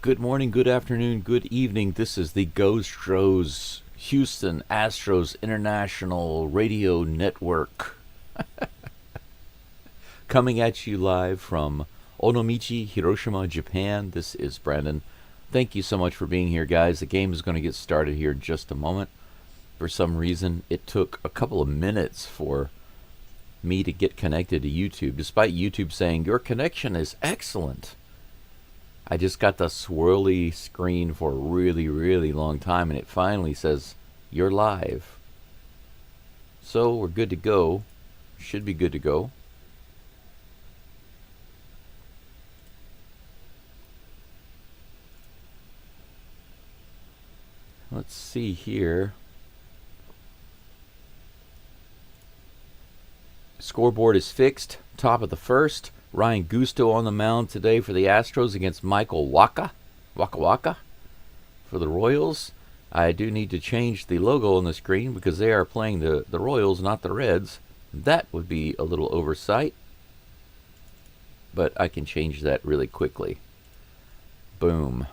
Good morning, good afternoon, good evening. This is the Geaux Stros Houston Astros International Radio Network coming at you live from Onomichi, Hiroshima, Japan. This is Brandon. Thank you so much for being here, guys. The game is going to get started here in just a moment. For some reason, it took a couple of minutes for me to get connected to YouTube, despite YouTube saying your connection is excellent. I just got the swirly screen for a really, really long time, and it finally says, you're live. So we're good to go. Should be good to go. Let's see here. Scoreboard is fixed. Top of the first. Ryan Gusto on the mound today for the Astros against Michael Waka for the Royals. I do need to change the logo on the screen because they are playing the Royals, not the Reds. That would be a little oversight, but I can change that really quickly. Boom.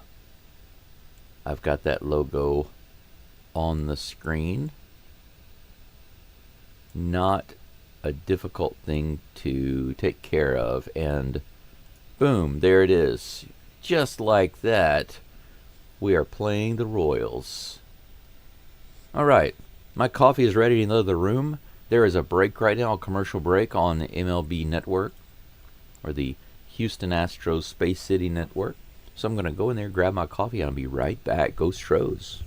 I've got that logo on the screen. Not a difficult thing to take care of, and boom, there it is. Just like that, we are playing the Royals. Alright, my coffee is ready in the other room. There is a break right now, a commercial break on the MLB Network, or the Houston Astros Space City Network. So I'm going to go in there, grab my coffee, and I'll be right back. Go Stros.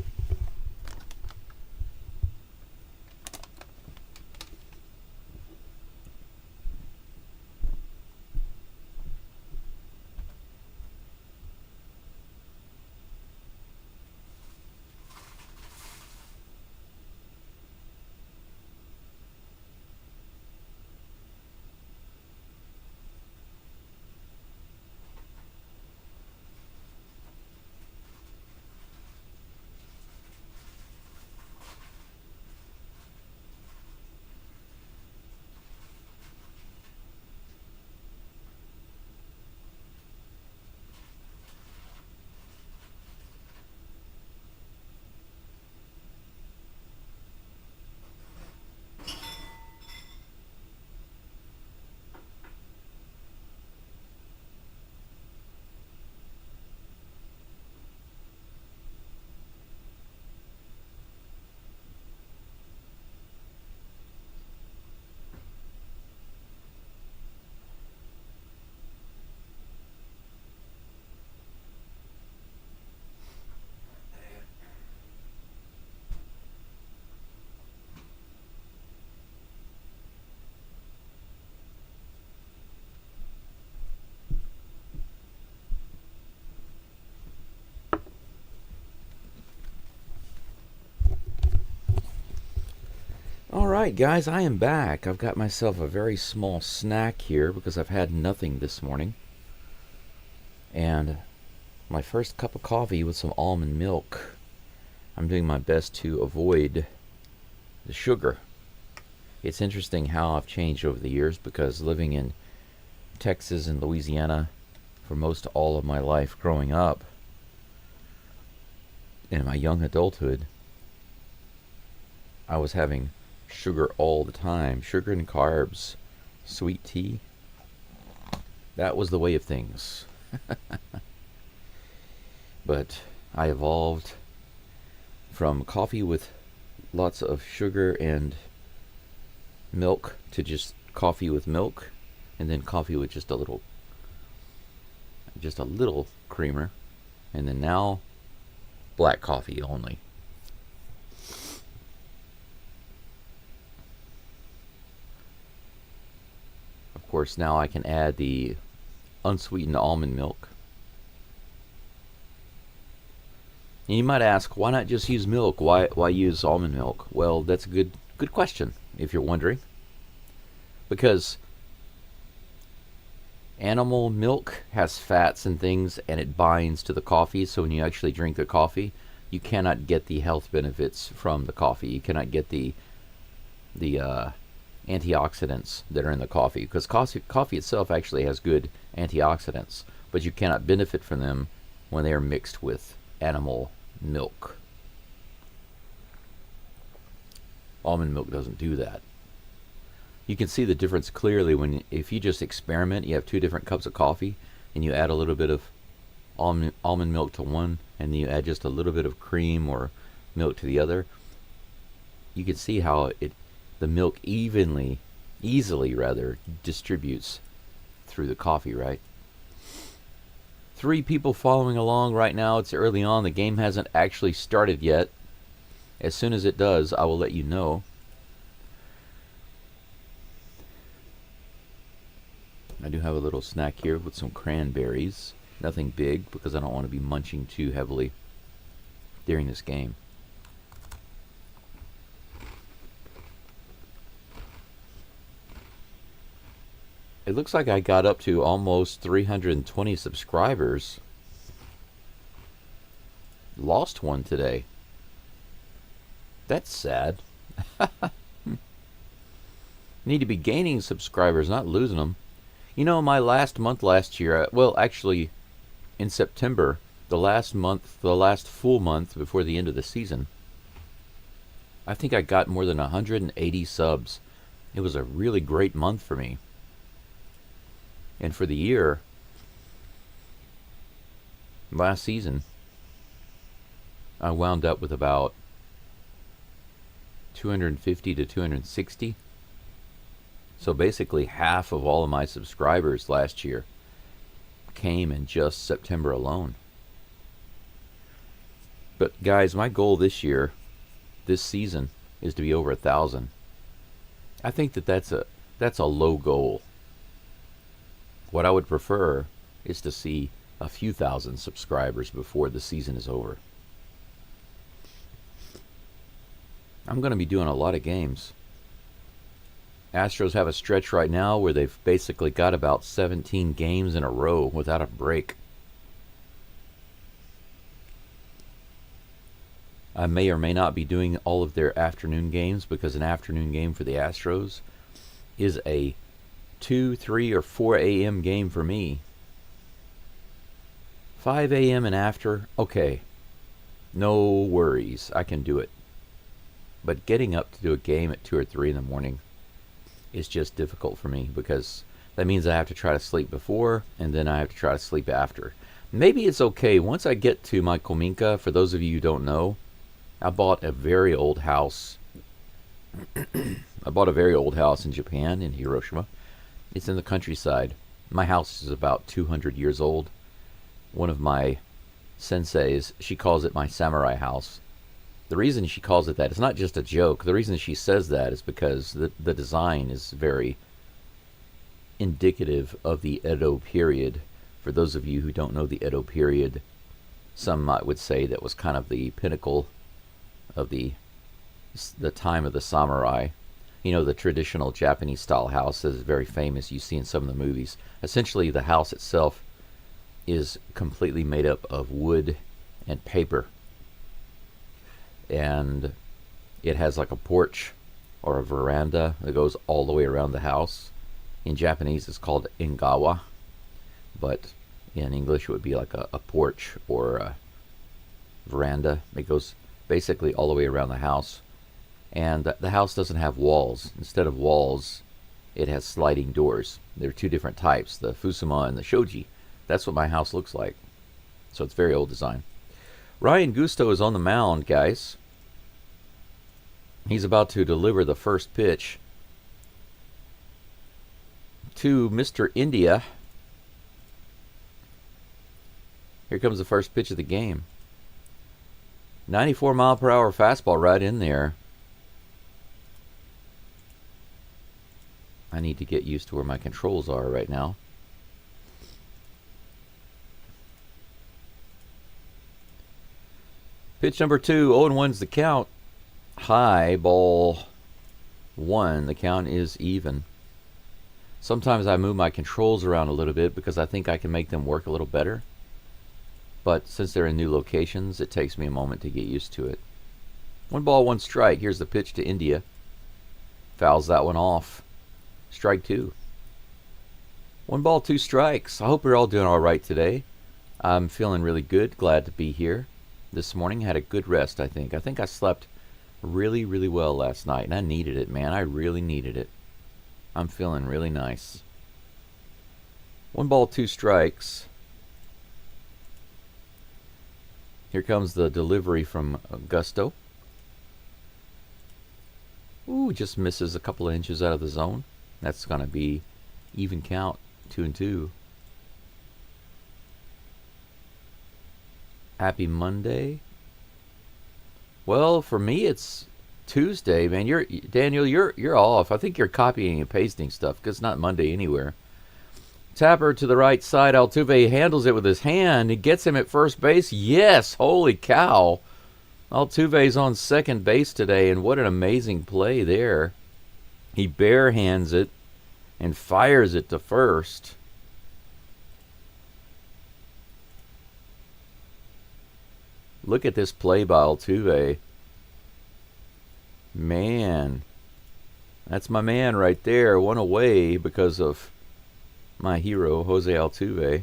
Alright guys, I am back. I've got myself a very small snack here because I've had nothing this morning. And my first cup of coffee with some almond milk. I'm doing my best to avoid the sugar. It's interesting how I've changed over the years because living in Texas and Louisiana for most all of my life growing up, in my young adulthood, I was having sugar all the time. Sugar and carbs, sweet tea. That was the way of things. But I evolved from coffee with lots of sugar and milk to just coffee with milk, and then coffee with just a little creamer, and then now black coffee only. Of course, now I can add the unsweetened almond milk. And you might ask, why not just use milk? Why use almond milk? Well, that's a good question, if you're wondering. Because animal milk has fats and things, and it binds to the coffee, so when you actually drink the coffee, you cannot get the health benefits from the coffee. You cannot get the antioxidants that are in the coffee, because coffee itself actually has good antioxidants, but you cannot benefit from them when they are mixed with animal milk. Almond milk doesn't do that. You can see the difference clearly if you just experiment. You have 2 different cups of coffee and you add a little bit of almond milk to one, and then you add just a little bit of cream or milk to the other. You can see how the milk easily distributes through the coffee, right? 3 people following along right now. It's early on. The game hasn't actually started yet. As soon as it does, I will let you know. I do have a little snack here with some cranberries. Nothing big because I don't want to be munching too heavily during this game. It looks like I got up to almost 320 subscribers. Lost one today. That's sad. Need to be gaining subscribers, not losing them. You know, my last month last year, well, actually, in September, the last full month before the end of the season, I think I got more than 180 subs. It was a really great month for me. And for the year, last season, I wound up with about 250 to 260. So basically half of all of my subscribers last year came in just September alone. But guys, my goal this year, this season, is to be over 1,000. I think that's a low goal. What I would prefer is to see a few thousand subscribers before the season is over. I'm going to be doing a lot of games. Astros have a stretch right now where they've basically got about 17 games in a row without a break. I may or may not be doing all of their afternoon games because an afternoon game for the Astros is a 2, 3, or 4 a.m. game for me. 5 a.m. and after, okay, no worries, I can do it. But getting up to do a game at 2 or 3 in the morning is just difficult for me because that means I have to try to sleep before and then I have to try to sleep after. Maybe it's okay once I get to my Kominka. For those of you who don't know, I bought a very old house. I bought a very old house in Japan, in Hiroshima. It's in the countryside. My house is about 200 years old. One of my senseis, she calls it my samurai house. The reason she calls it that, it's not just a joke. The reason she says that is because the design is very indicative of the Edo period. For those of you who don't know the Edo period, some would say that was kind of the pinnacle of the time of the samurai. You know, the traditional Japanese style house is very famous. You see in some of the movies. Essentially, the house itself is completely made up of wood and paper. And it has like a porch or a veranda that goes all the way around the house. In Japanese, it's called ingawa, but in English, it would be like a porch or a veranda. It goes basically all the way around the house. And the house doesn't have walls. Instead of walls, it has sliding doors. There are 2 different types, the Fusuma and the Shoji. That's what my house looks like. So it's very old design. Ryan Gusto is on the mound, guys. He's about to deliver the first pitch to Mr. India. Here comes the first pitch of the game. 94 mile per hour fastball right in there. I need to get used to where my controls are right now. Pitch number 2, 0-1's the count. High, ball 1. The count is even. Sometimes I move my controls around a little bit because I think I can make them work a little better. But since they're in new locations, it takes me a moment to get used to it. 1 ball, 1 strike. Here's the pitch to India. Fouls that one off. Strike 2. 1 ball, 2 strikes. I hope you're all doing all right today. I'm feeling really good. Glad to be here this morning. Had a good rest, I think. I think I slept really, really well last night, and I needed it, man. I really needed it. I'm feeling really nice. 1 ball, 2 strikes. Here comes the delivery from Gusto. Ooh, just misses a couple of inches out of the zone. That's going to be even count, 2-2. Happy Monday. Well, for me it's Tuesday, man. Daniel, you're off. I think you're copying and pasting stuff because it's not Monday anywhere. Tapper to the right side. Altuve handles it with his hand. He gets him at first base. Yes, holy cow. Altuve's on second base today, and what an amazing play there. He bare hands it and fires it to first. Look at this play by Altuve. Man, that's my man right there. One away because of my hero, Jose Altuve.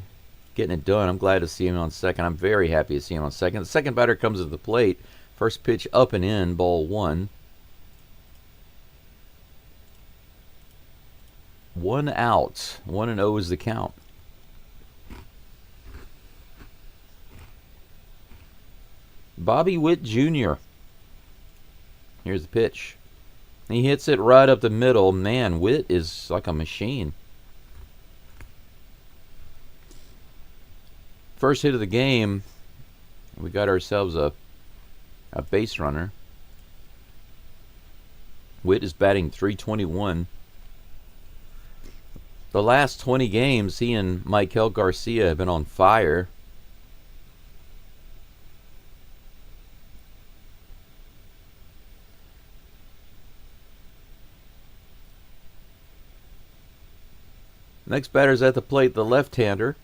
Getting it done. I'm glad to see him on second. I'm very happy to see him on second. The second batter comes to the plate. First pitch up and in, ball 1. 1 out. 1-0 is the count. Bobby Witt Jr. Here's the pitch. He hits it right up the middle. Man, Witt is like a machine. First hit of the game. We got ourselves a base runner. Witt is batting .321. The last 20 games, he and Michael Garcia have been on fire. Next batter's at the plate, the left-hander.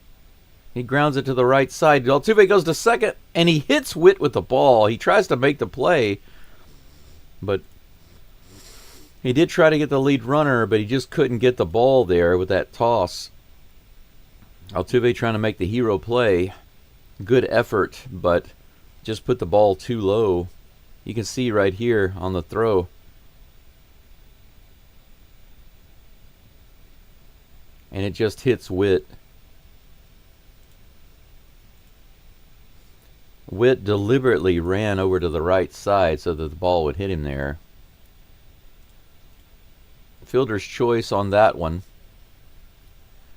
He grounds it to the right side. Altuve goes to second, and he hits Witt with the ball. He tries to make the play, but he did try to get the lead runner, but he just couldn't get the ball there with that toss. Altuve trying to make the hero play. Good effort, but just put the ball too low. You can see right here on the throw. And it just hits Witt. Witt deliberately ran over to the right side so that the ball would hit him there. Fielder's choice on that one.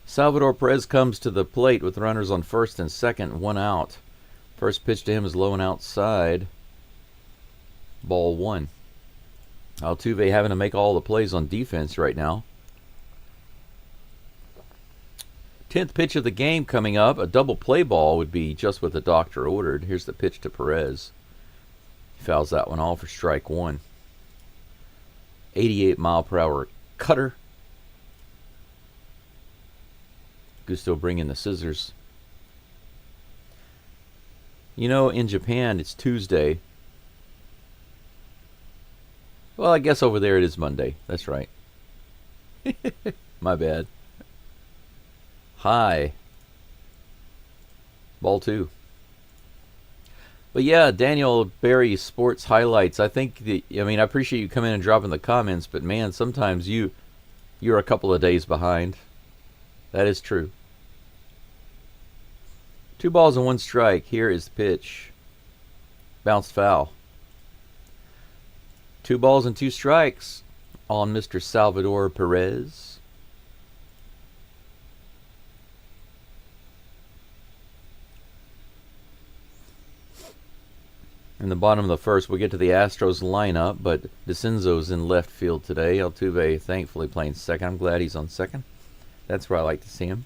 Salvador Perez comes to the plate with runners on first and second, 1 out. First pitch to him is low and outside. Ball 1. Altuve having to make all the plays on defense right now. 10th pitch of the game coming up. A double play ball would be just what the doctor ordered. Here's the pitch to Perez. He fouls that one off for strike 1. 88-mile-per-hour cutter. Gusto bringing the scissors. You know, in Japan, it's Tuesday. Well, I guess over there it is Monday. That's right. My bad. High. Ball 2. But yeah, Daniel Barry Sports Highlights. I appreciate you coming in and dropping the comments, but man, sometimes you're a couple of days behind. That is true. 2 balls and 1 strike. Here is the pitch. Bounced foul. 2 balls and 2 strikes on Mr. Salvador Perez. In the bottom of the first, we'll get to the Astros lineup, but DeCinzo's in left field today. Altuve thankfully playing second. I'm glad he's on second. That's where I like to see him.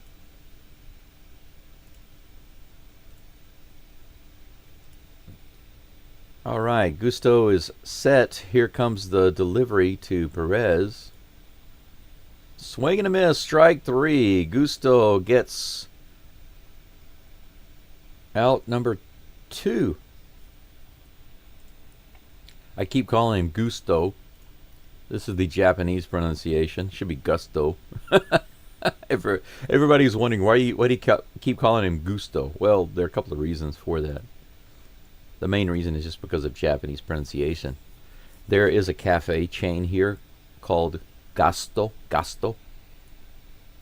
All right, Gusto is set. Here comes the delivery to Perez. Swing and a miss, strike 3. Gusto gets out number 2. I keep calling him Gusto. This is the Japanese pronunciation. Should be Gusto. Everybody's wondering why do you keep calling him Gusto? Well, there are a couple of reasons for that. The main reason is just because of Japanese pronunciation. There is a cafe chain here called Gasto.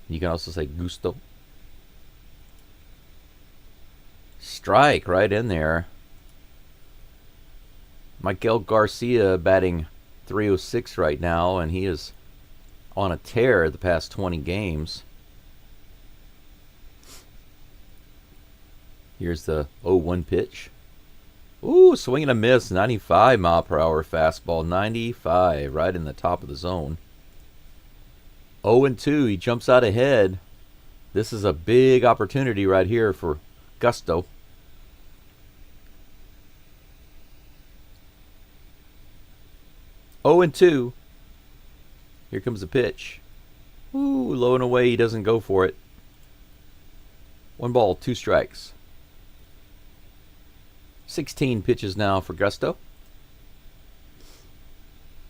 You can also say Gusto. Strike right in there. Miguel Garcia batting .306 right now, and he is on a tear the past 20 games. Here's the 0-1 pitch. Ooh, swing and a miss. 95 mile per hour fastball. 95, right in the top of the zone. 0-2, he jumps out ahead. This is a big opportunity right here for Gusto. Oh and 2. Here comes the pitch. Ooh, low and away. He doesn't go for it. 1 ball, 2 strikes. 16 pitches now for Gusto.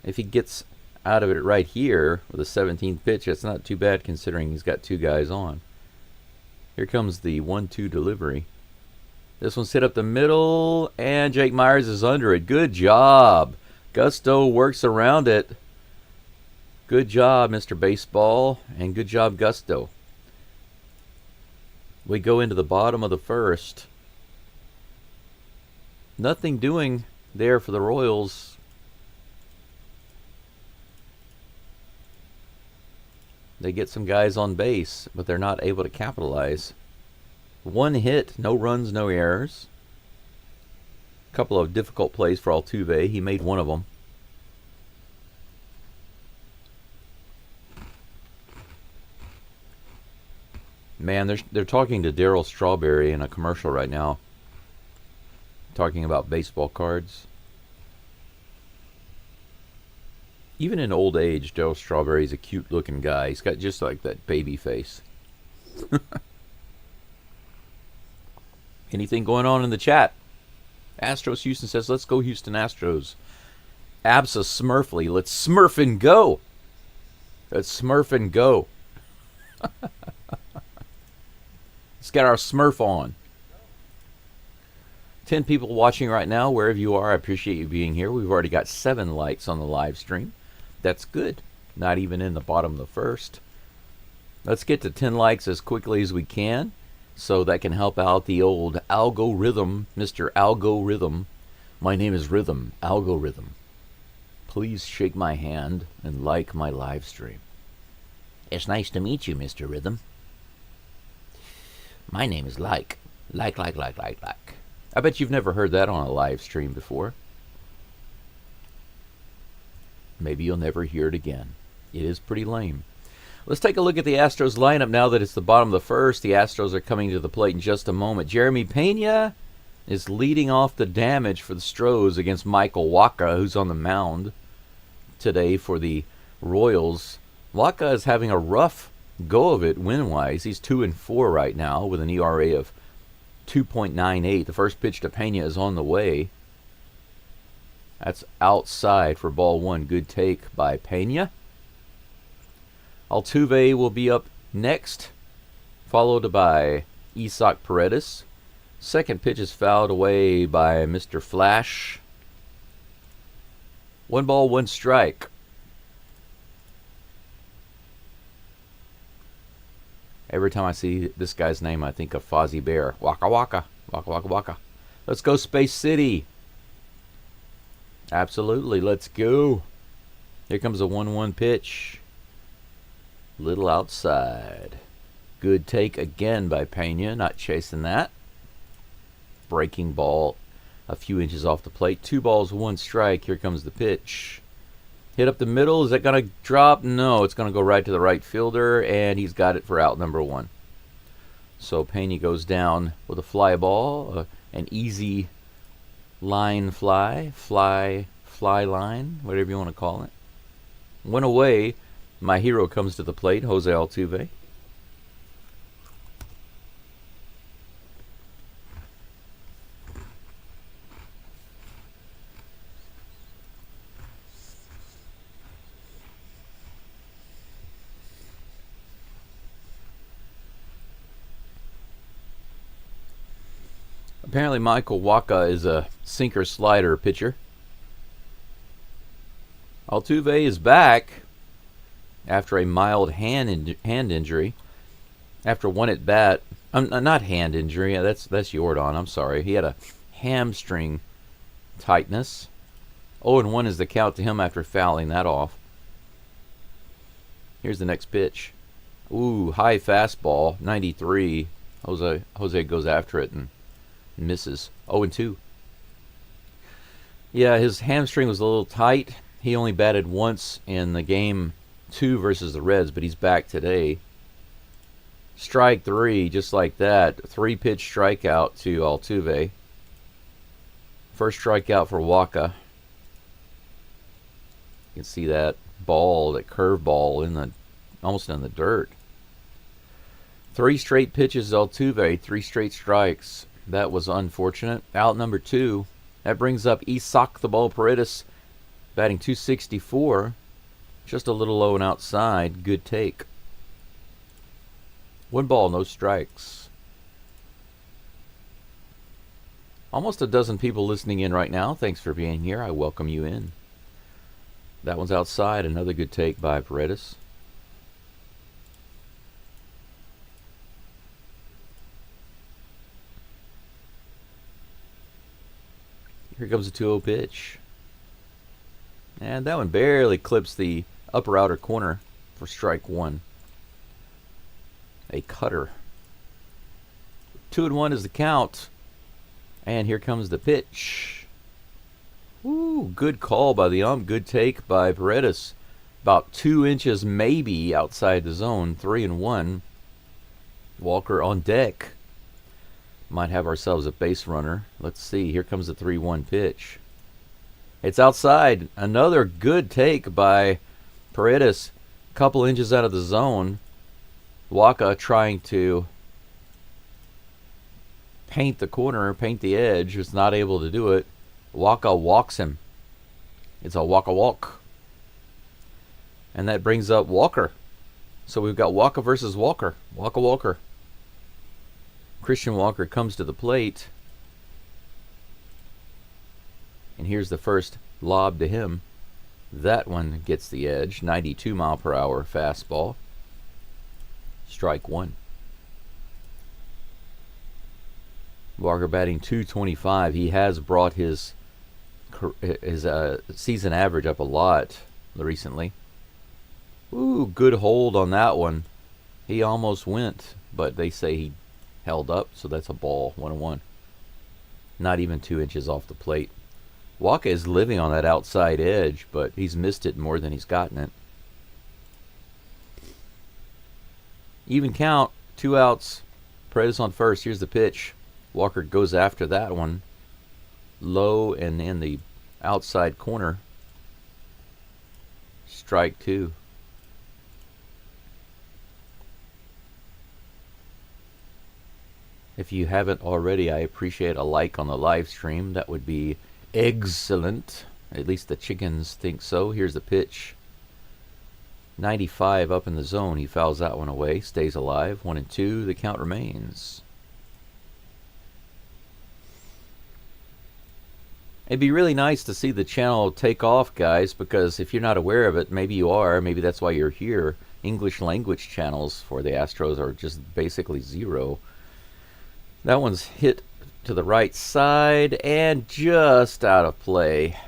If he gets out of it right here with a 17th pitch, that's not too bad considering he's got 2 guys on. Here comes the 1-2 delivery. This one's hit up the middle, and Jake Myers is under it. Good job. Gusto works around it. Good job, Mr. Baseball, and good job, Gusto. We go into the bottom of the first. Nothing doing there for the Royals. They get some guys on base, but they're not able to capitalize. 1 hit, no runs, no errors. Couple of difficult plays for Altuve. He made one of them. Man, they're talking to Darryl Strawberry in a commercial right now. Talking about baseball cards. Even in old age, Darryl Strawberry's a cute looking guy. He's got just like that baby face. Anything going on in the chat? Astros Houston says, let's go Houston Astros. Absa Smurfly, let's smurf and go. Let's smurf and go. Let's get our smurf on. 10 people watching right now, wherever you are. I appreciate you being here. We've already got 7 likes on the live stream. That's good. Not even in the bottom of the first. Let's get to 10 likes as quickly as we can, so that can help out the old algorithm, Mr. Algorithm. My name is Rhythm, Algorithm. Please shake my hand and like my live stream. It's nice to meet you, Mr. Rhythm. My name is Like. Like. I bet you've never heard that on a live stream before. Maybe you'll never hear it again. It is pretty lame. Let's take a look at the Astros lineup now that it's the bottom of the first. The Astros are coming to the plate in just a moment. Jeremy Pena is leading off the damage for the Stros against Michael Wacha, who's on the mound today for the Royals. Wacha is having a rough go of it win-wise. He's 2-4 right now with an ERA of 2.98. The first pitch to Pena is on the way. That's outside for ball 1. Good take by Pena. Altuve will be up next, followed by Isaac Paredes. Second pitch is fouled away by Mr. Flash. 1 ball, 1 strike. Every time I see this guy's name, I think of Fozzie Bear. Waka waka. Waka waka waka. Let's go Space City. Absolutely, let's go. Here comes a 1-1 pitch. Little outside. Good take again by Pena. Not chasing that. Breaking ball a few inches off the plate. 2 balls, 1 strike. Here comes the pitch. Hit up the middle. Is that going to drop? No, it's going to go right to the right fielder, and he's got it for out number 1. So Pena goes down with a fly ball, an easy line fly line, whatever you want to call it. Went away. My hero comes to the plate, Jose Altuve. Apparently Michael Wacha is a sinker slider pitcher. Altuve is back after a mild hand injury. After one at bat, not hand injury. That's Jordan. I'm sorry. He had a hamstring tightness. 0-1 is the count to him after fouling that off. Here's the next pitch. Ooh, high fastball, 93. Jose goes after it and misses. 0-2. Yeah, his hamstring was a little tight. He only batted once in the game 2 versus the Reds, but he's back today. Strike 3, just like that. 3-pitch strikeout to Altuve. First strikeout for Wacha. You can see that ball, that curve ball, almost in the dirt. 3 straight pitches, Altuve, 3 straight strikes. That was unfortunate. Out number 2. That brings up Isaac the Ball Paredes, batting .264. Just a little low and outside. Good take. 1 ball, no strikes. Almost a dozen people listening in right now. Thanks for being here. I welcome you in. That one's outside. Another good take by Paredes. Here comes a 2-0 pitch. And that one barely clips the upper outer corner for strike 1. A cutter. 2-1 is the count. And here comes the pitch. Ooh, good call by the ump. Good take by Paredes. About 2 inches maybe outside the zone. 3-1. Walker on deck. Might have ourselves a base runner. Let's see. Here comes the 3-1 pitch. It's outside. Another good take by Paredes. Couple inches out of the zone. Wacha trying to paint the corner, paint the edge. Was not able to do it. Wacha walks him. It's a Wacha walk. And that brings up Walker. So we've got Wacha versus Walker. Wacha Walker. Christian Walker comes to the plate. And here's the first lob to him. That one gets the edge. 92 mile per hour fastball. Strike 1. Walker batting .225. He has brought his season average up a lot recently. Ooh, good hold on that one. He almost went, but they say he held up, so that's a ball. 1-1. Not even 2 inches off the plate. Wacha is living on that outside edge, but he's missed it more than he's gotten it. Even count. 2 outs. Paredes on first. Here's the pitch. Walker goes after that one. Low and in the outside corner. Strike 2. If you haven't already, I appreciate a like on the live stream. That would be excellent. At least the chickens think so. Here's the pitch. 95 up in the zone. He fouls that one away. Stays alive. 1-2. The count remains. It'd be really nice to see the channel take off, guys, because if you're not aware of it, maybe you are. Maybe that's why you're here. English language channels for the Astros are just basically 0. That one's hit to the right side and just out of play.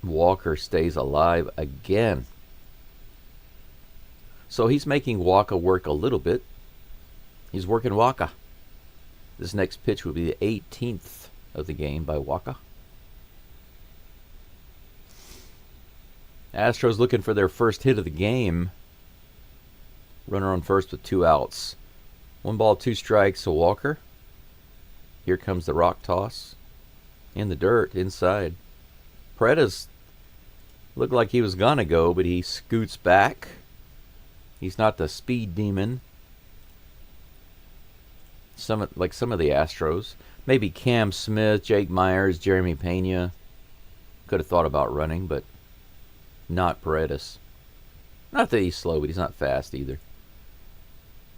Walker stays alive again. So he's making Wacha work a little bit. He's working Wacha. This next pitch will be the 18th of the game by Wacha. Astros looking for their first hit of the game. Runner on first with 2 outs. 1 ball, 2 strikes to Walker. Here comes the rock toss. In the dirt, inside. Paredes looked like he was gonna go, but he scoots back. He's not the speed demon. Like some of the Astros. Maybe Cam Smith, Jake Myers, Jeremy Pena. Could have thought about running, but not Paredes. Not that he's slow, but he's not fast either.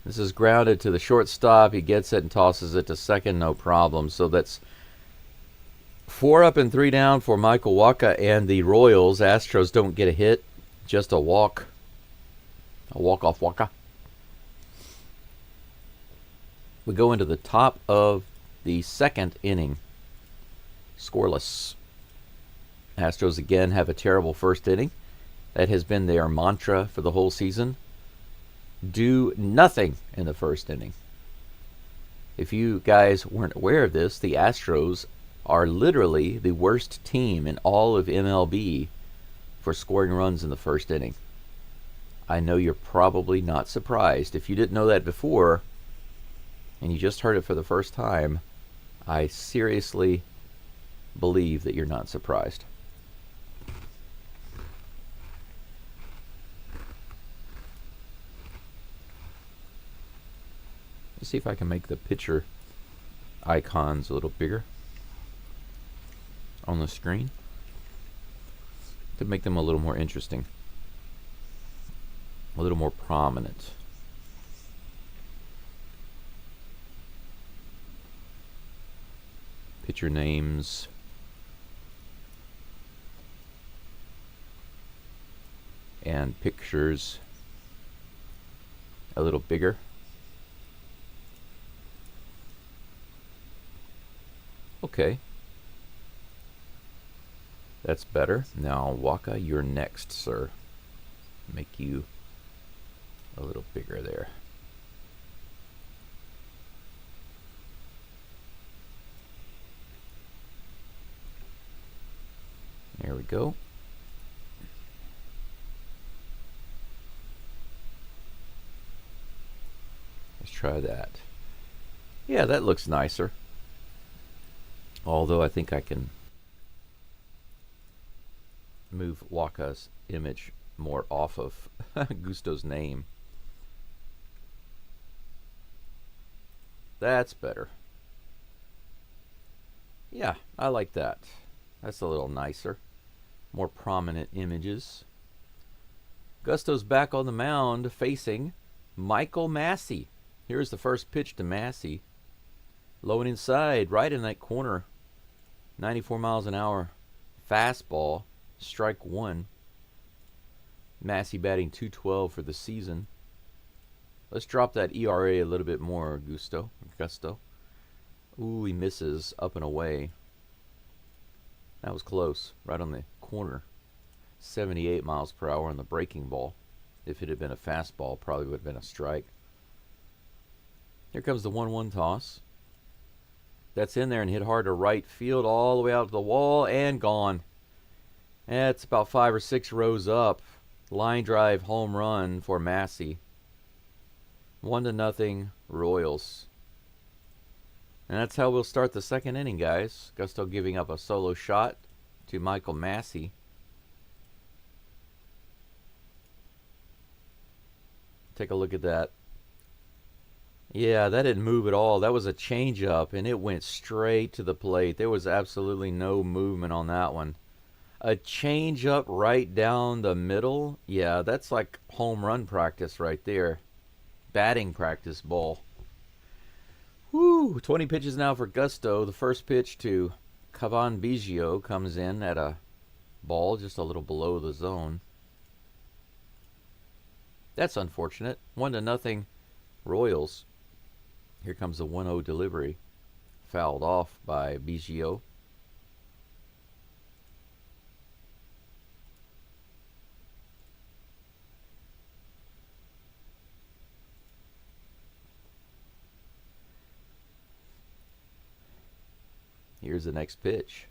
This is grounded to the shortstop. He gets it and tosses it to second, no problem. So that's 4 up and 3 down for Michael Wacha and the Royals. Astros don't get a hit, just a walk. A walk-off Wacha. We go into the top of the second inning. Scoreless. Astros again have a terrible first inning. That has been their mantra for the whole season. Do nothing in the first inning. If you guys weren't aware of this, the Astros are literally the worst team in all of MLB for scoring runs in the first inning. I know you're probably not surprised. If you didn't know that before, and you just heard it for the first time, I seriously believe that you're not surprised. Let's see if I can make the pitcher icons a little bigger on the screen to make them a little more interesting, a little more prominent. Pitcher names. And pictures a little bigger. Okay. That's better. Now, Wacha, you're next, sir. Make you a little bigger there. There we go. Let's try that. Yeah, that looks nicer. Although I think I can move Wacha's image more off of Gusto's name. That's better. Yeah, I like that. That's a little nicer. More prominent images. Gusto's back on the mound facing Michael Massey. Here's the first pitch to Massey. Low and inside, right in that corner. 94 miles an hour. Fastball. Strike one. Massey batting .212 for the season. Let's drop that ERA a little bit more, Gusto. Ooh, he misses up and away. That was close. Right on the corner. 78 miles per hour on the breaking ball. If it had been a fastball, probably would have been a strike. Here comes the 1-1 toss. That's in there and hit hard to right field, all the way out to the wall, and gone. That's about 5 or 6 rows up. Line drive home run for Massey. 1-0 Royals. And that's how we'll start the second inning, guys. Gusto giving up a solo shot to Michael Massey. Take a look at that. Yeah, that didn't move at all. That was a changeup, and it went straight to the plate. There was absolutely no movement on that one. A changeup right down the middle? Yeah, that's like home run practice right there. Batting practice ball. Woo! 20 pitches now for Gusto. The first pitch to Cavan Biggio comes in at a ball just a little below the zone. That's unfortunate. 1-0 Royals. Here comes the 1-0 delivery. Fouled off by Biggio. Here's the next pitch.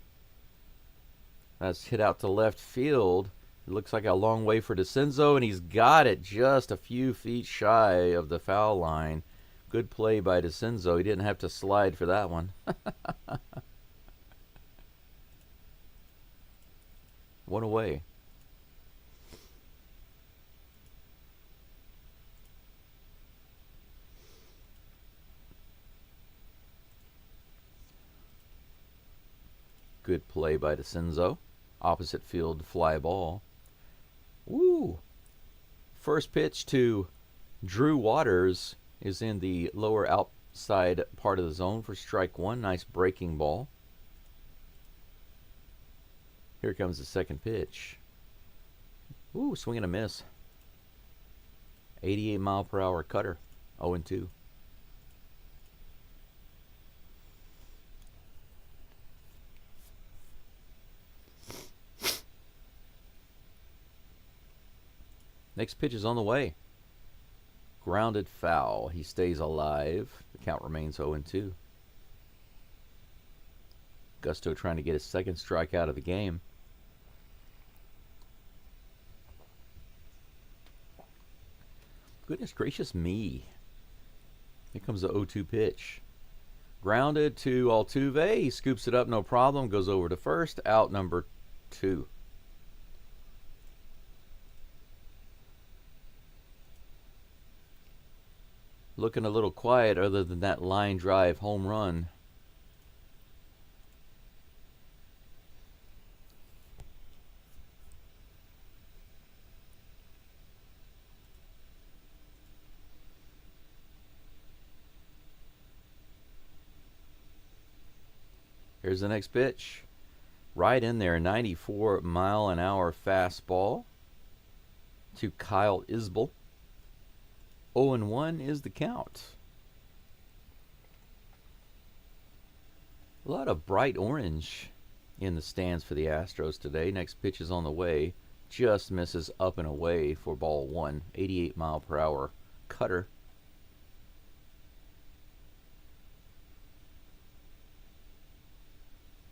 That's hit out to left field. It looks like a long way for DeCenzo, and he's got it just a few feet shy of the foul line. Good play by DeCenzo. He didn't have to slide for that one. One away. Good play by DeCenzo. Opposite field fly ball. Woo! First pitch to Drew Waters. is in the lower outside part of the zone for strike one. Nice breaking ball. Here comes the second pitch. Ooh, swing and a miss. 88 mile per hour cutter. 0-2. Next pitch is on the way. Grounded foul. He stays alive. The count remains 0-2. Gusto trying to get his second strike out of the game. Goodness gracious me. Here comes the 0-2 pitch. Grounded to Altuve. He scoops it up, no problem. Goes over to first. Out number 2. Looking a little quiet other than that line drive home run. Here's the next pitch. Right in there, 94 mile an hour fastball to Kyle Isbell. 0-1 is the count. A lot of bright orange in the stands for the Astros today. Next pitch is on the way. Just misses up and away for ball one. 88 mile per hour cutter.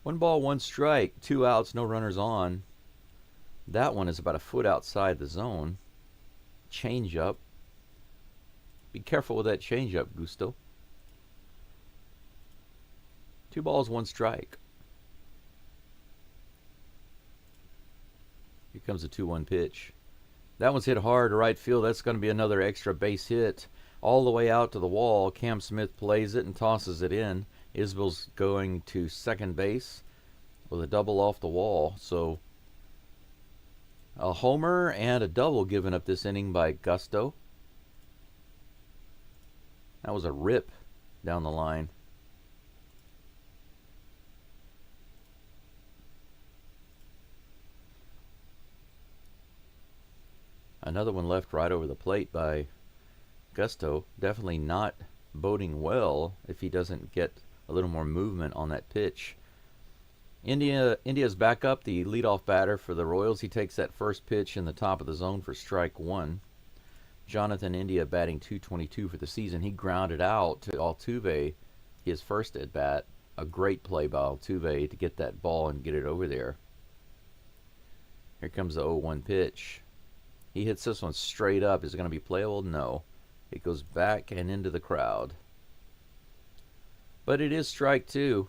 One ball, one strike, 2 outs, no runners on. That one is about a foot outside the zone. Change up. Be careful with that changeup, Gusto. 2 balls, 1 strike. Here comes the 2-1 pitch. That one's hit hard to right field. That's going to be another extra base hit. All the way out to the wall. Cam Smith plays it and tosses it in. Isbell's going to second base with a double off the wall. So a homer and a double given up this inning by Gusto. That was a rip down the line. Another one left right over the plate by Gusto. Definitely not boding well if he doesn't get a little more movement on that pitch. India's back up, the leadoff batter for the Royals. He takes that first pitch in the top of the zone for strike one. Jonathan India batting .222 for the season. He grounded out to Altuve his first at bat. A great play by Altuve to get that ball and get it over there. Here comes the 0-1 pitch. He hits this one straight up. Is it going to be playable? No. It goes back and into the crowd. But it is strike two.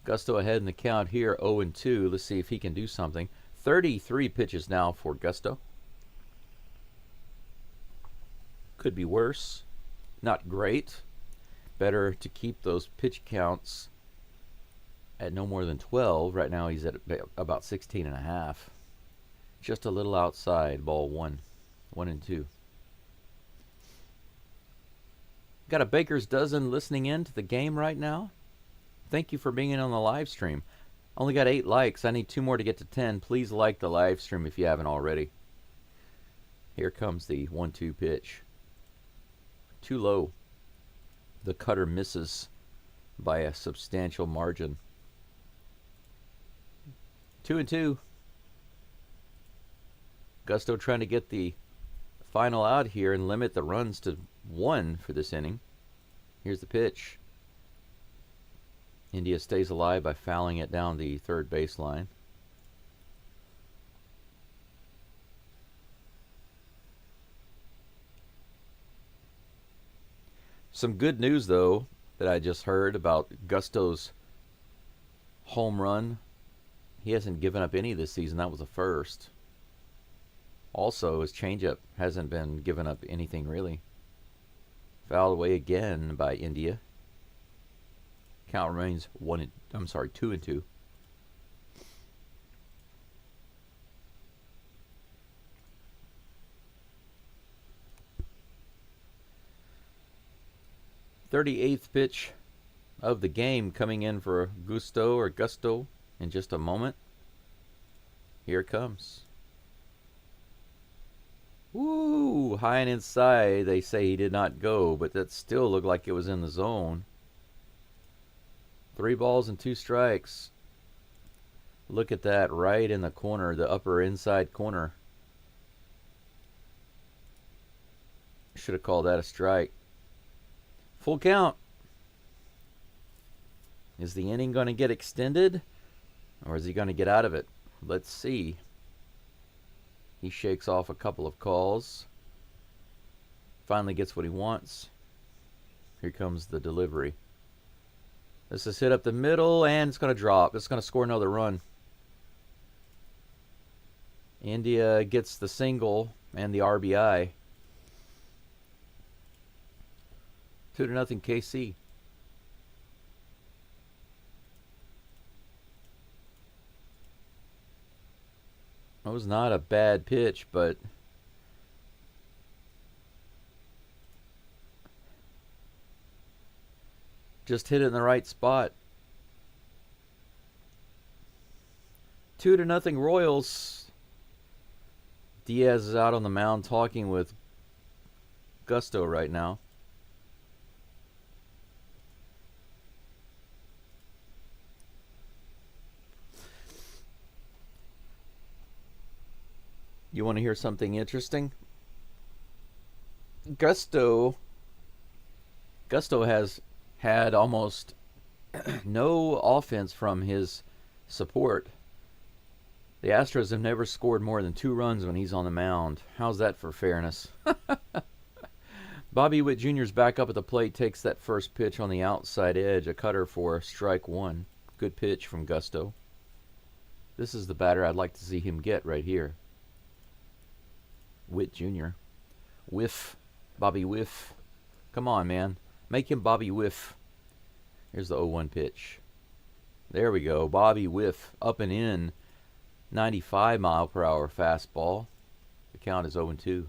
Gusto ahead in the count here, 0-2. Let's see if he can do something. 33 pitches now for Gusto. Could be worse. Not great. Better to keep those pitch counts at no more than 12. Right now he's at about 16.5. Just a little outside, ball one. 1-2. Got a baker's dozen listening in to the game right now. Thank you for being in on the live stream. Only got 8 likes. I need 2 more to get to 10. Please like the live stream if you haven't already. Here comes the 1-2 pitch. Too low. The cutter misses by a substantial margin. 2-2. Gusto trying to get the final out here and limit the runs to 1 for this inning. Here's the pitch. India stays alive by fouling it down the third baseline. Some good news, though, that I just heard about Gusto's home run. He hasn't given up any this season. That was the first. Also, his changeup hasn't been giving up anything, really. Fouled away again by India. Count remains 2-2. 38th pitch of the game coming in for Gusto in just a moment. Here it comes. Woo! High and inside. They say he did not go, but that still looked like it was in the zone. 3 balls and 2 strikes. Look at that, right in the corner, the upper inside corner. Should have called that a strike. Full count. Is the inning going to get extended, or is he going to get out of it? Let's see. He shakes off a couple of calls. Finally gets what he wants. Here comes the delivery. This is hit up the middle, and it's going to drop. It's going to score another run. India gets the single and the RBI. 2-0 KC. It was not a bad pitch, but just hit it in the right spot. 2-0 Royals. Diaz is out on the mound talking with Gusto right now. You want to hear something interesting? Gusto has had almost no offense from his support. The Astros have never scored more than 2 runs when he's on the mound. How's that for fairness? Bobby Witt Jr.'s back up at the plate, takes that first pitch on the outside edge, a cutter for strike 1. Good pitch from Gusto. This is the batter I'd like to see him get right here. Witt Jr. Whiff. Bobby Whiff. Come on, man. Make him Bobby Whiff. Here's the 0-1 pitch. There we go. Bobby Whiff. Up and in. 95-mile-per-hour fastball. The count is 0-2.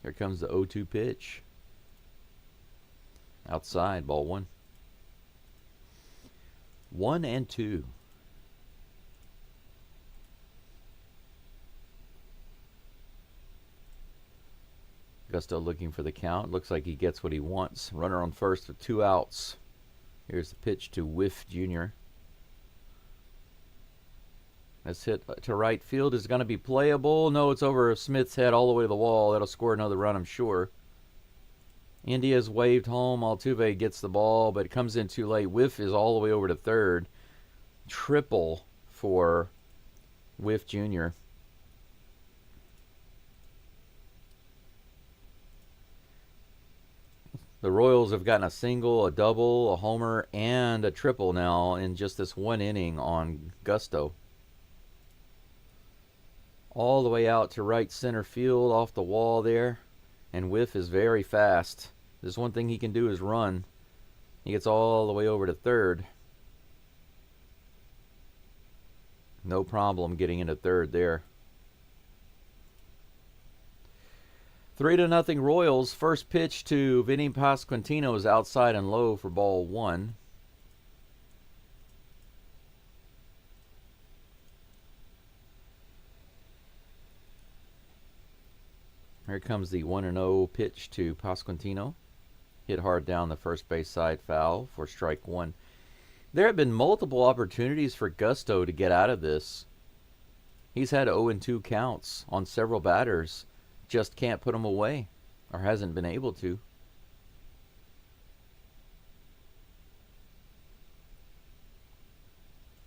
Here comes the 0-2 pitch. Outside, ball 1. 1-2. Gusto looking for the count. Looks like he gets what he wants. Runner on first with 2 outs. Here's the pitch to Whiff Jr. This hit to right field is going to be playable. No, it's over Smith's head all the way to the wall. That'll score another run, I'm sure. India's waved home. Altuve gets the ball, but it comes in too late. Whiff is all the way over to third. Triple for Whiff Jr. The Royals have gotten a single, a double, a homer, and a triple now in just this 1 inning on Gusto. All the way out to right center field off the wall there. And Whiff is very fast. There's one thing he can do is run. He gets all the way over to third. No problem getting into third there. 3-0 Royals. First pitch to Vinny Pasquantino is outside and low for ball 1. Here comes the 1-0 pitch to Pasquantino. Hit hard down the first base side, foul for strike 1. There have been multiple opportunities for Gusto to get out of this. He's had 0-2 counts on several batters. Just can't put them away, or hasn't been able to.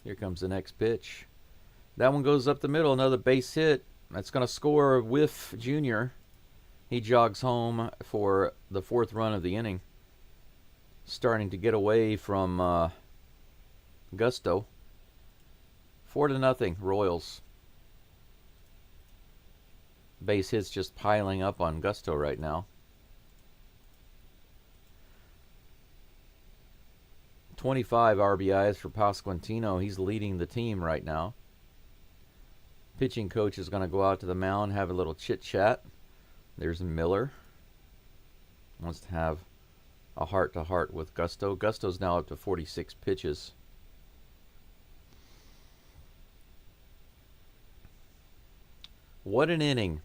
Here comes the next pitch. That one goes up the middle, another base hit. That's going to score Whiff Jr. He jogs home for the 4th run of the inning. Starting to get away from Gusto. 4-0 Royals. Base hits just piling up on Gusto right now. 25 RBIs for Pasquantino. He's leading the team right now. Pitching coach is going to go out to the mound, have a little chit-chat. There's Miller. Wants to have a heart-to-heart with Gusto. Gusto's now up to 46 pitches. What an inning.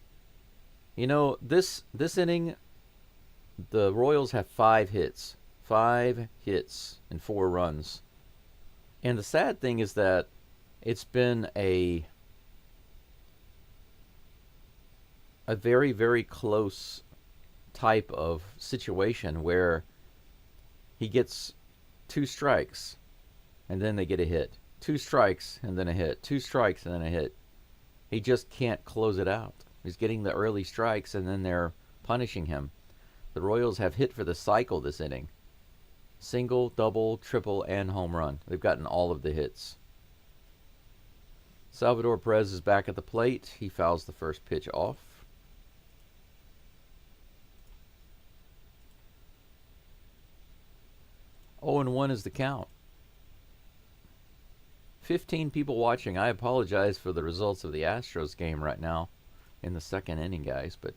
You know, this inning, the Royals have 5 hits. 5 hits and 4 runs. And the sad thing is that it's been a very, very close type of situation where he gets 2 strikes and then they get a hit. 2 strikes and then a hit. 2 strikes and then a hit. He just can't close it out. He's getting the early strikes and then they're punishing him. The Royals have hit for the cycle this inning. Single, double, triple, and home run. They've gotten all of the hits. Salvador Perez is back at the plate. He fouls the first pitch off. 0-1 is the count. 15 people watching. I apologize for the results of the Astros game right now in the second inning, guys, but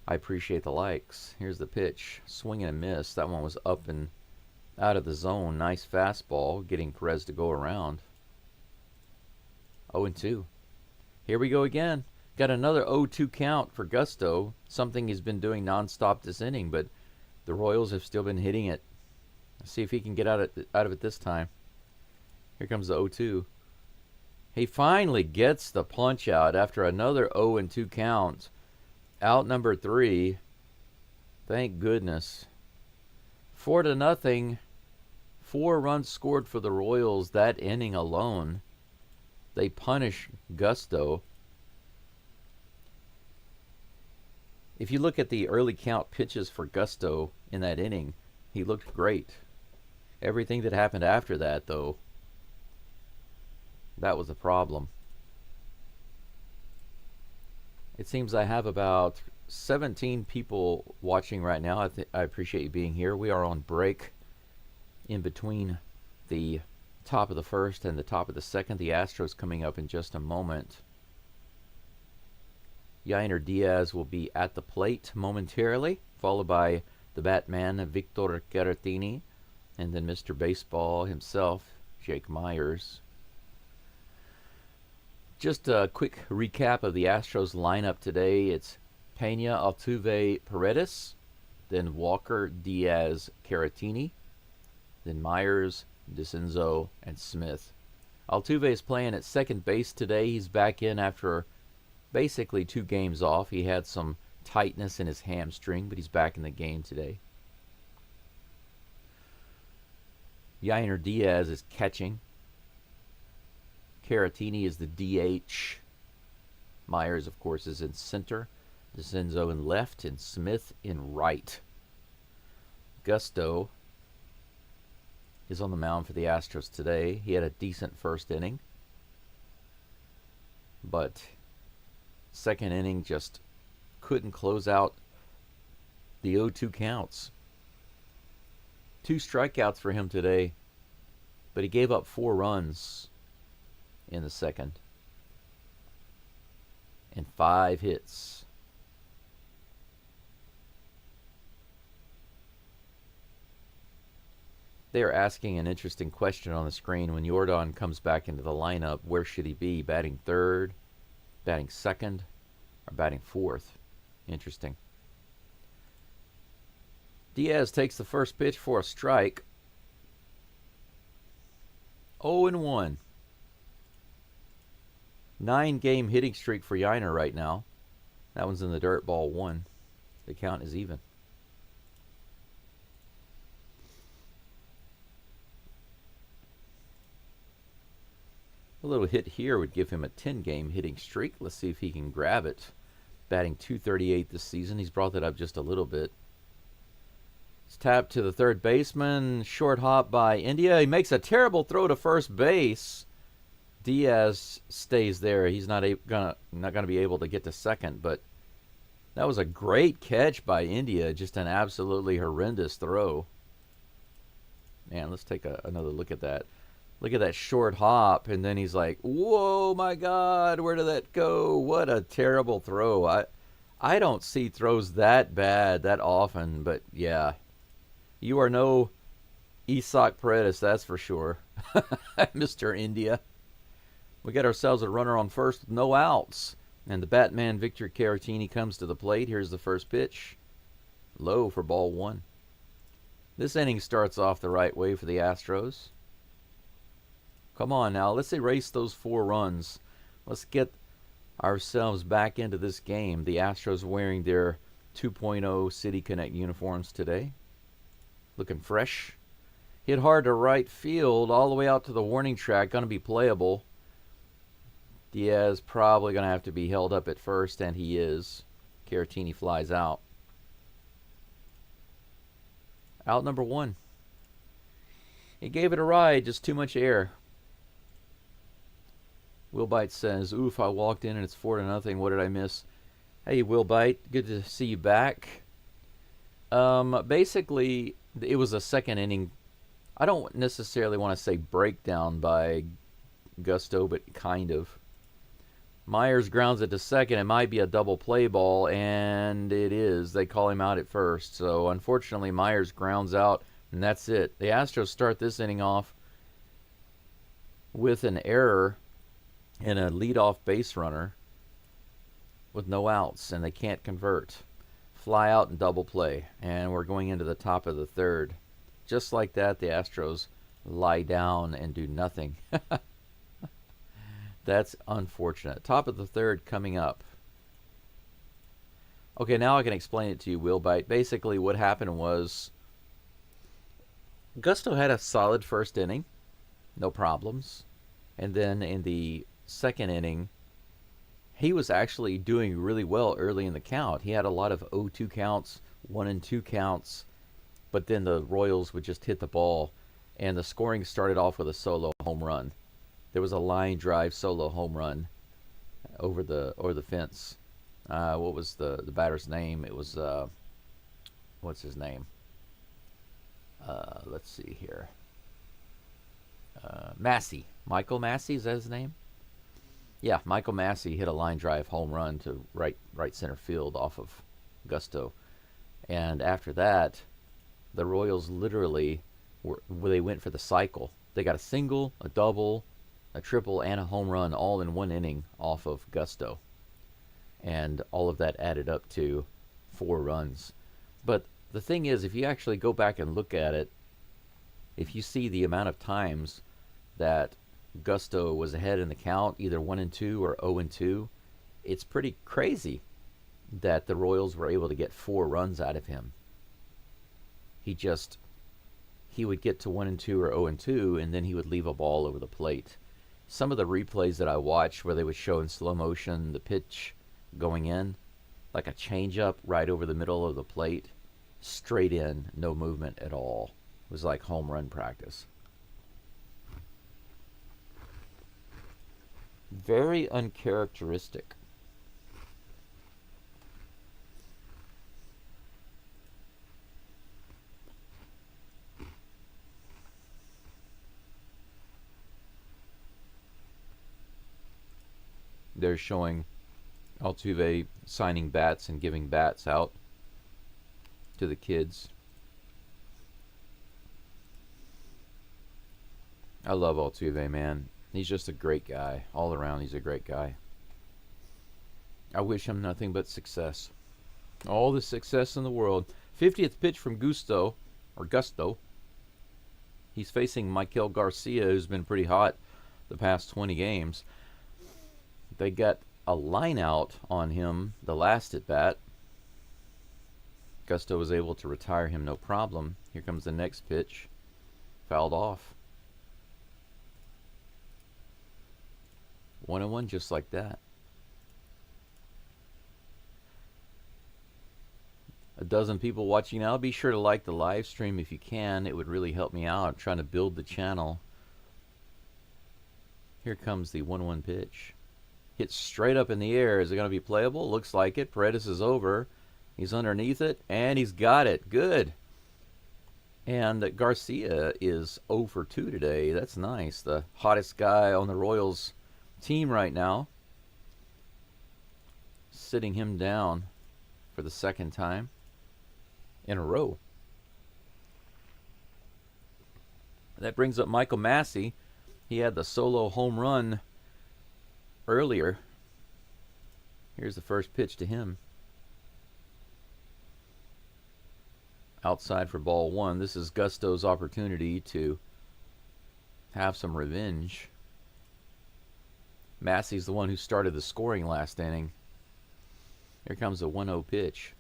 I appreciate the likes. Here's the pitch. Swing and a miss. That one was up and out of the zone. Nice fastball, getting Perez to go around. 0-2. Here we go again. Got another 0-2 count for Gusto. Something he's been doing nonstop this inning, but the Royals have still been hitting it. Let's see if he can get out of it this time. Here comes the 0-2. He finally gets the punch out after another 0-2 count. Out number 3. Thank goodness. 4-0. 4 runs scored for the Royals that inning alone. They punish Gusto. If you look at the early count pitches for Gusto in that inning, he looked great. Everything that happened after that, though, that was a problem. It seems I have about 17 people watching right now. I appreciate you being here. We are on break in between the top of the first and the top of the second. The Astros coming up in just a moment. Yainer Diaz will be at the plate momentarily, followed by the Batman, Victor Caratini, and then Mr. Baseball himself, Jake Myers. Just a quick recap of the Astros lineup today. It's Pena, Altuve, Paredes, then Walker, Diaz, Caratini, then Myers, DeCenzo, and Smith. Altuve is playing at second base today. He's back in after basically 2 games off. He had some tightness in his hamstring, but he's back in the game today. Yainer Diaz is catching. Caratini is the DH. Myers, of course, is in center. DeCenzo in left and Smith in right. Gusto is on the mound for the Astros today. He had a decent first inning, but second inning just couldn't close out the 0-2 counts. 2 strikeouts for him today, but he gave up 4 runs in the second and 5 hits. They are asking an interesting question on the screen. When Jordan comes back into the lineup, where should he be? Batting third, batting second, or batting fourth? Interesting. Diaz takes the first pitch for a strike. 0-1. 9-game hitting streak for Yainer right now. That one's in the dirt, ball 1. The count is even. A little hit here would give him a 10-game hitting streak. Let's see if he can grab it. Batting .238 this season. He's brought that up just a little bit. It's tapped to the third baseman. Short hop by India. He makes a terrible throw to first base. Diaz stays there. He's not gonna be able to get to second, but that was a great catch by India. Just an absolutely horrendous throw. Man, let's take another look at that. Look at that short hop, and then he's like, "Whoa, my God, where did that go? What a terrible throw!" I don't see throws that bad that often, but yeah, you are no Isak Paredes, that's for sure, Mr. India. We got ourselves a runner on first with no outs, and the Batman Victor Caratini comes to the plate. Here's the first pitch, low for ball one. This inning starts off the right way for the Astros. Come on now, let's erase those 4 runs. Let's get ourselves back into this game. The Astros wearing their 2.0 City Connect uniforms today. Looking fresh. Hit hard to right field, all the way out to the warning track. Going to be playable. Diaz probably going to have to be held up at first, and he is. Caratini flies out. Out number 1. He gave it a ride, just too much air. Will Bite says, "Oof, I walked in and it's 4-0. What did I miss?" Hey, Will Bite, good to see you back. Basically, it was a second inning. I don't necessarily want to say breakdown by Gusto, but kind of. Myers grounds it to second. It might be a double play ball, and it is. They call him out at first. So, unfortunately, Myers grounds out, and that's it. The Astros start this inning off with an error and a leadoff base runner with no outs, and they can't convert. Fly out and double play, and we're going into the top of the third. Just like that, the Astros lie down and do nothing. That's unfortunate. Top of the third coming up. Okay, now I can explain it to you, Will Bite. Basically, what happened was Gusto had a solid first inning, no problems. And then in the second inning, he was actually doing really well early in the count. He had a lot of 0-2 counts, 1-2 counts, but then the Royals would just hit the ball, and the scoring started off with a solo home run. There was a line drive solo home run over the fence. What was the batter's name? It was what's his name? Let's see here. Massey. Michael Massey, is that his name? Yeah, Michael Massey hit a line drive home run to right center field off of Gusto. And after that, the Royals literally they went for the cycle. They got a single, a double, a triple, and a home run all in one inning off of Gusto. And all of that added up to 4 runs. But the thing is, if you actually go back and look at it, if you see the amount of times that Gusto was ahead in the count, either 1-2 or 0-2, it's pretty crazy that the Royals were able to get 4 runs out of him. He would get to 1-2 or 0-2, and then he would leave a ball over the plate. Some of the replays that I watched where they would show in slow motion the pitch going in, like a changeup right over the middle of the plate, straight in, no movement at all. It was like home run practice. Very uncharacteristic. They're showing Altuve signing bats and giving bats out to the kids. I love Altuve, man. He's just a great guy. All around, he's a great guy. I wish him nothing but success. All the success in the world. 50th pitch from Gusto. He's facing Michael Garcia, who's been pretty hot the past 20 games. They got a line out on him the last at bat. Gusto was able to retire him no problem. Here comes the next pitch. Fouled off. 1-1 just like that. A dozen people watching now. Be sure to like the live stream if you can. It would really help me out. I'm trying to build the channel. Here comes the 1-1 pitch. Hit straight up in the air. Is it going to be playable? Looks like it. Paredes is over. He's underneath it, and he's got it. Good. And Garcia is 0 for 2 today. That's nice. The hottest guy on the Royals team right now. Sitting him down for the second time in a row. That brings up Michael Massey. He had the solo home run earlier. Here's the first pitch to him. Outside for ball one. This is Gusto's opportunity to have some revenge. Massey's the one who started the scoring last inning. Here comes the 1-0 pitch.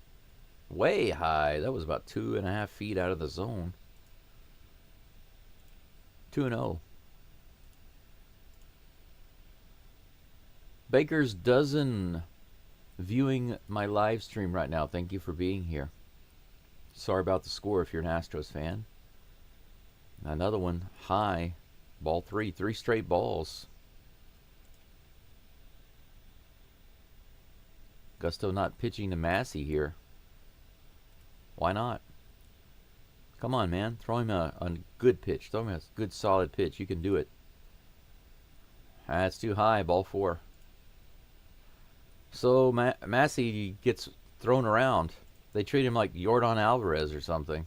Way high. That was about 2.5 feet out of the zone. 2-0. Baker's Dozen viewing my live stream right now. Thank you for being here. Sorry about the score if you're an Astros fan. Another one high. Ball three. 3 straight balls. Gusto not pitching to Massey here. Why not? Come on, man. Throw him a good pitch. Throw him a good, solid pitch. You can do it. That's too high. Ball 4. So Massey gets thrown around. They treat him like Yordan Alvarez or something.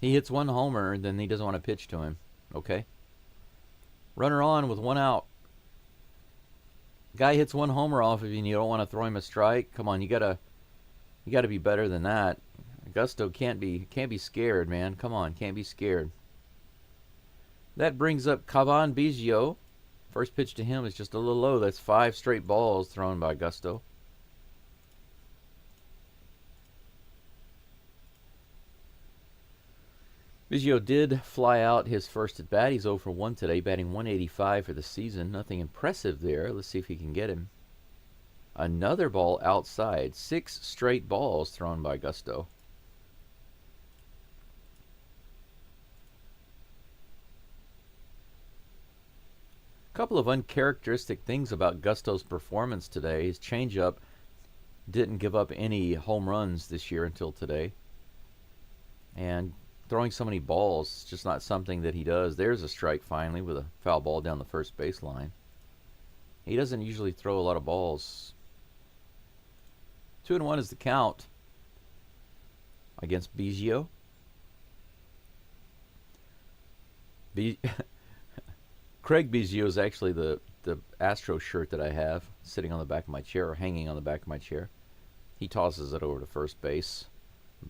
He hits 1 homer, and then he doesn't want to pitch to him. Okay? Runner on with 1 out. Guy hits 1 homer off of you, and you don't want to throw him a strike. Come on, you gotta be better than that. Gusto can't be scared, man. Come on, can't be scared. That brings up Cavan Biggio. First pitch to him is just a little low. That's 5 straight balls thrown by Gusto. Biggio did fly out his first at bat. He's 0 for 1 today, batting .185 for the season. Nothing impressive there. Let's see if he can get him. Another ball outside. 6 straight balls thrown by Gusto. A couple of uncharacteristic things about Gusto's performance today. His changeup didn't give up any home runs this year until today. And throwing so many balls is just not something that he does. There's a strike finally with a foul ball down the first baseline. He doesn't usually throw a lot of balls. 2-1 is the count against Biggio. Craig Biggio is actually the Astros shirt that I have sitting on the back of my chair, or hanging on the back of my chair. He tosses it over to first base,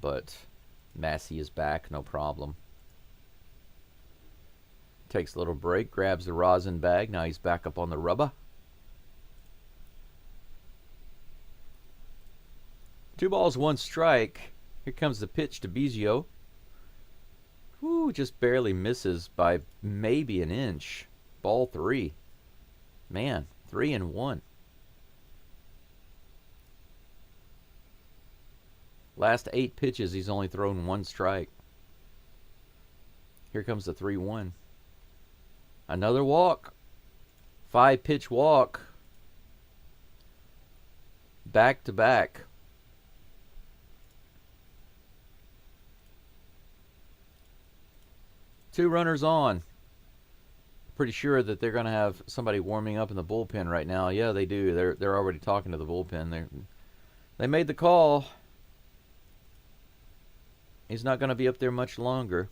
but Massey is back, no problem. Takes a little break, grabs the rosin bag. Now he's back up on the rubber. 2 balls, 1 strike. Here comes the pitch to Biggio. Whoo, just barely misses by maybe an inch. Ball 3. Man, 3-1. Last 8 pitches, he's only thrown 1 strike. Here comes the 3-1. Another walk. 5-pitch walk. Back to back. Two runners on. Pretty sure that they're going to have somebody warming up in the bullpen right now. Yeah, they do. They're already talking to the bullpen. They made the call. He's not going to be up there much longer.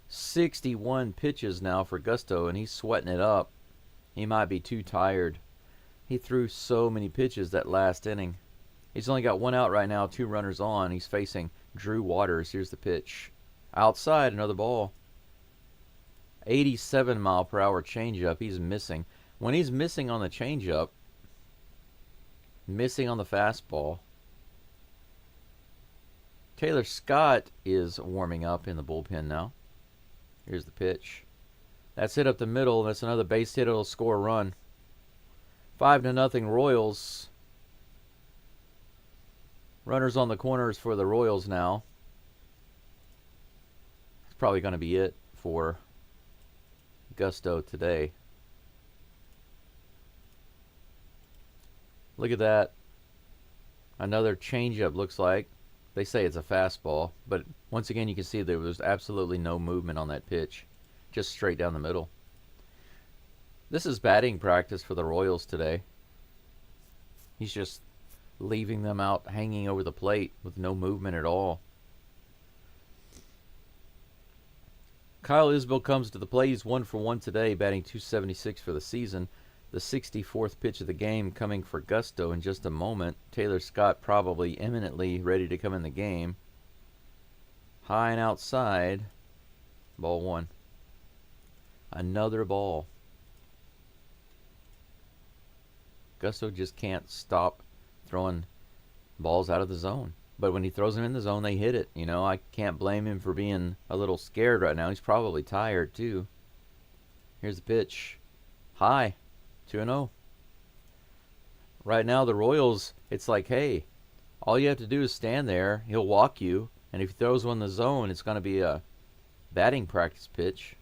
61 pitches now for Gusto, and he's sweating it up. He might be too tired. He threw so many pitches that last inning. He's only got 1 out right now, 2 runners on. He's facing Drew Waters. Here's the pitch. Outside, another ball. 87-mile-per-hour changeup. He's missing. When he's missing on the changeup, missing on the fastball, Taylor Scott is warming up in the bullpen now. Here's the pitch. That's hit up the middle. That's another base hit. It'll score a run. 5-0 Royals. Runners on the corners for the Royals now. It's probably going to be it for Gusto today. Look at that. Another changeup looks like. They say it's a fastball, but once again, you can see there was absolutely no movement on that pitch, just straight down the middle. This is batting practice for the Royals today. He's just leaving them out hanging over the plate with no movement at all. Kyle Isbell comes to the plate. He's 1 for 1 today, batting .276 for the season. The 64th pitch of the game coming for Gusto in just a moment. Taylor Scott probably imminently ready to come in the game. High and outside. Ball 1. Another ball. Gusto just can't stop throwing balls out of the zone. But when he throws them in the zone, they hit it. You know, I can't blame him for being a little scared right now. He's probably tired, too. Here's the pitch. High. 2-0. Right now, the Royals, it's like, hey, all you have to do is stand there. He'll walk you. And if he throws one in the zone, it's going to be a batting practice pitch.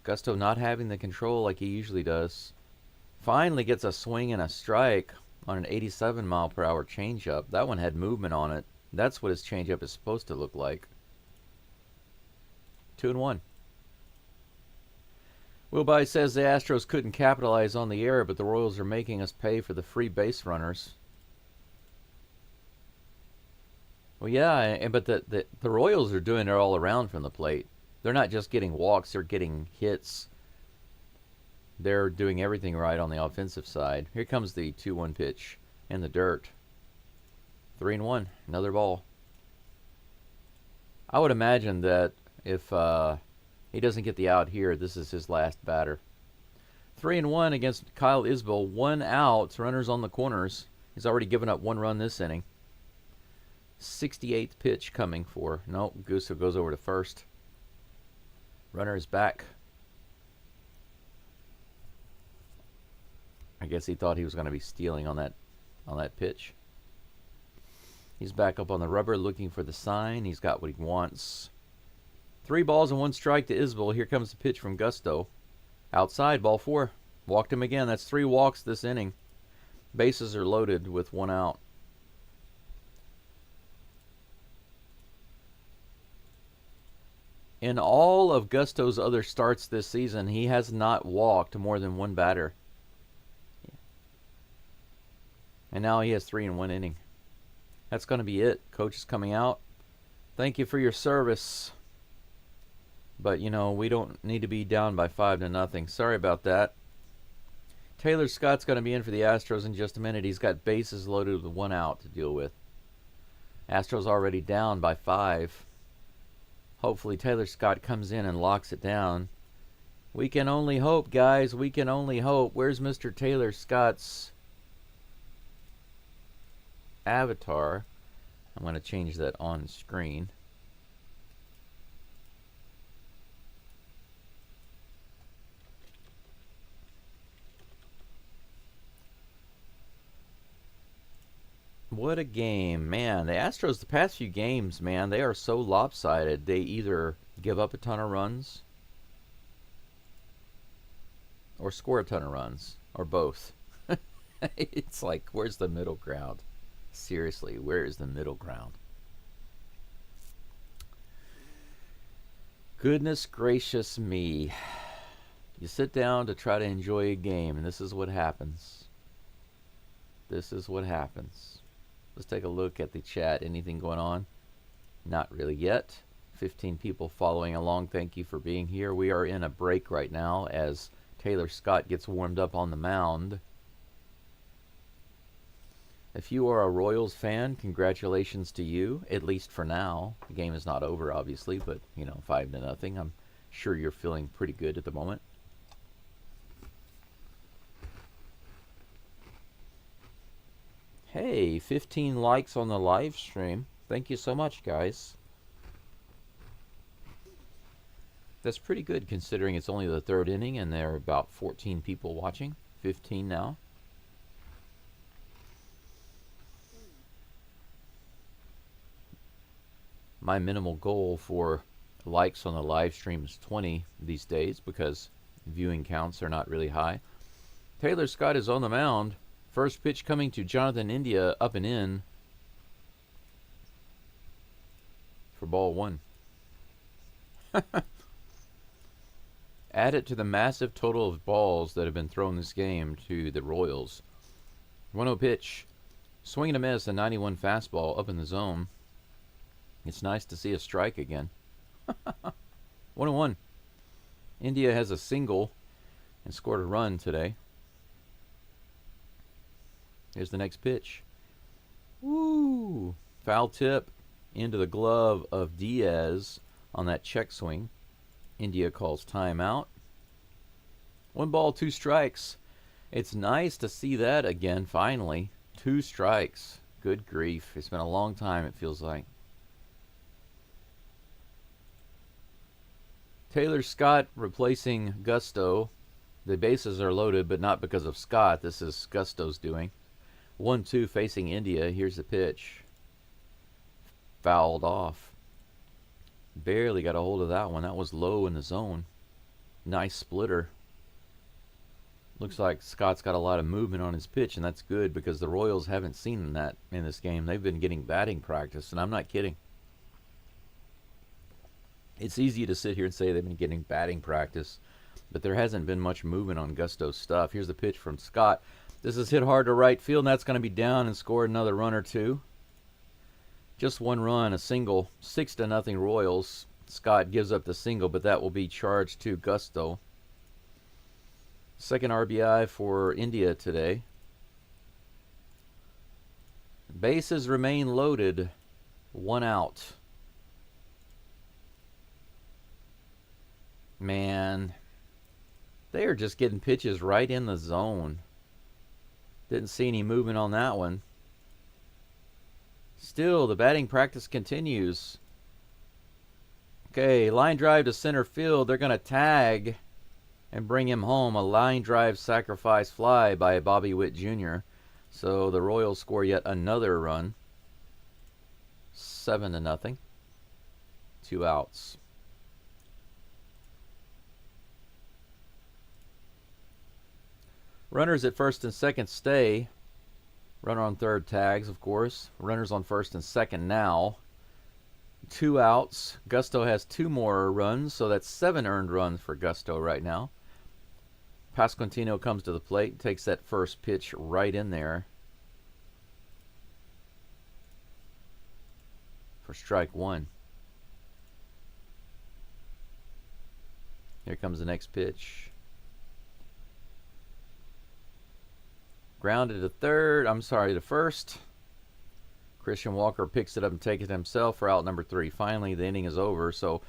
Gusto not having the control like he usually does. Finally gets a swing and a strike on an 87-mile-per-hour changeup. That one had movement on it. That's what his changeup is supposed to look like. 2-1. Wilby says the Astros couldn't capitalize on the error, but the Royals are making us pay for the free base runners. Well, yeah, but the Royals are doing it all around from the plate. They're not just getting walks, they're getting hits. They're doing everything right on the offensive side. Here comes the 2-1 pitch in the dirt. 3-1, another ball. I would imagine that if he doesn't get the out here, this is his last batter. 3-1 against Kyle Isbell. 1 out, runners on the corners. He's already given up 1 run this inning. 68th pitch coming for. No, Gusto goes over to first. Runner is back. I guess he thought he was going to be stealing on that pitch. He's back up on the rubber looking for the sign. He's got what he wants. 3 balls and 1 strike to Isbell. Here comes the pitch from Gusto. Outside, ball 4. Walked him again. That's 3 walks this inning. Bases are loaded with 1 out. In all of Gusto's other starts this season, he has not walked more than 1 batter. And now he has 3 in 1 inning. That's going to be it. Coach is coming out. Thank you for your service. But, you know, we don't need to be down by 5-0. Sorry about that. Taylor Scott's going to be in for the Astros in just a minute. He's got bases loaded with 1 out to deal with. Astros already down by 5. Hopefully Taylor Scott comes in and locks it down. We can only hope, guys. We can only hope. Where's Mr. Taylor Scott's avatar? I'm going to change that on screen. What a game, man. The Astros, the past few games, man, they are so lopsided. They either give up a ton of runs or score a ton of runs, or both. It's like, where's the middle ground? Seriously, where is the middle ground? Goodness gracious me. You sit down to try to enjoy a game, and this is what happens. This is what happens. Let's take a look at the chat. Anything going on? Not really yet. 15 people following along. Thank you for being here. We are in a break right now as Taylor Scott gets warmed up on the mound. If you are a Royals fan, congratulations to you, at least for now. The game is not over, obviously, but, 5-0. I'm sure you're feeling pretty good at the moment. Hey, 15 likes on the live stream. Thank you so much, guys. That's pretty good considering it's only the 3rd inning and there are about 14 people watching. 15 now. My minimal goal for likes on the live stream is 20 these days because viewing counts are not really high. Taylor Scott is on the mound. First pitch coming to Jonathan India, up and in for ball one. Add it to the massive total of balls that have been thrown this game to the Royals. 1-0 pitch. Swing and a miss, a 91 fastball up in the zone. It's nice to see a strike again. 1-1. India has a single and scored a run today. Here's the next pitch. Woo! Foul tip into the glove of Diaz on that check swing. India calls timeout. 1 ball, 2 strikes. It's nice to see that again, finally. 2 strikes. Good grief. It's been a long time, it feels like. Taylor Scott replacing Gusto. The bases are loaded, but not because of Scott. This is Gusto's doing. 1-2 facing India. Here's the pitch. Fouled off. Barely got a hold of that one. That was low in the zone. Nice splitter. Looks like Scott's got a lot of movement on his pitch, and that's good because the Royals haven't seen that in this game. They've been getting batting practice, and I'm not kidding. It's easy to sit here and say they've been getting batting practice, but there hasn't been much movement on Gusto's stuff. Here's the pitch from Scott. This is hit hard to right field, and that's going to be down and score another run or two. Just 1 run, a single, 6-0 Royals. Scott gives up the single, but that will be charged to Gusto. Second RBI for India today. Bases remain loaded. 1 out. Man, they are just getting pitches right in the zone. Didn't see any movement on that one. Still, the batting practice continues. Okay, line drive to center field. They're going to tag and bring him home. A line drive sacrifice fly by Bobby Witt Jr. So the Royals score yet another run. 7-0. 2 outs. Runners at first and second stay. Runner on third tags, of course. Runners on first and second now. 2 outs. Gusto has 2 more runs, so that's 7 earned runs for Gusto right now. Pasquantino comes to the plate, takes that first pitch right in there for strike 1. Here comes the next pitch. Grounded to first. Christian Walker picks it up and takes it himself for out number 3. Finally, the inning is over. So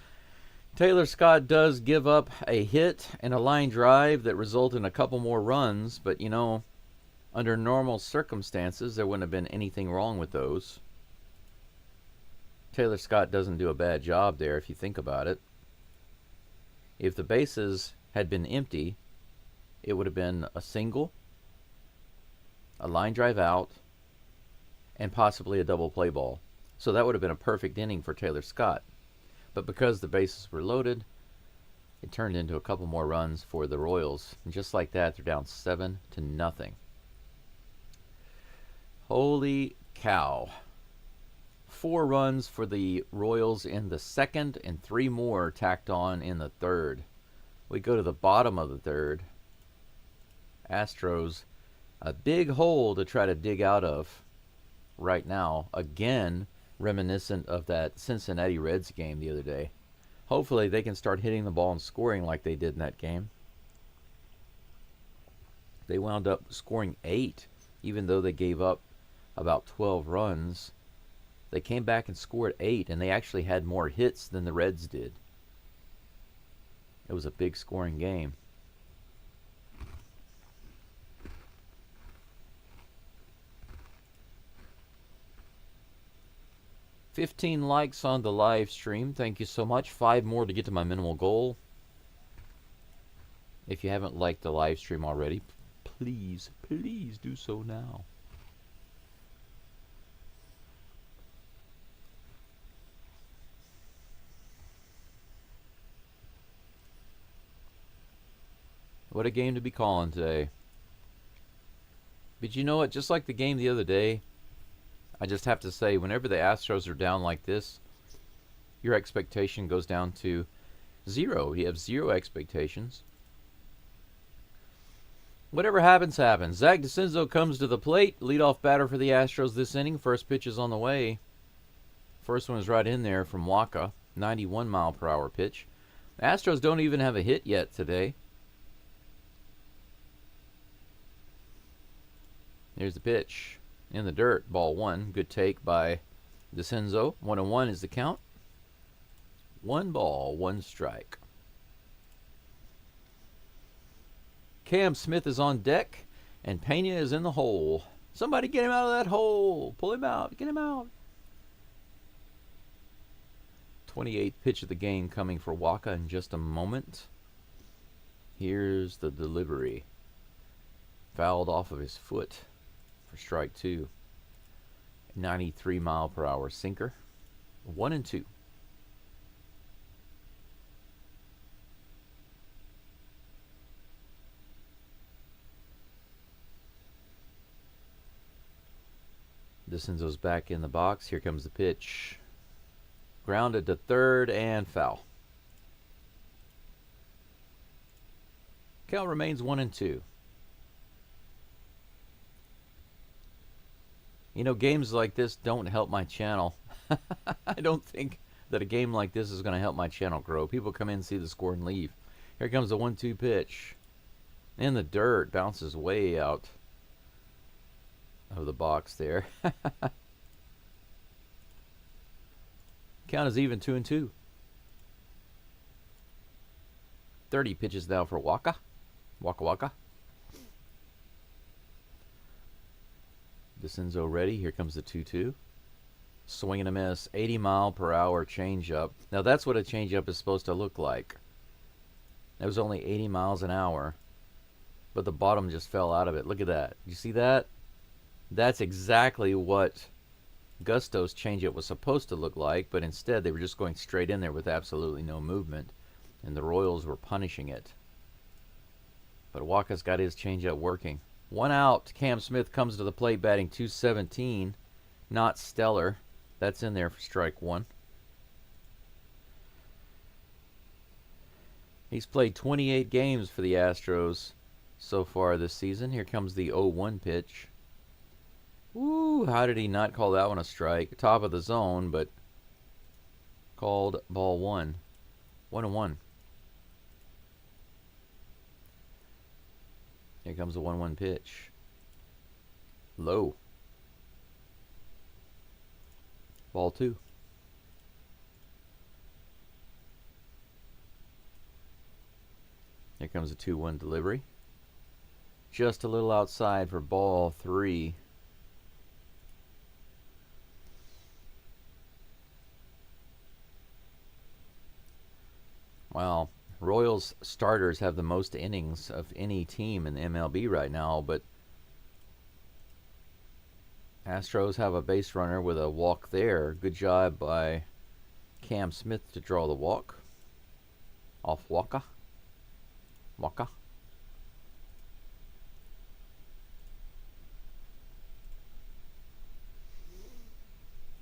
Taylor Scott does give up a hit and a line drive that result in a couple more runs. But, you know, under normal circumstances, there wouldn't have been anything wrong with those. Taylor Scott doesn't do a bad job there if you think about it. If the bases had been empty, it would have been a single, a line drive out, and possibly a double play ball. So that would have been a perfect inning for Taylor Scott. But because the bases were loaded, it turned into a couple more runs for the Royals. And just like that, they're down 7-0. Holy cow. 4 runs for the Royals in the second and 3 more tacked on in the third. We go to the bottom of the third. Astros, a big hole to try to dig out of right now. Again, reminiscent of that Cincinnati Reds game the other day. Hopefully they can start hitting the ball and scoring like they did in that game. They wound up scoring 8, even though they gave up about 12 runs. They came back and scored 8, and they actually had more hits than the Reds did. It was a big scoring game. $15 likes on the live stream. Thank you so much. 5 more to get to my minimal goal. If you haven't liked the live stream already, please do so now. What a game to be calling today. But you know what? Just like the game the other day, I just have to say, whenever the Astros are down like this, your expectation goes down to zero. You have zero expectations. Whatever happens, happens. Zach DeCenzo comes to the plate. Leadoff batter for the Astros this inning. First pitch is on the way. First one is right in there from Waka. 91-mile-per-hour pitch. The Astros don't even have a hit yet today. Here's the pitch. In the dirt, ball one. Good take by DeCenzo. 1-1 is the count. 1 ball, 1 strike. Cam Smith is on deck, and Pena is in the hole. Somebody get him out of that hole. Pull him out. Get him out. 28th pitch of the game coming for Waka in just a moment. Here's the delivery. Fouled off of his foot for strike 2. 93-mile-per-hour sinker. 1-2. DeCenzo's back in the box. Here comes the pitch. Grounded to third and foul. Count remains 1-2. You know, games like this don't help my channel. I don't think that a game like this is going to help my channel grow. People come in, see the score, and leave. Here comes the 1-2 pitch. In the dirt. Bounces way out of the box there. Count is even, 2-2. 30 pitches now for Waka. Waka. DeCenzo ready. Here comes the 2-2. Swing and a miss. 80-mile-per-hour changeup. Now that's what a changeup is supposed to look like. It was only 80 miles an hour, but the bottom just fell out of it. Look at that. You see that? That's exactly what Gusto's changeup was supposed to look like, but instead they were just going straight in there with absolutely no movement, and the Royals were punishing it. But Waka's got his changeup working. 1 out. Cam Smith comes to the plate batting .217. Not stellar. That's in there for strike 1. He's played 28 games for the Astros so far this season. Here comes the 0-1 pitch. Woo, how did he not call that one a strike? Top of the zone, but called ball 1. 1-1. Here comes the 1-1 pitch. Low. Ball 2. Here comes the 2-1 delivery. Just a little outside for ball 3. Well, Royals starters have the most innings of any team in the MLB right now, but Astros have a base runner with a walk there. Good job by Cam Smith to draw the walk. Off Waka.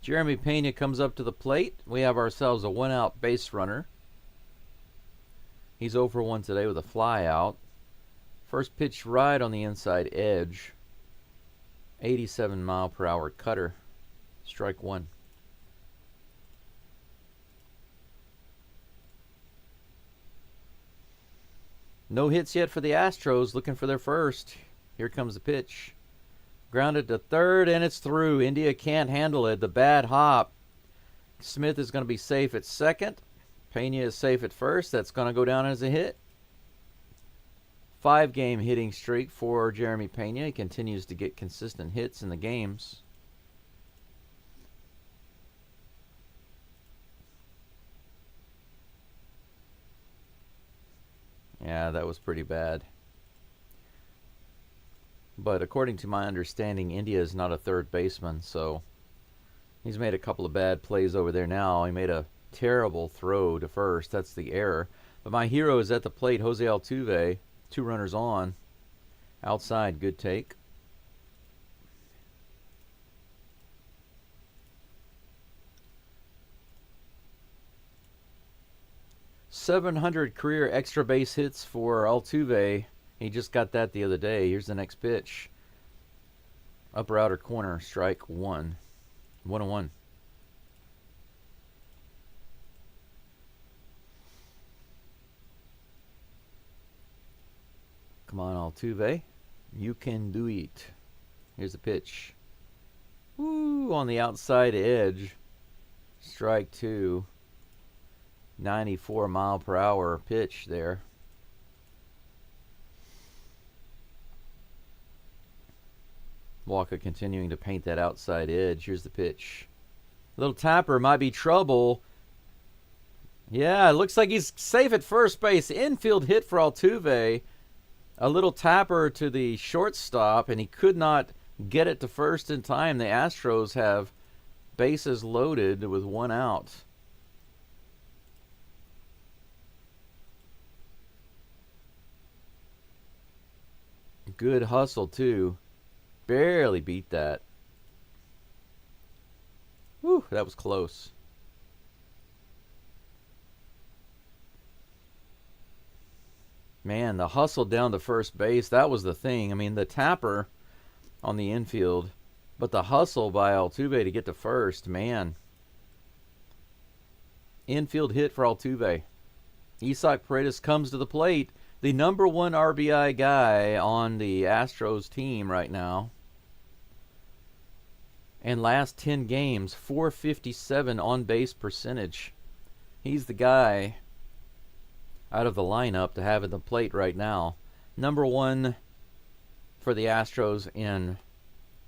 Jeremy Pena comes up to the plate. We have ourselves a 1-out base runner. He's 0 for 1 today with a fly out. First pitch right on the inside edge. 87-mile-per-hour cutter. Strike 1. No hits yet for the Astros, looking for their first. Here comes the pitch. Grounded to third, and it's through. India can't handle it. The bad hop. Smith is going to be safe at second. Pena is safe at first. That's going to go down as a hit. 5-game hitting streak for Jeremy Pena. He continues to get consistent hits in the games. Yeah, that was pretty bad. But according to my understanding, India is not a third baseman, so he's made a couple of bad plays over there now. He made a terrible throw to first. That's the error. But my hero is at the plate, Jose Altuve. 2 runners on. Outside, good take. 700 career extra base hits for Altuve. He just got that the other day. Here's the next pitch. Upper outer corner, strike one. 1-1. Come on, Altuve. You can do it. Here's the pitch. Woo, on the outside edge. Strike two. 94 mile per hour pitch there. Walker continuing to paint that outside edge. Here's the pitch. Little tapper, might be trouble. Yeah, it looks like he's safe at first base. Infield hit for Altuve. A little tapper to the shortstop, and he could not get it to first in time. The Astros have bases loaded with one out. Good hustle, too. Barely beat that. Whew, that was close. Man, the hustle down to first base, that was the thing. I mean, the tapper on the infield, but the hustle by Altuve to get to first, man. Infield hit for Altuve. Isaac Paredes comes to the plate. The number one RBI guy on the Astros team right now. And last 10 games, .457 on-base percentage. He's the guy out of the lineup to have at the plate right now. Number one for the Astros in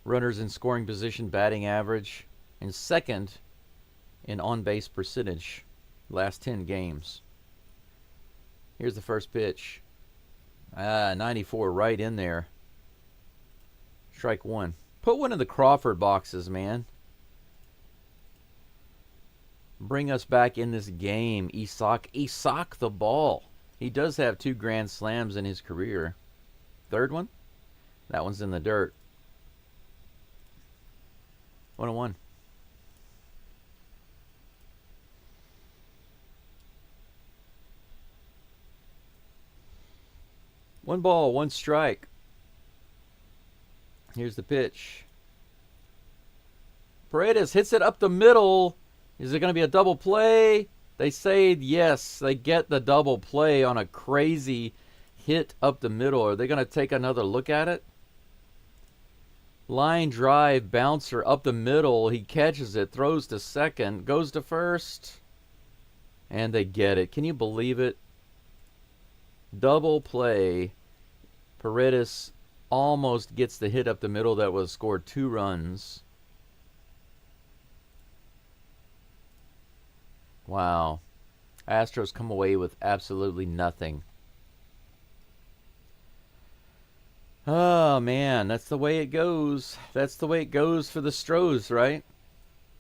runners in scoring position, batting average, and second in on-base percentage last 10 games. Here's the first pitch. 94 right in there. Strike one. Put one in the Crawford boxes, man. Bring us back in this game. Isaac the ball. He does have 2 grand slams in his career. Third one? That one's in the dirt. 1-1. One ball, one strike. Here's the pitch. Paredes hits it up the middle. Is it going to be a double play? They say yes. They get the double play on a crazy hit up the middle. Are they going to take another look at it? Line drive, bouncer up the middle. He catches it, throws to second, goes to first. And they get it. Can you believe it? Double play. Paredes almost gets the hit up the middle that was scored 2 runs. Wow. Astros come away with absolutely nothing. Oh, man, that's the way it goes. That's the way it goes for the Stros, right?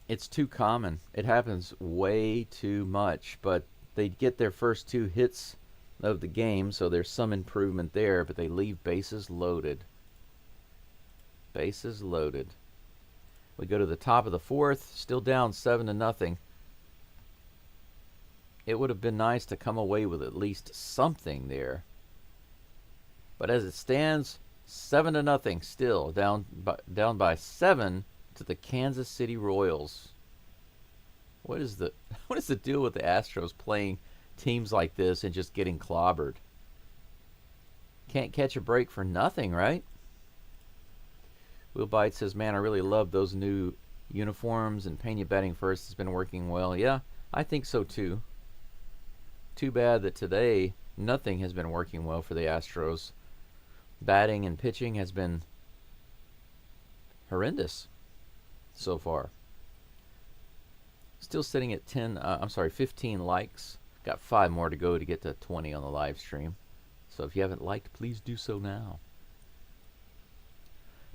It's too common. It happens way too much, but they get their first 2 hits of the game, so there's some improvement there, but they leave bases loaded. Bases loaded. We go to the top of the 4th, still down 7-0. It would have been nice to come away with at least something there. But as it stands, 7-0 still, down by 7 to the Kansas City Royals. What is the deal with the Astros playing teams like this and just getting clobbered? Can't catch a break for nothing, right? Will Bite says, man, I really love those new uniforms, and Pena batting first has been working well. Yeah, I think so too. Too bad that today nothing has been working well for the Astros. Batting and pitching has been horrendous so far. Still sitting at 15 likes. Got 5 more to go to get to 20 on the live stream. So if you haven't liked, please do so now.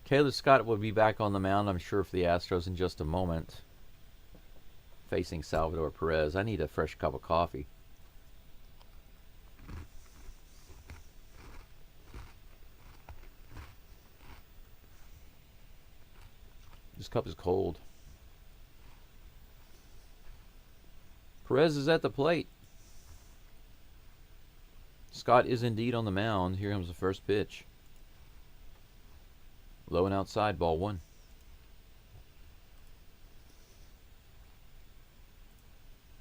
Taylor Scott will be back on the mound, I'm sure, for the Astros in just a moment. Facing Salvador Perez. I need a fresh cup of coffee. This cup is cold. Perez is at the plate. Scott is indeed on the mound. Here comes the first pitch. Low and outside, ball one.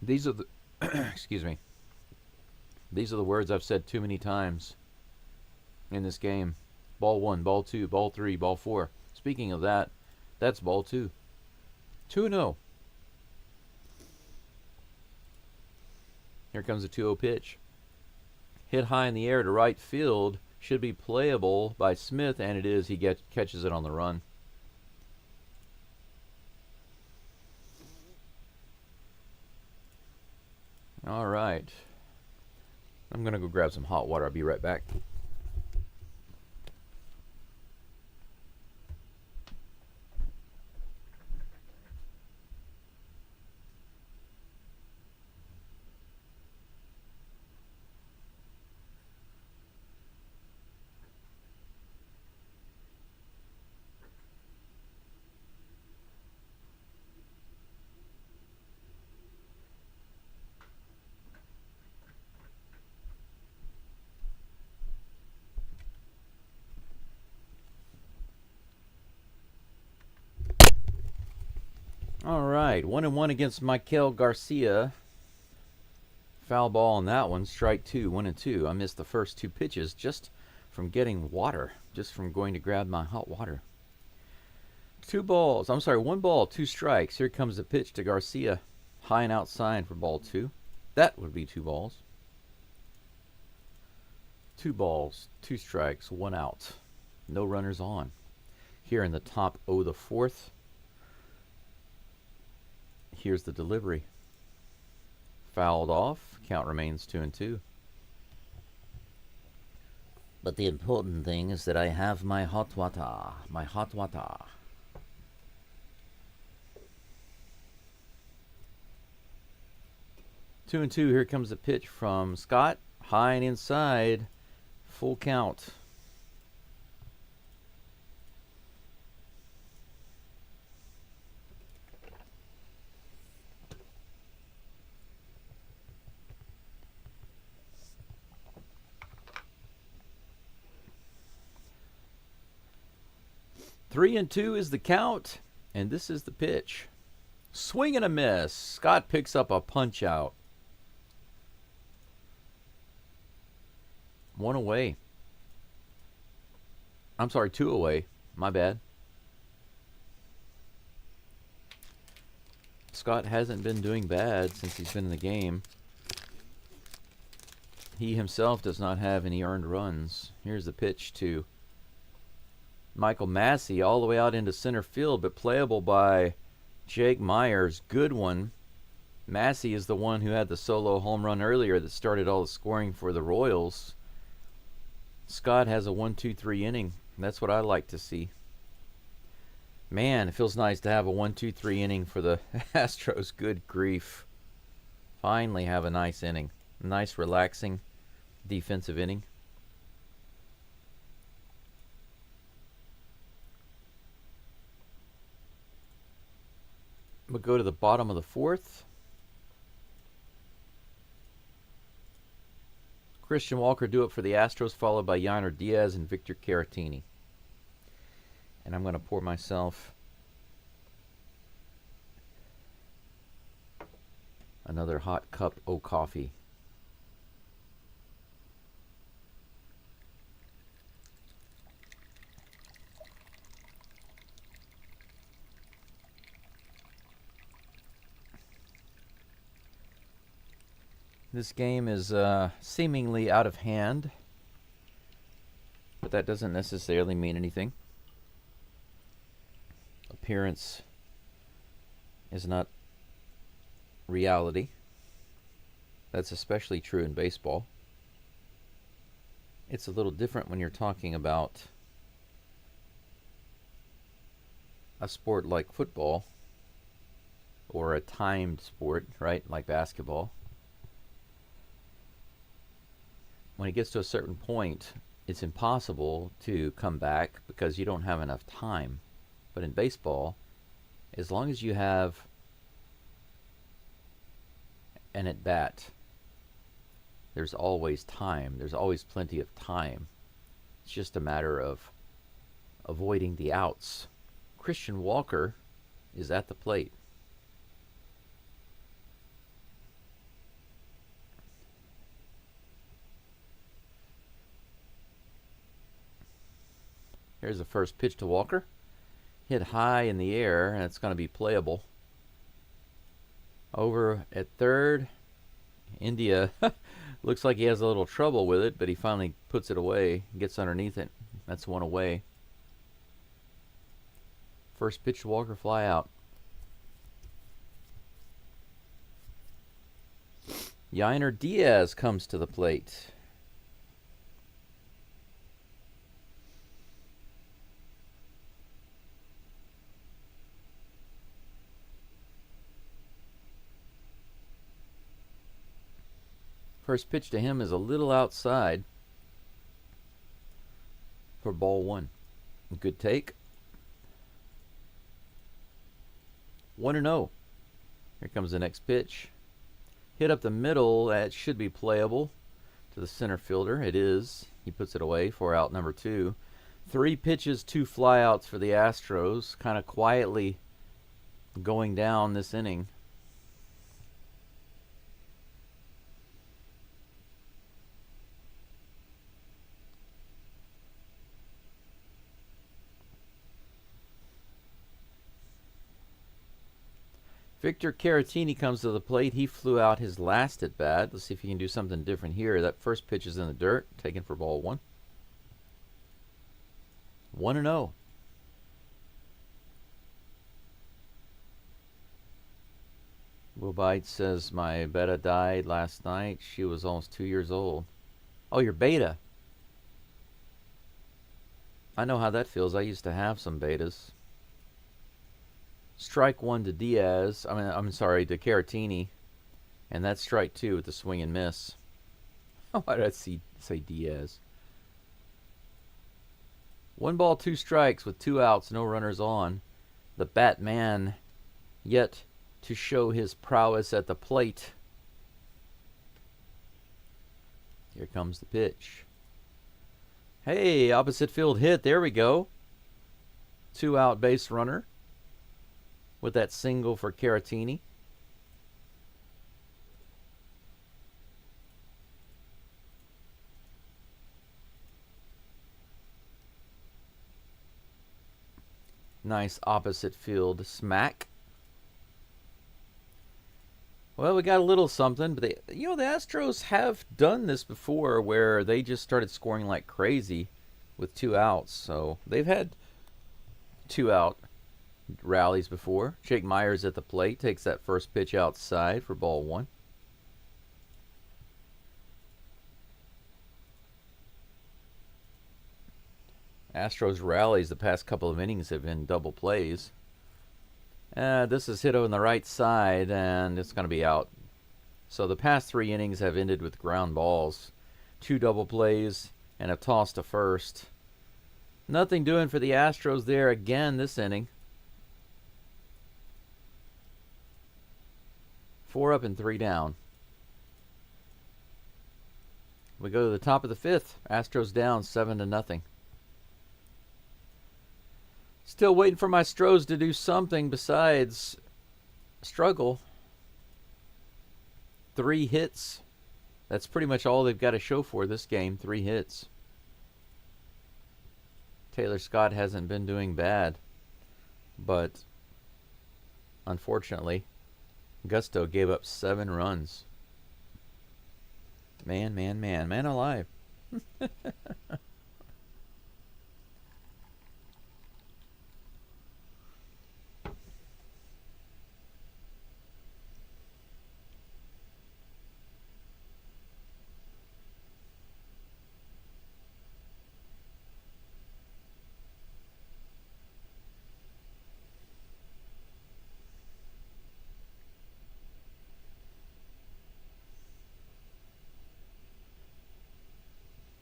These are the excuse me. These are the words I've said too many times in this game. Ball one, ball two, ball three, ball four. Speaking of that, that's ball two. 2-0. Here comes a 2-0 pitch. Hit high in the air to right field. Should be playable by Smith, and it is. He catches it on the run. All right. I'm going to go grab some hot water. I'll be right back. All right, 1-1 against Michael Garcia. Foul ball on that one. Strike two, 1-2. I missed the first two pitches just from getting water, just from going to grab my hot water. One ball, two strikes. Here comes the pitch to Garcia. High and outside for ball two. That would be 2 balls. 2 balls, 2 strikes, 1 out. No runners on. Here in the top of the fourth. Here's the delivery. Fouled off. Count remains 2-2. But the important thing is that I have my hot water. My hot water. Two and two. Here comes the pitch from Scott. High and inside. Full count. Three and two is the count, and this is the pitch. Swing and a miss. Scott picks up a punch out. 1 away. I'm sorry, 2 away. My bad. Scott hasn't been doing bad since he's been in the game. He himself does not have any earned runs. Here's the pitch to Michael Massey all the way out into center field, but playable by Jake Myers. Good one. Massey is the one who had the solo home run earlier that started all the scoring for the Royals. Scott has a 1-2-3 inning. That's what I like to see. Man, it feels nice to have a 1-2-3 inning for the Astros. Good grief. Finally have a nice inning. Nice, relaxing defensive inning. We'll go to the bottom of the fourth. Christian Walker do it for the Astros, followed by Yainer Diaz and Victor Caratini. And I'm going to pour myself another hot cup of coffee. This game is seemingly out of hand, but that doesn't necessarily mean anything. Appearance is not reality. That's especially true in baseball. It's a little different when you're talking about a sport like football or a timed sport, right, like basketball. When it gets to a certain point, it's impossible to come back because you don't have enough time. But in baseball, as long as you have an at-bat, there's always time. There's always plenty of time. It's just a matter of avoiding the outs. Christian Walker is at the plate. Here's the first pitch to Walker. Hit high in the air, and it's going to be playable. Over at third, India looks like he has a little trouble with it, but he finally puts it away, gets underneath it. That's one away. First pitch to Walker, fly out. Yainer Diaz comes to the plate. First pitch to him is a little outside for ball one. Good take. 1-0. Here comes the next pitch. Hit up the middle. That should be playable to the center fielder. It is. He puts it away for out number 2. 3 pitches, 2 flyouts for the Astros. Kind of quietly going down this inning. Victor Caratini comes to the plate. He flew out his last at bat. Let's see if he can do something different here. That first pitch is in the dirt, taken for ball 1. 1-0. Will Bite says, my beta died last night. She was almost 2 years old. Oh, your beta. I know how that feels. I used to have some betas. Strike 1 to Diaz. I'm sorry, to Caratini. And that's strike 2 with the swing and miss. Why did I say Diaz? 1 ball, 2 strikes with 2 outs, no runners on. The Batman yet to show his prowess at the plate. Here comes the pitch. Hey, opposite field hit. There we go. 2 out base runner with that single for Caratini. Nice opposite field smack. Well, we got a little something, but the Astros have done this before where they just started scoring like crazy with 2 outs. So they've had 2 out rallies before. Jake Myers at the plate takes that first pitch outside for ball 1. Astros rallies the past couple of innings have been double plays. This is hit on the right side, and it's going to be out. So the past 3 innings have ended with ground balls. 2 double plays and a toss to first. Nothing doing for the Astros there again this inning. 4 up and 3 down. We go to the top of the 5th. Astros down 7-0. Still waiting for my Stros to do something besides struggle. 3 hits. That's pretty much all they've got to show for this game. 3 hits. Taylor Scott hasn't been doing bad, but unfortunately, Gusto gave up 7 runs. Man alive.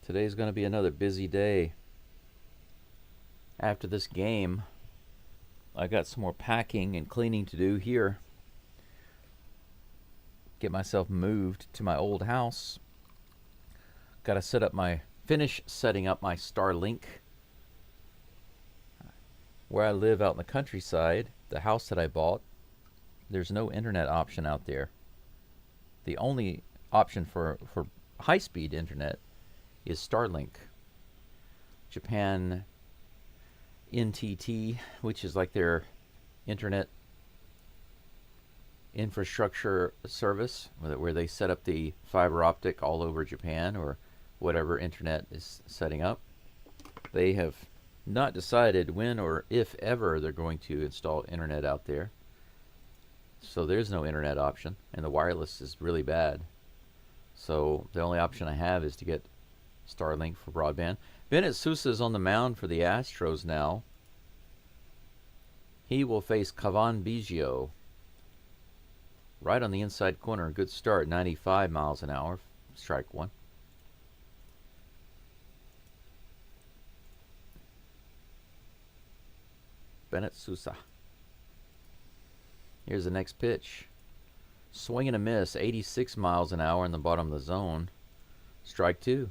Today's going to be another busy day. After this game, I got some more packing and cleaning to do here. Get myself moved to my old house. got to finish setting up my Starlink. Where I live out in the countryside, the house that I bought, there's no internet option out there. The only option for high-speed internet is Starlink. Japan NTT, which is like their internet infrastructure service, where they set up the fiber optic all over Japan or whatever internet is setting up. They have not decided when or if ever they're going to install internet out there. So there's no internet option, and the wireless is really bad. So the only option I have is to get Starlink for broadband. Bennett Sousa is on the mound for the Astros now. He will face Cavan Biggio. Right on the inside corner. Good start. 95 miles an hour. Strike one. Bennett Sousa. Here's the next pitch. Swing and a miss. 86 miles an hour in the bottom of the zone. Strike two.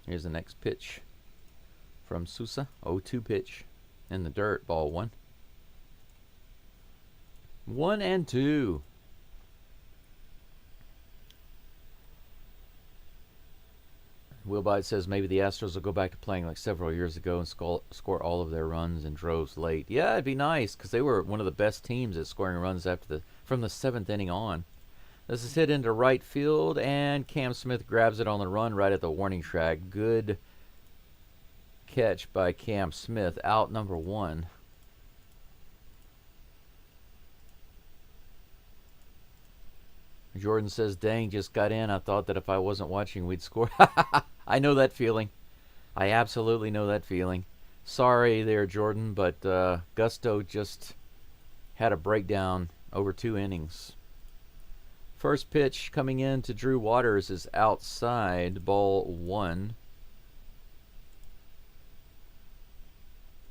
Here's the next pitch from Sousa. 0-2 pitch in the dirt. Ball one. 1-2. Will Bite says maybe the Astros will go back to playing like several years ago and score all of their runs in droves late. Yeah, it'd be nice because they were one of the best teams at scoring runs from the 7th inning on. This is hit into right field, and Cam Smith grabs it on the run right at the warning track. Good catch by Cam Smith. Out number one. Jordan says, dang, just got in. I thought that if I wasn't watching, we'd score. I know that feeling. I absolutely know that feeling. Sorry there, Jordan, but Gusto just had a breakdown over 2 innings. First pitch coming in to Drew Waters is outside. Ball one.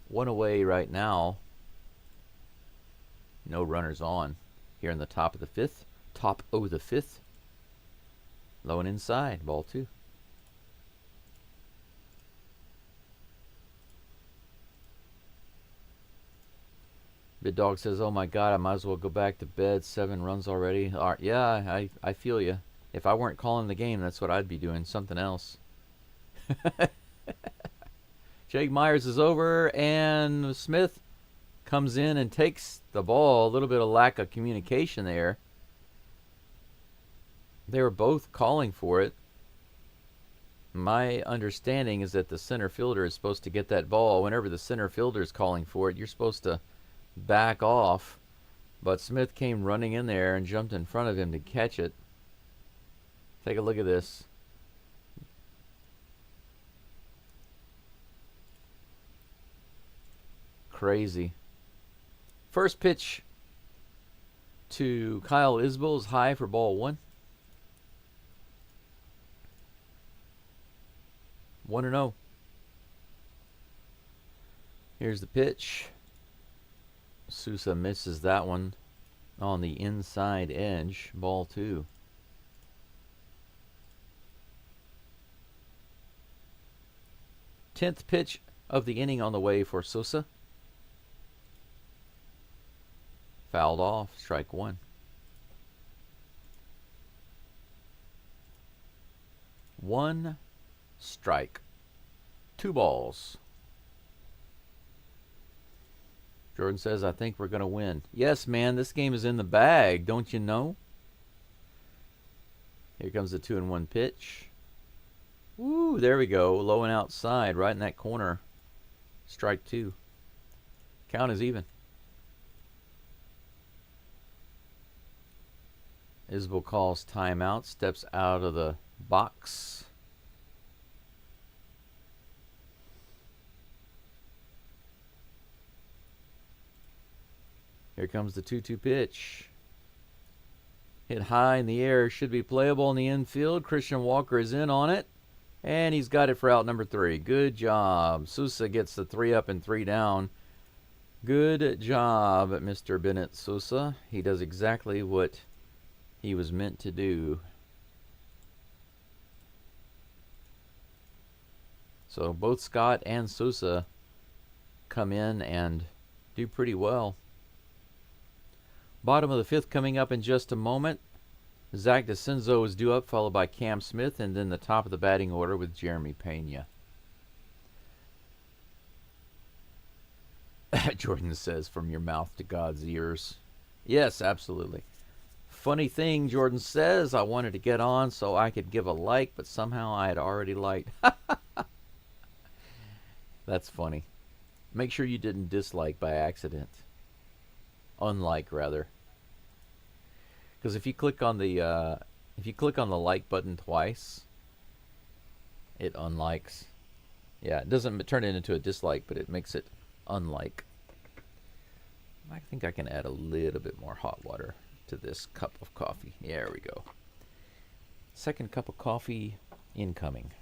1 away right now. No runners on here in the top of the 5th. Top of the 5th. Low and inside. Ball two. Big Dog says, oh my God, I might as well go back to bed. 7 runs already. Yeah, I feel you. If I weren't calling the game, that's what I'd be doing. Something else. Jake Myers is over, and Smith comes in and takes the ball. A little bit of lack of communication there. They were both calling for it. My understanding is that the center fielder is supposed to get that ball. Whenever the center fielder is calling for it, you're supposed to back off. But Smith came running in there and jumped in front of him to catch it. Take a look at this. Crazy. First pitch to Kyle Isbell is high for ball one. 1-0. Here's the pitch. Sousa misses that one on the inside edge. Ball two. Tenth pitch of the inning on the way for Sousa. Fouled off. Strike one. 1 strike. 2 balls. Jordan says, I think we're going to win. Yes, man, this game is in the bag, don't you know? Here comes the 2-1 pitch. Woo, there we go. Low and outside, right in that corner. Strike 2. Count is even. Isbell calls timeout, steps out of the box. Here comes the 2-2 pitch. Hit high in the air. Should be playable in the infield. Christian Walker is in on it. And he's got it for out number 3. Good job. Sousa gets the 3 up and 3 down. Good job, Mr. Bennett Sosa. He does exactly what he was meant to do. So both Scott and Sosa come in and do pretty well. Bottom of the fifth coming up in just a moment. Zach DeCenzo is due up, followed by Cam Smith, and then the top of the batting order with Jeremy Pena. Jordan says, from your mouth to God's ears. Yes, absolutely. Funny thing, Jordan says, I wanted to get on so I could give a like, but somehow I had already liked. That's funny. Make sure you didn't dislike by accident. Unlike, rather. Because if you click on the like button twice, it unlikes. Yeah, it doesn't turn it into a dislike, but it makes it unlike. I think I can add a little bit more hot water to this cup of coffee. There we go. Second cup of coffee incoming.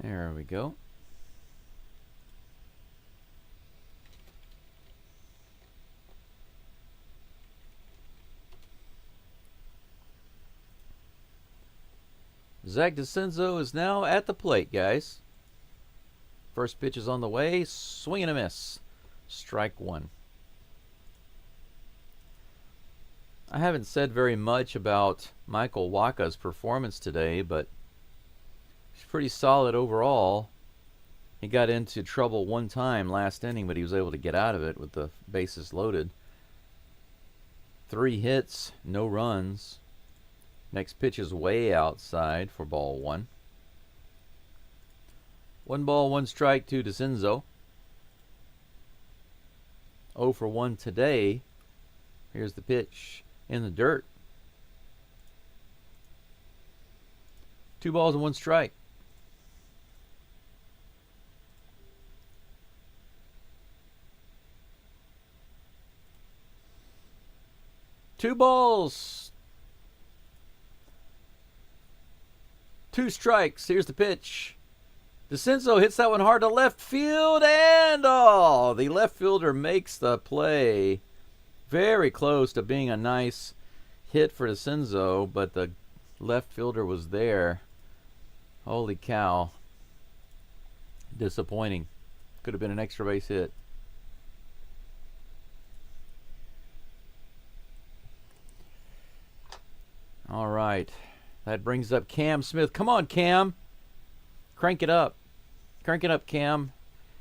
There we go. Zach DeCenzo is now at the plate, guys. First pitch is on the way. Swing and a miss. Strike one. I haven't said very much about Michael Wacha's performance today, but he's pretty solid overall. He got into trouble one time last inning, but he was able to get out of it with the bases loaded. 3 hits, no runs. Next pitch is way outside for ball one. 1 ball, 1 strike to DeCenzo. 0 for 1 today. Here's the pitch in the dirt. 2 balls and 1 strike. Two balls, 2 strikes. Here's the pitch. DeCenzo hits that one hard to left field, and the left fielder makes the play. Very close to being a nice hit for DeCenzo, but the left fielder was there. Holy cow. Disappointing. Could have been an extra base hit. All right. That brings up Cam Smith. Come on, Cam. Crank it up. Crank it up, Cam.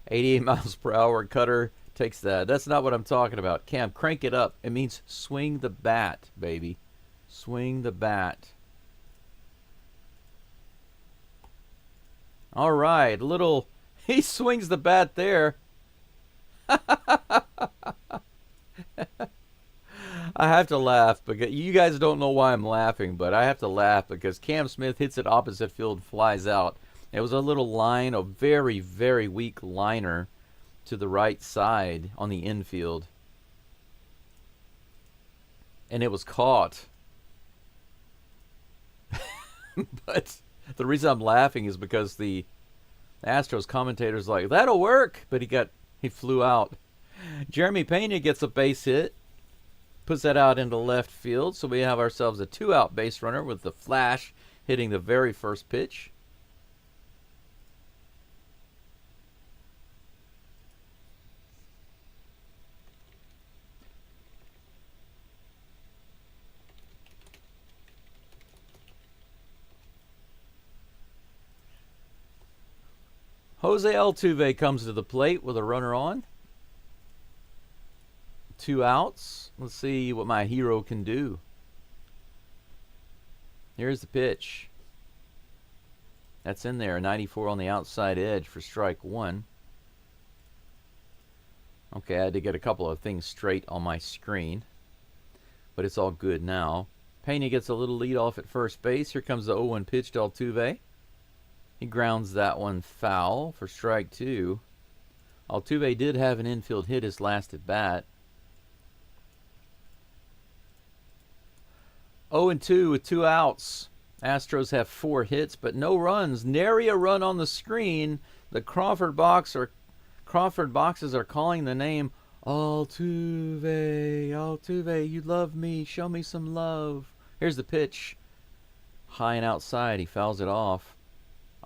88 miles per hour cutter takes that. That's not what I'm talking about. Cam, crank it up. It means swing the bat, baby. Swing the bat. All right. He swings the bat there. I have to laugh because you guys don't know why I'm laughing, but I have to laugh because Cam Smith hits it opposite field, flies out. It was a little line, a very, very weak liner to the right side on the infield. And it was caught. But the reason I'm laughing is because the Astros commentator's like, that'll work, but he flew out. Jeremy Pena gets a base hit. Puts that out into left field, so we have ourselves a 2-out base runner with the Flash hitting the very first pitch. Jose Altuve comes to the plate with a runner on. 2 outs. Let's see what my hero can do. Here's the pitch. That's in there. 94 on the outside edge for strike 1. Okay, I had to get a couple of things straight on my screen, but it's all good now. Pena gets a little lead off at first base. Here comes the 0-1 pitch to Altuve. He grounds that one foul for strike 2. Altuve did have an infield hit his last at bat. 0-2 with 2 outs. Astros have 4 hits, but no runs. Nary a run on the screen. The Crawford boxes are calling the name Altuve. Altuve, you love me. Show me some love. Here's the pitch. High and outside. He fouls it off.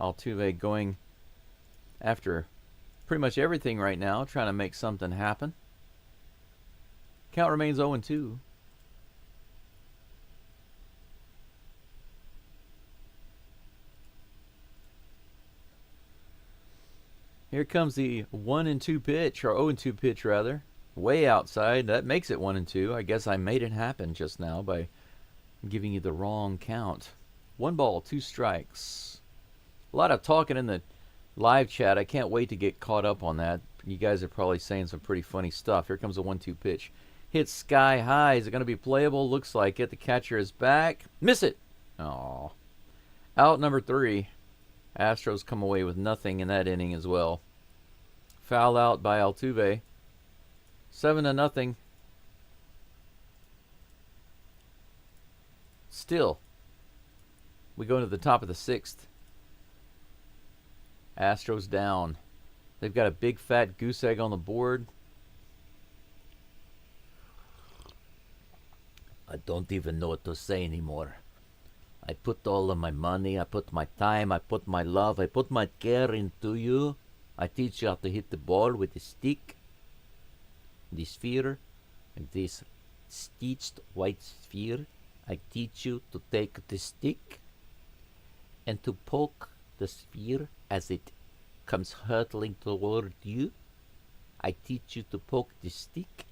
Altuve going after pretty much everything right now, trying to make something happen. Count remains 0-2. Here comes the 1-2 pitch, or 0-2 pitch rather. Way outside. That makes it 1-2. I guess I made it happen just now by giving you the wrong count. 1 ball, 2 strikes. A lot of talking in the live chat. I can't wait to get caught up on that. You guys are probably saying some pretty funny stuff. Here comes a 1-2 pitch. Hits sky high. Is it going to be playable? Looks like it. The catcher is back. Miss it. Aw. Out number 3. Astros come away with nothing in that inning as well. Foul out by Altuve. 7-0. Still, we go to the top of the 6th. Astros down. They've got a big fat goose egg on the board. I don't even know what to say anymore. I put all of my money, I put my time, I put my love, I put my care into you. I teach you how to hit the ball with the stick, the sphere, and this stitched white sphere. I teach you to take the stick and to poke the sphere as it comes hurtling toward you. I teach you to poke the stick,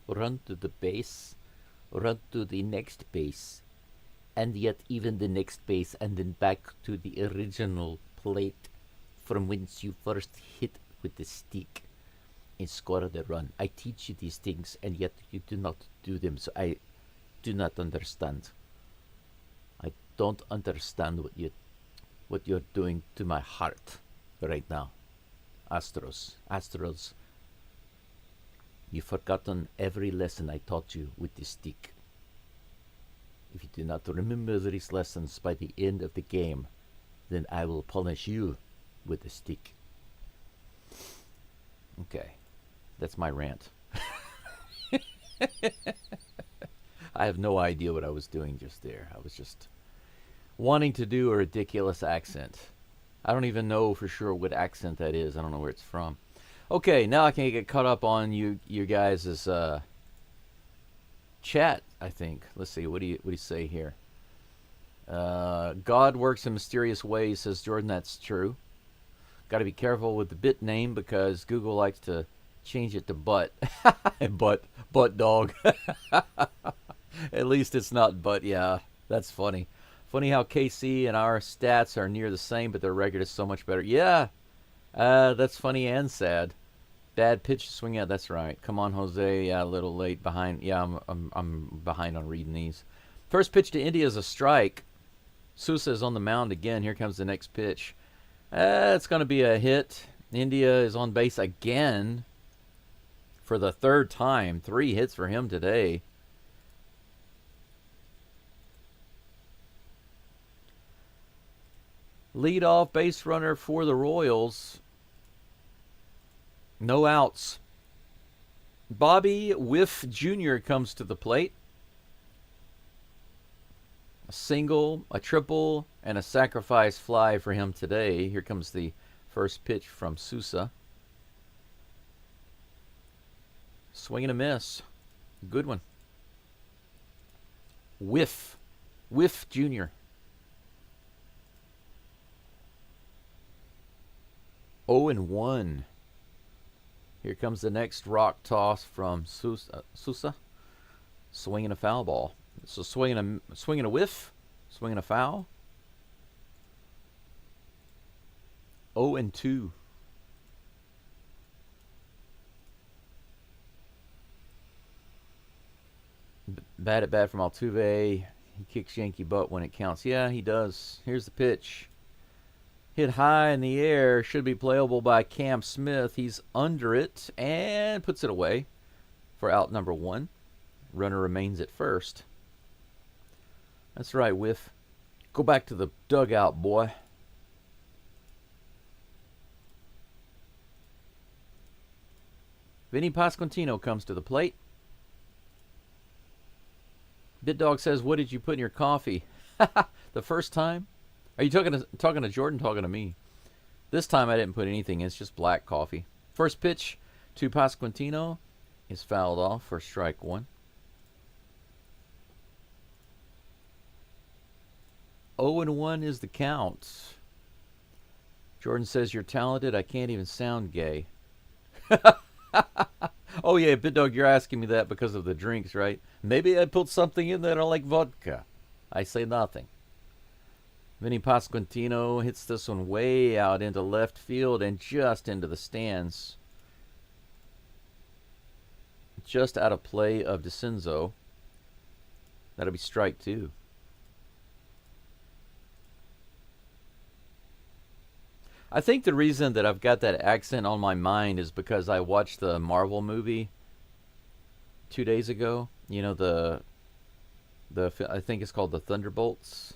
run to the base, run to the next base, and yet even the next base, and then back to the original plate from whence you first hit with the stick and score the run. I teach you these things, and yet you do not do them, so I do not understand. I don't understand what you're doing to my heart right now. Astros, you've forgotten every lesson I taught you with the stick. If you do not remember these lessons by the end of the game, then I will punish you with the stick. Okay, that's my rant. I have no idea what I was doing just there. I was just wanting to do a ridiculous accent. I don't even know for sure what accent that is. I don't know where it's from. Okay, now I can get caught up on you guys' chat, I think. Let's see, what do you say here? God works in mysterious ways, says Jordan. That's true. Got to be careful with the bit name because Google likes to change it to butt. butt dog. At least it's not butt. Yeah, that's funny. Funny how KC and our stats are near the same, but their record is so much better. Yeah, that's funny and sad. Bad pitch swing out. That's right. Come on, Jose. Yeah, a little late behind. Yeah, I'm behind on reading these. First pitch to India is a strike. Sousa is on the mound again. Here comes the next pitch. It's going to be a hit. India is on base again for the 3rd time. 3 hits for him today. Leadoff base runner for the Royals. No outs. Bobby Whiff Jr. comes to the plate. A single, a triple, and a sacrifice fly for him today. Here comes the first pitch from Sousa. Swing and a miss. Good one. Whiff Jr. 0-1. Here comes the next rock toss from Sousa. Swinging a foul ball. So swinging a whiff, swinging a foul. 0-2. Bad at bat from Altuve. He kicks Yankee butt when it counts. Yeah, he does. Here's the pitch. Hit high in the air. Should be playable by Cam Smith. He's under it and puts it away for out number 1. Runner remains at first. That's right, Whiff. Go back to the dugout, boy. Vinny Pasquantino comes to the plate. BitDog says, what did you put in your coffee? The first time? Are you talking to Jordan, talking to me? This time I didn't put anything. It's just black coffee. First pitch to Pasquantino is fouled off for strike 1. 0-1 is the count. Jordan says, you're talented. I can't even sound gay. Oh, yeah, BitDog, you're asking me that because of the drinks, right? Maybe I put something in there like vodka. I say nothing. Vinny Pasquantino hits this one way out into left field and just into the stands. Just out of play of DeCinzo. That'll be strike 2. I think the reason that I've got that accent on my mind is because I watched the Marvel movie 2 days ago. You know, the I think it's called The Thunderbolts.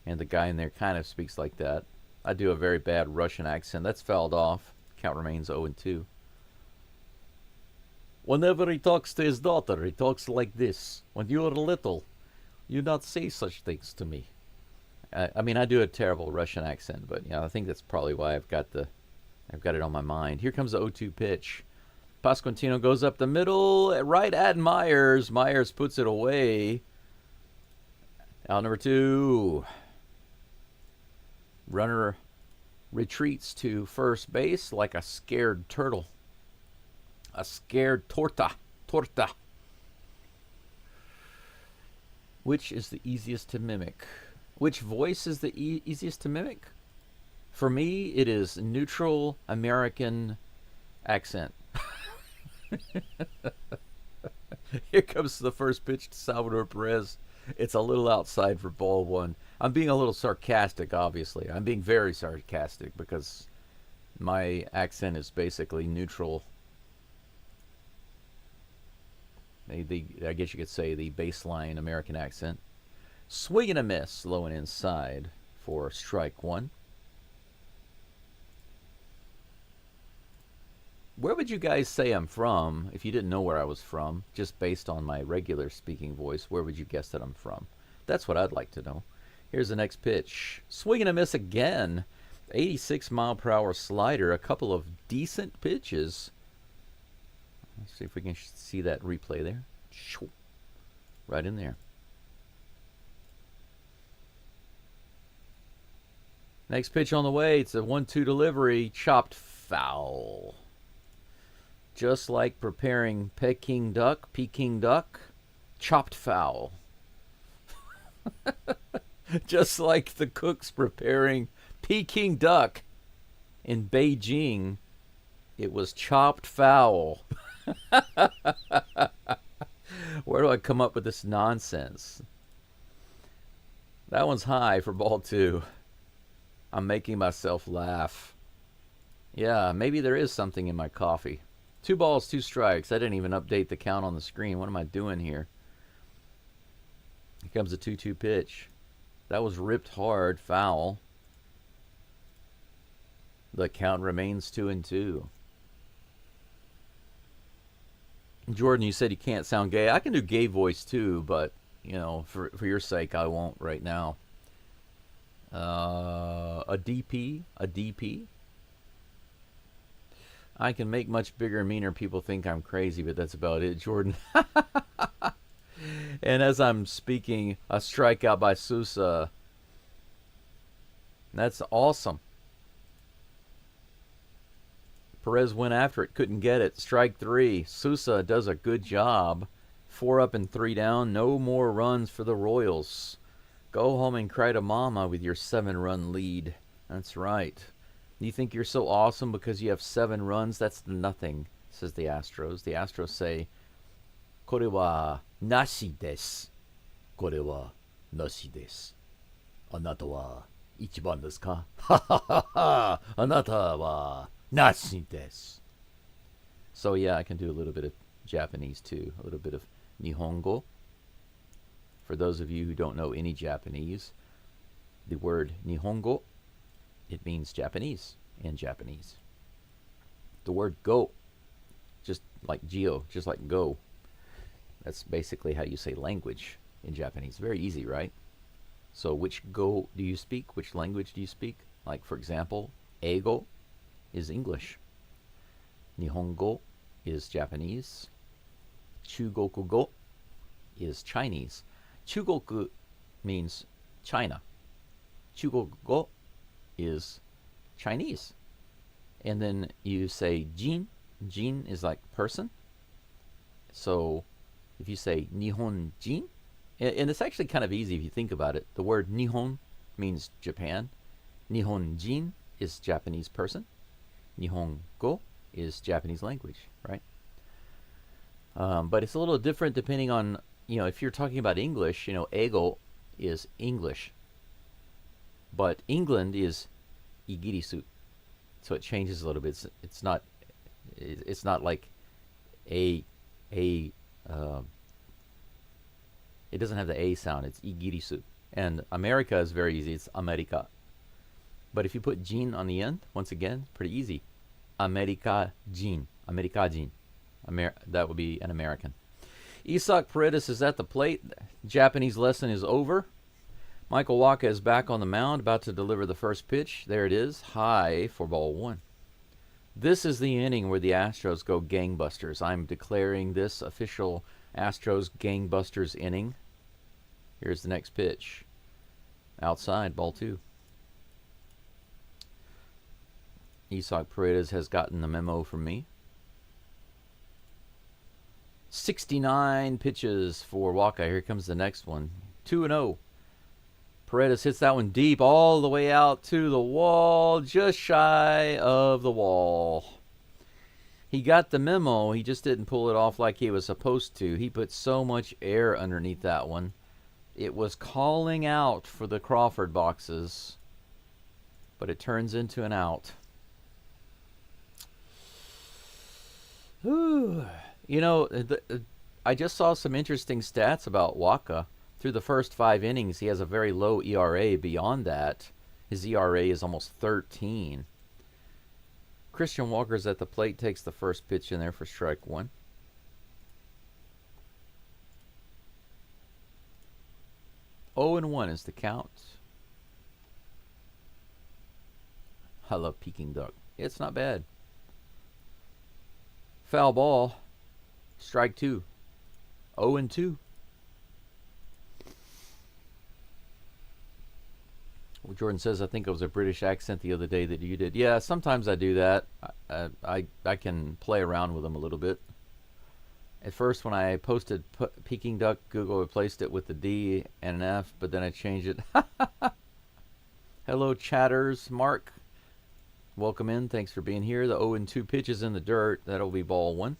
And the guy in there kind of speaks like that. I do a very bad Russian accent. That's fouled off. Count remains 0-2. Whenever he talks to his daughter, he talks like this. When you were little, you not say such things to me. I mean, I do a terrible Russian accent, but yeah, I think that's probably why I've got it on my mind. Here comes the 0-2 pitch. Pasquantino goes up the middle, right at Myers. Myers puts it away. Out number 2. Runner retreats to first base like a scared turtle. A scared torta. Which is the easiest to mimic? Which voice is the easiest to mimic? For me, it is neutral American accent. Here comes the first pitch to Salvador Perez. It's a little outside for ball 1. I'm being a little sarcastic, obviously. I'm being very sarcastic because my accent is basically neutral. I guess you could say the baseline American accent. Swing and a miss, low and inside for strike 1. Where would you guys say I'm from if you didn't know where I was from? Just based on my regular speaking voice, where would you guess that I'm from? That's what I'd like to know. Here's the next pitch. Swing and a miss again. 86 mile per hour slider. A couple of decent pitches. Let's see if we can see that replay there. Right in there. Next pitch on the way. It's a 1-2 delivery. Chopped foul. Just like preparing Peking duck, chopped foul. Just like the cooks preparing Peking duck in Beijing, it was chopped foul. Where do I come up with this nonsense? That one's high for ball 2. I'm making myself laugh. Yeah, maybe there is something in my coffee. 2 balls, 2 strikes. I didn't even update the count on the screen. What am I doing here? Here comes a 2-2 pitch. That was ripped hard. Foul. The count remains 2-2. Jordan, you said you can't sound gay. I can do gay voice too, but, you know, for your sake, I won't right now. A DP. I can make much bigger and meaner people think I'm crazy, but that's about it, Jordan. And as I'm speaking, a strikeout by Sousa. That's awesome. Perez went after it, couldn't get it. Strike 3. Sousa does a good job. 4 up and 3 down. No more runs for the Royals. Go home and cry to mama with your 7-run lead. That's right. You think you're so awesome because you have 7 runs? That's nothing, says the Astros. The Astros say, これはなしです。これはなしです。あなたは1番ですか？はははは。あなたはなしです。So yeah, I can do a little bit of Japanese too. A little bit of Nihongo. For those of you who don't know any Japanese, the word Nihongo, it means Japanese in Japanese. The word go, just like Geo, just like go, that's basically how you say language in Japanese. Very easy, right? So which go do you speak? Which language do you speak? Like, for example, Eigo is English. Nihongo is Japanese. Chugoku-go is Chinese. Chugoku means China. Chugoku-go is Chinese. And then you say Jin. Jin is like person. So if you say Nihonjin, and it's actually kind of easy if you think about it. The word Nihon means Japan. Nihonjin is Japanese person. Nihongo is Japanese language, right? But it's a little different depending on, if you're talking about English, Eigo is English. But England is Igirisu. So it changes a little bit. It's not like it doesn't have the A sound. It's Igirisu. And America is very easy. It's America. But if you put Jin on the end, once again, pretty easy. America Jin. America Jin. That would be an American. Isak Paredes is at the plate. Japanese lesson is over. Michael Wacha is back on the mound, about to deliver the first pitch. There it is, high for ball 1. This is the inning where the Astros go gangbusters. I'm declaring this official Astros gangbusters inning. Here's the next pitch. Outside, ball 2. Isak Paredes has gotten the memo from me. 69 pitches for Wacha. Here comes the next one. 2-0. Paredes hits that one deep all the way out to the wall, just shy of the wall. He got the memo. He just didn't pull it off like he was supposed to. He put so much air underneath that one. It was calling out for the Crawford boxes, but it turns into an out. Whew. I just saw some interesting stats about Wacha. Through the first 5 innings, he has a very low ERA. Beyond that, his ERA is almost 13. Christian Walker's at the plate, takes the first pitch in there for strike 1. Oh and 1 is the count. I love Peking duck. It's not bad. Foul ball. Strike 2. 0 and 2. Jordan says, I think it was a British accent the other day that you did. Yeah, sometimes I do that. I can play around with them a little bit. At first, when I posted Peking duck, Google replaced it with the D and an F, but then I changed it. Hello, chatters. Mark, welcome in. Thanks for being here. The 0 and 2 pitch is in the dirt. That'll be ball 1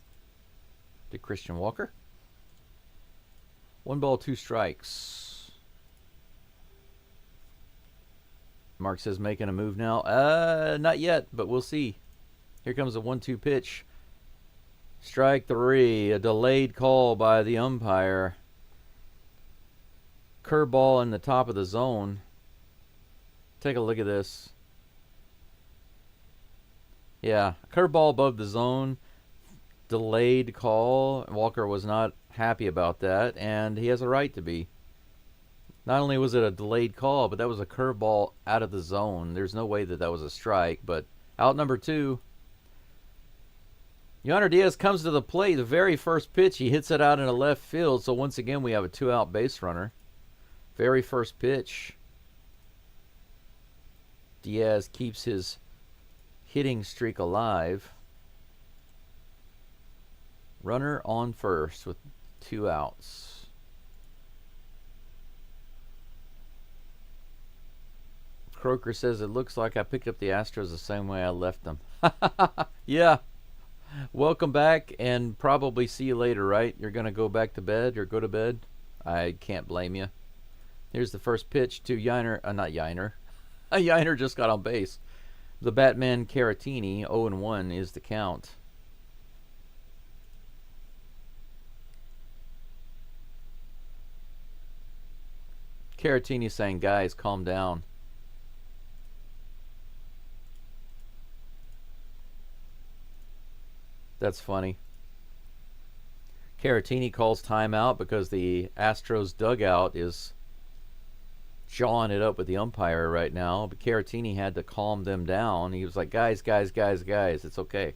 to Christian Walker. 1 ball, 2 strikes. Mark says making a move now. Not yet, but we'll see. Here comes a 1-2 pitch. Strike 3. A delayed call by the umpire. Curveball in the top of the zone. Take a look at this. Yeah, curveball above the zone. Delayed call. Walker was not happy about that, and he has a right to be. Not only was it a delayed call, but that was a curveball out of the zone. There's no way that that was a strike, but out number 2. Yonder Diaz comes to the plate. The very first pitch, he hits it out in a left field. So once again, we have a 2-out base runner. Very first pitch. Diaz keeps his hitting streak alive. Runner on first with 2 outs. Croker says it looks like I picked up the Astros the same way I left them. Yeah. Welcome back, and probably see you later, right? You're going to go back to bed or go to bed? I can't blame you. Here's the first pitch to Yiner. Not Yiner. Yiner just got on base. The Batman Caratini, 0-1 is the count. Caratini saying, guys, calm down. That's funny. Caratini calls timeout because the Astros dugout is jawing it up with the umpire right now. But Caratini had to calm them down. He was like, guys, it's okay.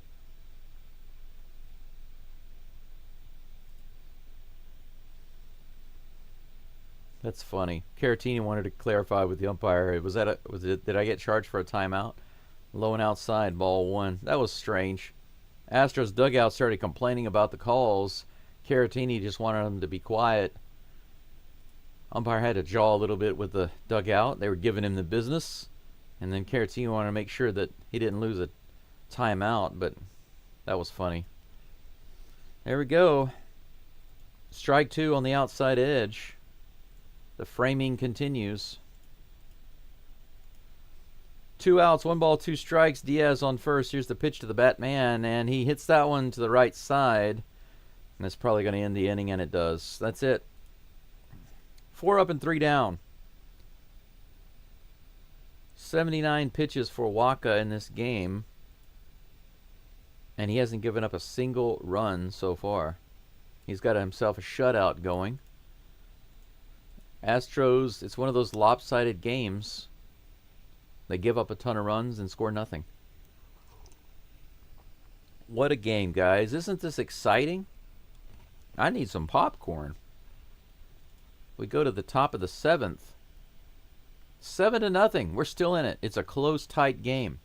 That's funny. Caratini wanted to clarify with the umpire. Did I get charged for a timeout? Low and outside, ball 1. That was strange. Astros dugout started complaining about the calls. Caratini just wanted them to be quiet. Umpire had to jaw a little bit with the dugout. They were giving him the business. And then Caratini wanted to make sure that he didn't lose a timeout, but that was funny. There we go. Strike 2 on the outside edge. The framing continues. 2 outs, 1 ball, 2 strikes. Diaz on first. Here's the pitch to the Batman, and he hits that one to the right side. And that's probably going to end the inning, and it does. That's it. 4 up and 3 down. 79 pitches for Waka in this game, and he hasn't given up a single run so far. He's got himself a shutout going. Astros, it's one of those lopsided games. They give up a ton of runs and score nothing. What a game, guys. Isn't this exciting? I need some popcorn. We go to the top of the 7th. 7-0. We're still in it. It's a close, tight game.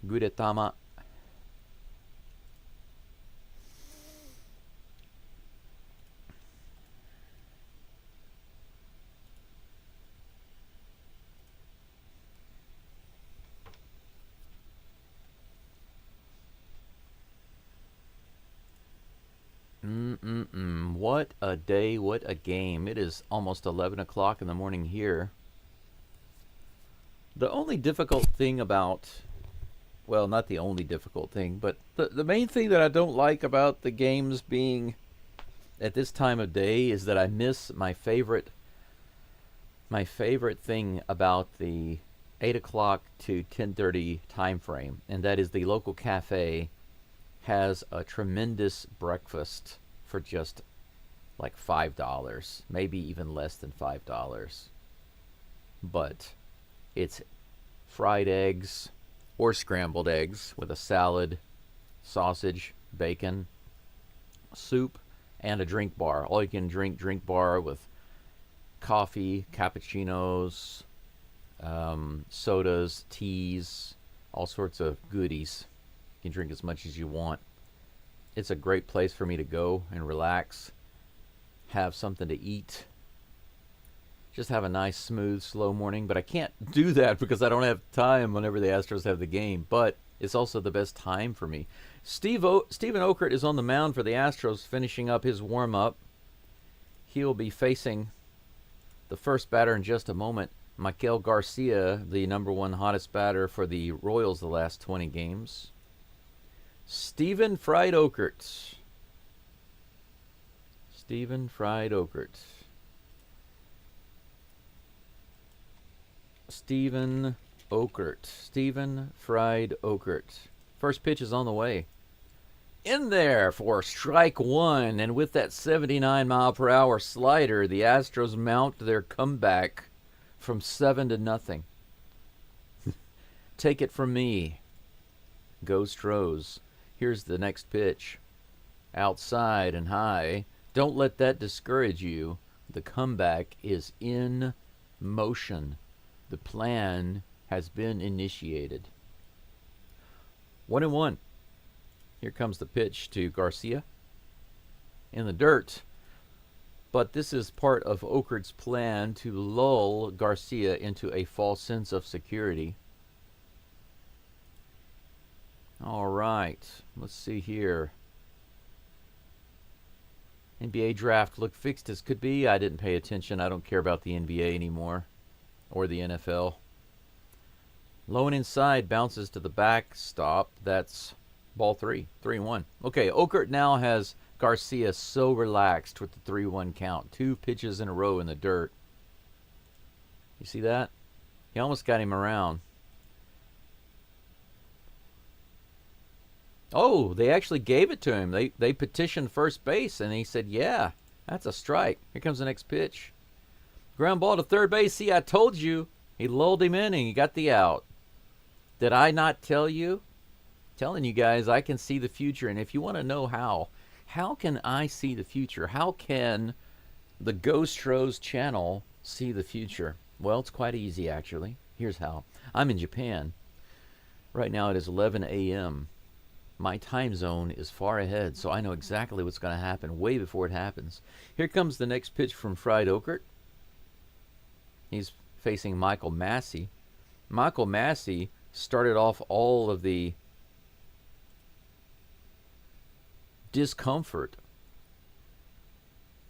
Gudetama. What a day, what a game. It is almost 11 o'clock in the morning here. The only difficult thing about, well, not the only difficult thing, but the main thing that I don't like about the games being at this time of day is that I miss my favorite thing about the 8 o'clock to 10:30 time frame, and that is the local cafe has a tremendous breakfast for just like $5, maybe even less than $5. But it's fried eggs or scrambled eggs with a salad, sausage, bacon, soup, and a drink bar. All you can drink bar with coffee, cappuccinos, sodas, teas, all sorts of goodies. You can drink as much as you want. It's a great place for me to go and relax, have something to eat, just have a nice, smooth, slow morning. But I can't do that because I don't have time whenever the Astros have the game. But it's also the best time for me. Steven Okert is on the mound for the Astros, finishing up his warm-up. He'll be facing the first batter in just a moment, Maikel Garcia, the #1 hottest batter for the Royals the last 20 games. Steven Fried Okert. Steven Fried Okert. Steven Okert. Steven Fried Okert. First pitch is on the way. In there for strike 1, and with that 79-mile-per-hour slider, the Astros mount their comeback from 7-0. Take it from me, Geaux Stros. Here's the next pitch. Outside and high. Don't let that discourage you. The comeback is in motion. The plan has been initiated. 1-1. Here comes the pitch to Garcia in the dirt. But this is part of Okert's plan to lull Garcia into a false sense of security. All right, let's see here. NBA draft looked fixed as could be. I didn't pay attention. I don't care about the NBA anymore or the NFL. Low and inside, bounces to the backstop. That's ball 3, 3-1. Okay, Okert now has Garcia so relaxed with the 3-1 count. 2 pitches in a row in the dirt. You see that? He almost got him around. Oh, they actually gave it to him. They petitioned first base, and he said, yeah, that's a strike. Here comes the next pitch. Ground ball to third base. See, I told you. He lulled him in, and he got the out. Did I not tell you? Telling you guys, I can see the future. And if you want to know how can I see the future? How can the Geaux Stros channel see the future? Well, it's quite easy, actually. Here's how. I'm in Japan. Right now it is 11 a.m. My time zone is far ahead, so I know exactly what's going to happen way before it happens. Here comes the next pitch from Fried Okert. He's facing Michael Massey. Michael Massey started off all of the discomfort.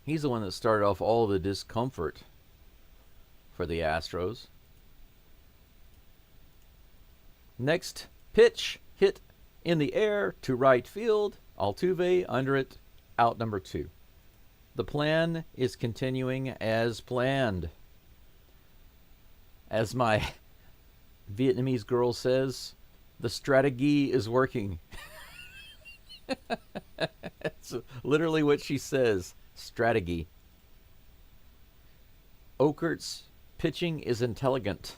He's the one that started off all of the discomfort for the Astros. Next pitch, hit in the air to right field. Altuve under it, out number 2. The plan is continuing as planned. As my Vietnamese girl says, the strategy is working. That's literally what she says. Strategy. Okert's pitching is intelligent.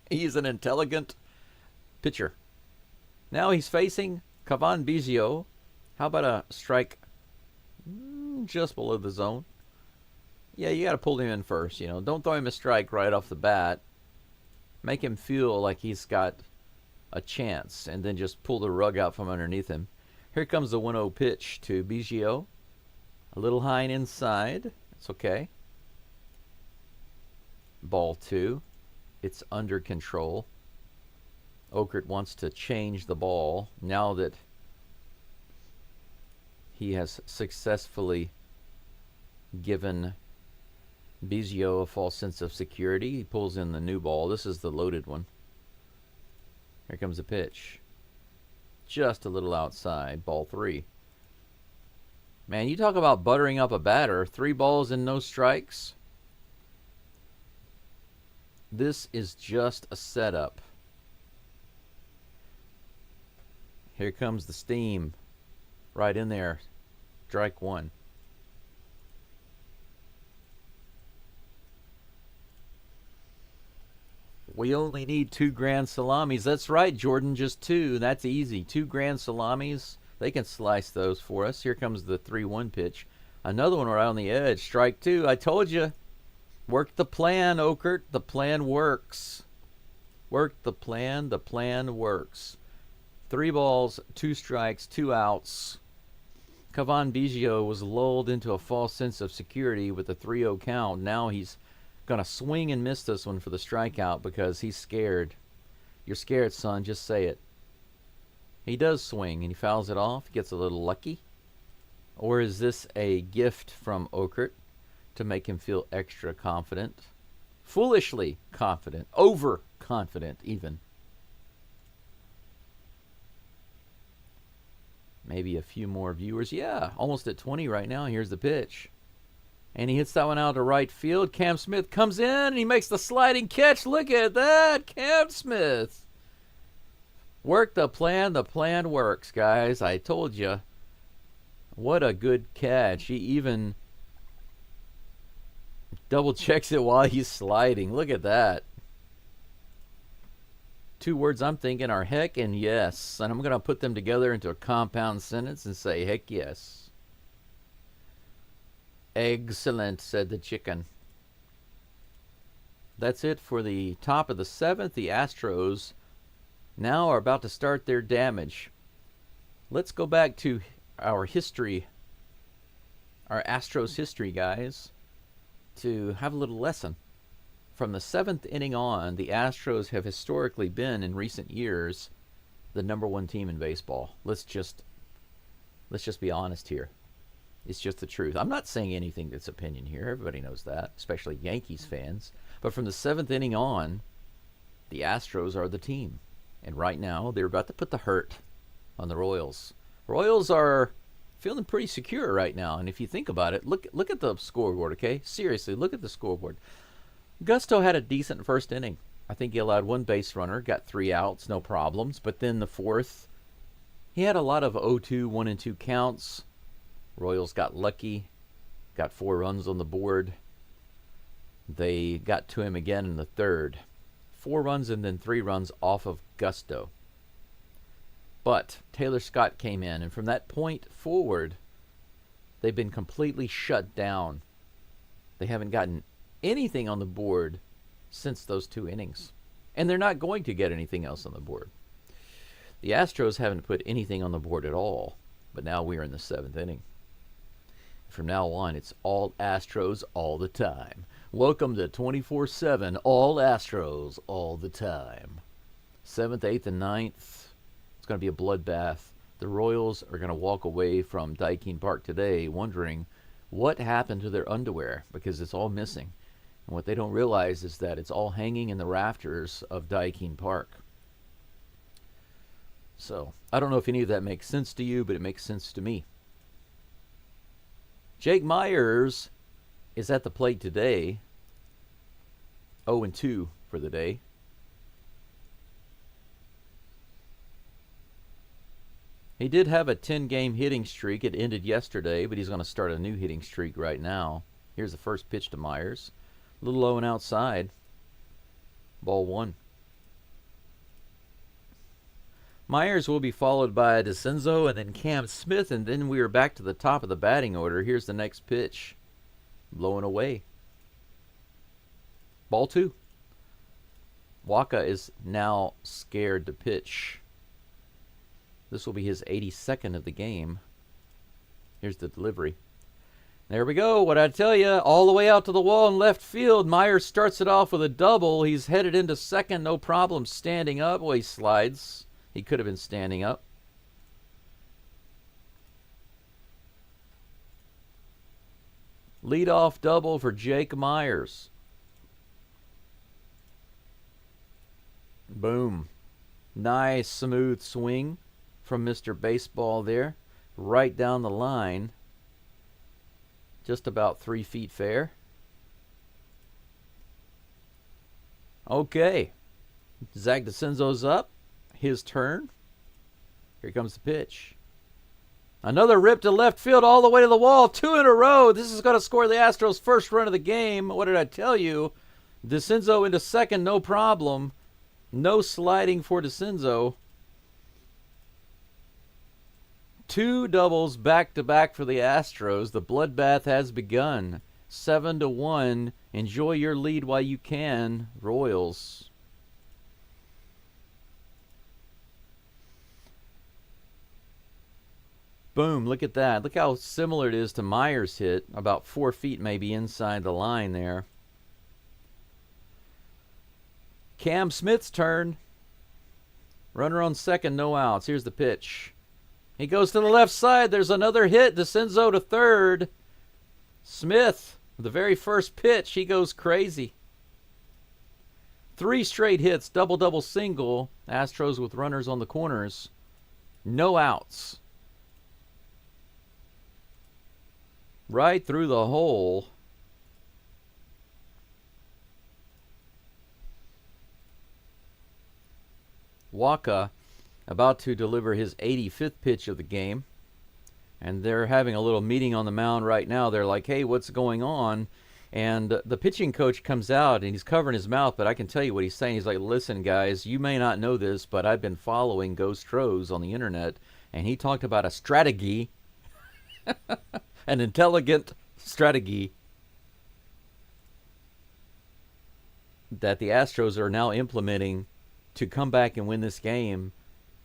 He's an intelligent pitcher. Now he's facing Cavan Biggio. How about a strike just below the zone? Yeah, you got to pull him in first. You know, don't throw him a strike right off the bat. Make him feel like he's got a chance, and then just pull the rug out from underneath him. Here comes the 1-0 pitch to Biggio. A little high and inside. It's okay. Ball 2. It's under control. Okert wants to change the ball now that he has successfully given Biggio a false sense of security. He pulls in the new ball. This is the loaded one. Here comes the pitch. Just a little outside. Ball 3. Man, you talk about buttering up a batter. 3 balls and no strikes. This is just a setup. Here comes the steam. Right in there. Strike 1. We only need 2 grand salamis. That's right, Jordan, just 2. That's easy. 2 grand salamis. They can slice those for us. Here comes the 3-1 pitch. Another one right on the edge. Strike 2. I told you. Work the plan, Okert. The plan works. Work the plan. The plan works. 3 balls, 2 strikes, 2 outs. Cavan Biggio was lulled into a false sense of security with a 3-0 count. Now he's going to swing and miss this one for the strikeout because he's scared. You're scared, son. Just say it. He does swing and he fouls it off. Gets a little lucky. Or is this a gift from Okert to make him feel extra confident? Foolishly confident. Overconfident, even. Maybe a few more viewers. Yeah, almost at 20 right now. Here's the pitch. And he hits that one out to right field. Cam Smith comes in and he makes the sliding catch. Look at that. Cam Smith. Work the plan. The plan works, guys. I told you. What a good catch. He even double checks it while he's sliding. Look at that. 2 words I'm thinking are heck and yes. And I'm going to put them together into a compound sentence and say heck yes. Excellent, said the chicken. That's it for the top of the 7th. The Astros now are about to start their damage. Let's go back to our history, our Astros history, guys, to have a little lesson. From the 7th inning on, the Astros have historically been, in recent years, the #1 team in baseball. Let's just be honest here. It's just the truth. I'm not saying anything that's opinion here. Everybody knows that, especially Yankees fans. But from the 7th inning on, the Astros are the team. And right now, they're about to put the hurt on the Royals. Royals are feeling pretty secure right now. And if you think about it, look at the scoreboard, okay? Seriously, look at the scoreboard. Gusto had a decent first inning. I think he allowed 1 base runner, got 3 outs, no problems. But then the 4th, he had a lot of 0-2, 1-2 counts. Royals got lucky, got 4 runs on the board. They got to him again in the 3rd. 4 runs and then 3 runs off of Gusto. But Taylor Scott came in, and from that point forward, they've been completely shut down. They haven't gotten anything on the board since those 2 innings. And they're not going to get anything else on the board. The Astros haven't put anything on the board at all, but now we are in the 7th inning. From now on, it's all Astros all the time. Welcome to 24/7, all Astros all the time. 7th, 8th, and 9th, it's going to be a bloodbath. The Royals are going to walk away from Daikin Park today wondering what happened to their underwear, because it's all missing. And what they don't realize is that it's all hanging in the rafters of Daikin Park. So, I don't know if any of that makes sense to you, but it makes sense to me. Jake Myers is at the plate today. 0-2 for the day. He did have a 10-game hitting streak. It ended yesterday, but he's going to start a new hitting streak right now. Here's the first pitch to Myers. A little low and outside. Ball 1. Myers will be followed by DeCenzo and then Cam Smith, and then we are back to the top of the batting order. Here's the next pitch. Blowing away. Ball 2. Waka is now scared to pitch. This will be his 82nd of the game. Here's the delivery. There we go. What I tell you, all the way out to the wall in left field. Myers starts it off with a double. He's headed into second, no problem, standing up. Well, he slides. He could have been standing up. Leadoff double for Jake Myers. Boom. Nice smooth swing from Mr. Baseball there. Right down the line. Just about 3 feet fair. Okay. Zach DeCenzo's up. His turn. Here comes the pitch. Another rip to left field all the way to the wall. 2 in a row. This is going to score the Astros' first run of the game. What did I tell you? DeCenzo into second, no problem. No sliding for DeCenzo. 2 doubles back-to-back for the Astros. The bloodbath has begun. 7-1. Enjoy your lead while you can, Royals. Boom, look at that. Look how similar it is to Myers' hit. About 4 feet maybe inside the line there. Cam Smith's turn. Runner on second, no outs. Here's the pitch. He goes to the left side. There's another hit. DeCenzo to third. Smith, the very first pitch, he goes crazy. 3 straight hits, double, single. Astros with runners on the corners. No outs. Right through the hole. Waka about to deliver his 85th pitch of the game. And they're having a little meeting on the mound right now. They're like, hey, what's going on? And the pitching coach comes out, and he's covering his mouth, but I can tell you what he's saying. He's like, listen, guys, you may not know this, but I've been following Geaux Stros on the internet, and he talked about a strategy, an intelligent strategy that the Astros are now implementing to come back and win this game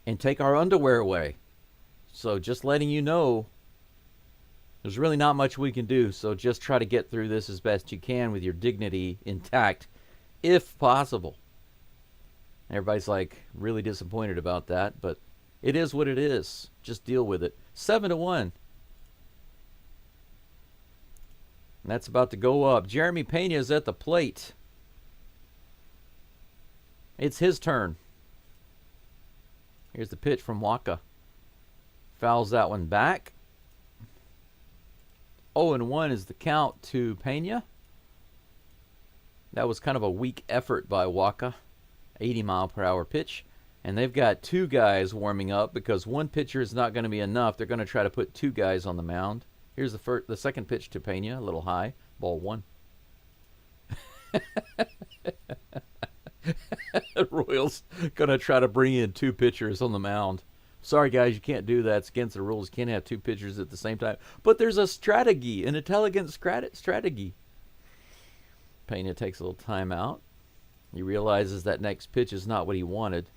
and take our underwear away. So just letting you know, there's really not much we can do. So just try to get through this as best you can with your dignity intact, if possible. Everybody's like really disappointed about that, but it is what it is. Just deal with it. 7-1. And that's about to go up. Jeremy Pena is at the plate. It's his turn. Here's the pitch from Waka. Fouls that one back. 0-1 is the count to Pena. That was kind of a weak effort by Waka. 80-mile-per-hour pitch. And they've got two guys warming up because one pitcher is not going to be enough. They're going to try to put two guys on the mound. Here's the second pitch to Pena, a little high. Ball 1. Royals going to try to bring in two pitchers on the mound. Sorry, guys, you can't do that. It's against the rules. You can't have two pitchers at the same time. But there's a strategy, an intelligent strategy. Pena takes a little time out. He realizes that next pitch is not what he wanted.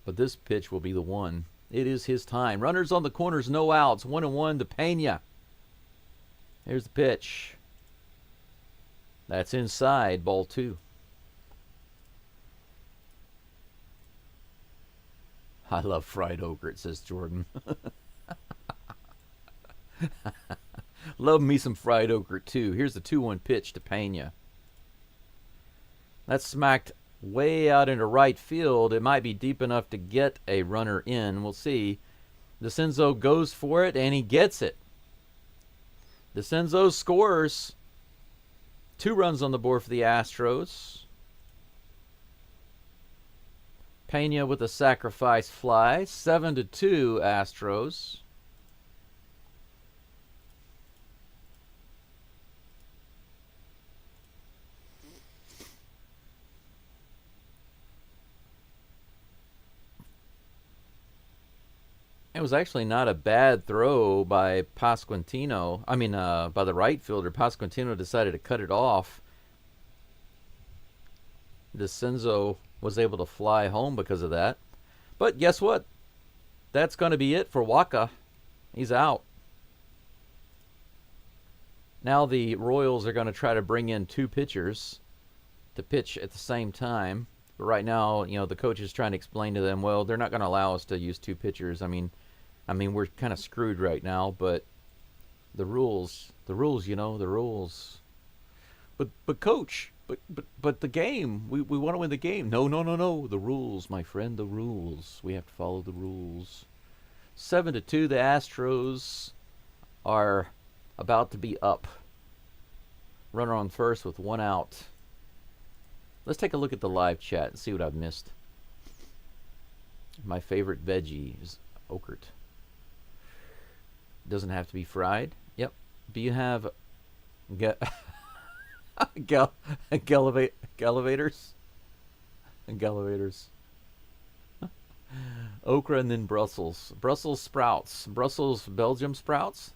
But this pitch will be the one. It is his time. Runners on the corners, no outs. 1-1 to Pena. Here's the pitch. That's inside, ball 2. I love fried okra, says Jordan. Love me some fried okra, too. Here's the 2-1 pitch to Pena. That's smacked way out into right field. It might be deep enough to get a runner in. We'll see. DeCenzo goes for it, and he gets it. DeCenzo scores. 2 runs on the board for the Astros. Pena with a sacrifice fly. 7-2 Astros. It was actually not a bad throw by Pasquantino. By the right fielder. Pasquantino decided to cut it off. DeCenzo was able to fly home because of that. But guess what? That's going to be it for Waka. He's out. Now the Royals are going to try to bring in two pitchers to pitch at the same time. But right now, the coach is trying to explain to them, well, they're not going to allow us to use two pitchers. I mean, we're kind of screwed right now, but the rules, the rules. But coach, but the game, we want to win the game. No. The rules, my friend, the rules. We have to follow the rules. 7-2, the Astros are about to be up. Runner on first with 1 out. Let's take a look at the live chat and see what I've missed. My favorite veggie is okra. Doesn't have to be fried. Yep. Do you have Gallivators? Okra and then Brussels. Brussels sprouts. Brussels Belgium sprouts.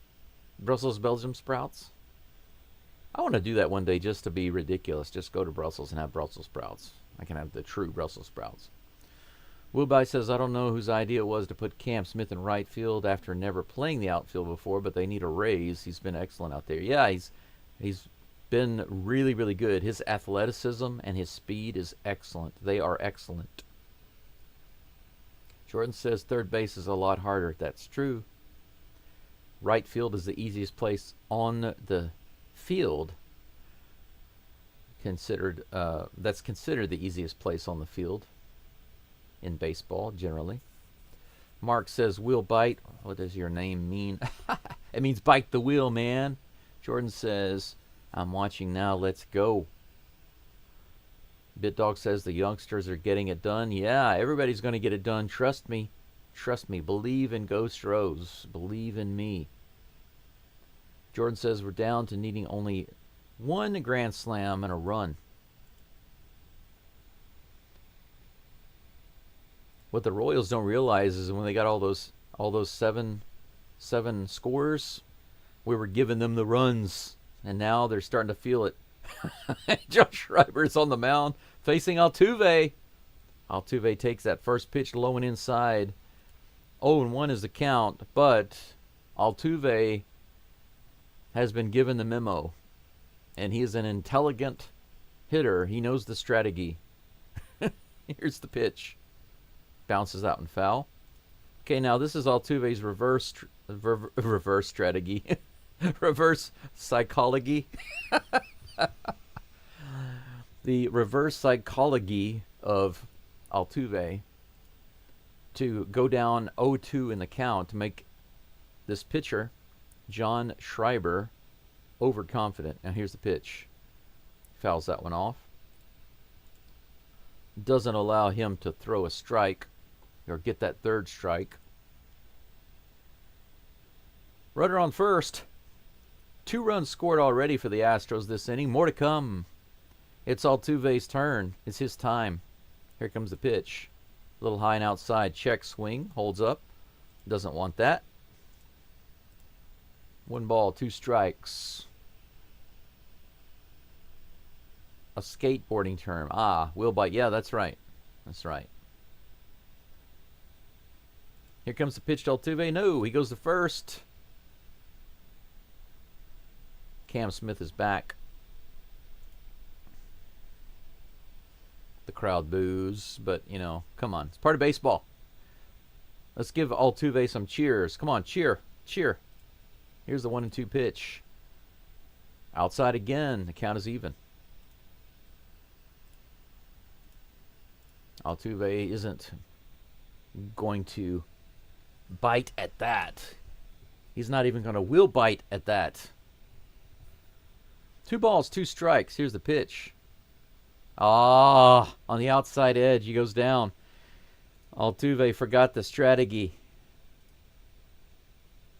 I want to do that one day just to be ridiculous. Just go to Brussels and have Brussels sprouts. I can have the true Brussels sprouts. Woodby says, I don't know whose idea it was to put Cam Smith in right field after never playing the outfield before, but they need a raise. He's been excellent out there. Yeah, he's been really, really good. His athleticism and his speed is excellent. They are excellent. Jordan says third base is a lot harder. That's true. Right field is the easiest place on the field. That's considered the easiest place on the field in baseball, generally. Mark says, wheel bite. What does your name mean? It means bite the wheel, man. Jordan says, I'm watching now. Let's go. BitDog says the youngsters are getting it done. Yeah, everybody's going to get it done. Trust me. Trust me. Believe in Geaux Stros. Believe in me. Jordan says we're down to needing only 1 grand slam and a run. What the Royals don't realize is when they got all those seven scores, we were giving them the runs, and now they're starting to feel it. Josh Schreiber's on the mound facing Altuve. Altuve takes that first pitch low and inside. 0-1 is the count, but Altuve has been given the memo, and he is an intelligent hitter. He knows the strategy. Here's the pitch. Bounces out and foul. Okay, now this is Altuve's reverse strategy. Reverse psychology. The reverse psychology of Altuve to go down 0-2 in the count to make this pitcher, John Schreiber, overconfident. Now here's the pitch. Fouls that one off. Doesn't allow him to throw a strike or get that third strike. Runner on first. 2 runs scored already for the Astros this inning. More to come. It's Altuve's turn. It's his time. Here comes the pitch. A little high and outside. Check swing. Holds up. Doesn't want that. 1 ball, 2 strikes. A skateboarding term. Will bite. Yeah, that's right. That's right. Here comes the pitch to Altuve. No, he goes to first. Cam Smith is back. The crowd boos, but, you know, come on. It's part of baseball. Let's give Altuve some cheers. Come on, cheer. Cheer. Here's the 1-2 pitch. Outside again. The count is even. Altuve isn't going to bite at that. He's not even going to will bite at that. 2 balls, 2 strikes. Here's the pitch. On the outside edge. He goes down. Altuve forgot the strategy.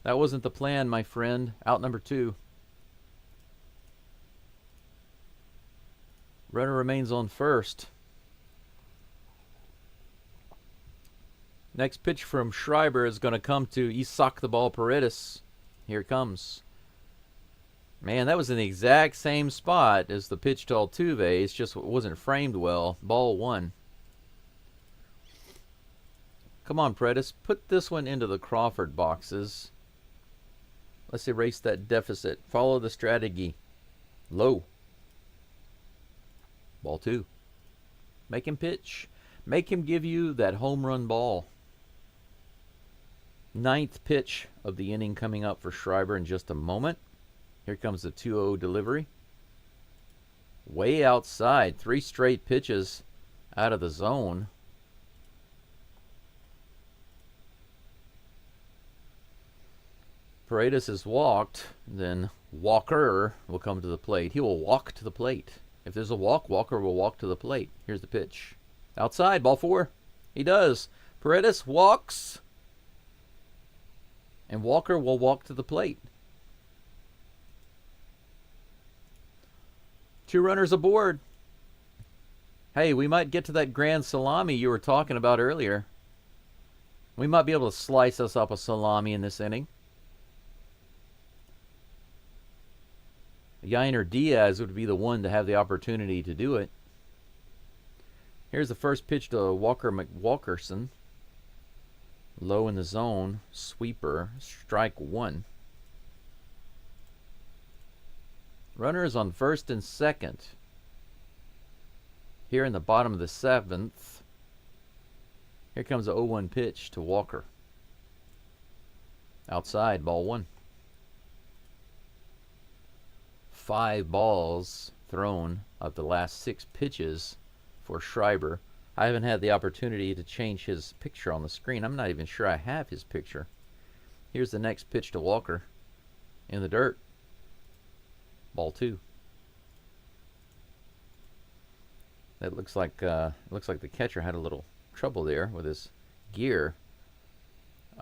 That wasn't the plan, my friend. Out number 2. Runner remains on first. Next pitch from Schreiber is going to come to Isaac the Ball Paredes. Here it comes. Man, that was in the exact same spot as the pitch to Altuve. It's just it wasn't framed well. Ball 1. Come on, Paredes. Put this one into the Crawford boxes. Let's erase that deficit. Follow the strategy. Low. Ball 2. Make him pitch. Make him give you that home run ball. 9th pitch of the inning coming up for Schreiber in just a moment. Here comes the 2-0 delivery. Way outside. 3 straight pitches out of the zone. Paredes is walked. Then Walker will come to the plate. He will walk to the plate. If there's a walk, Walker will walk to the plate. Here's the pitch. Outside. Ball 4. He does. Paredes walks. And Walker will walk to the plate. 2 runners aboard. Hey, we might get to that grand salami you were talking about earlier. We might be able to slice us up a salami in this inning. Yainer Diaz would be the one to have the opportunity to do it. Here's the first pitch to Walker McWalkerson. Low in the zone. Sweeper. Strike 1. Runner is on first and second. Here in the bottom of the 7th. Here comes the 0-1 pitch to Walker. Outside, ball 1. 5 balls thrown of the last 6 pitches for Schreiber. I haven't had the opportunity to change his picture on the screen. I'm not even sure I have his picture. Here's the next pitch to Walker. In the dirt. Ball 2. That looks like the catcher had a little trouble there with his gear.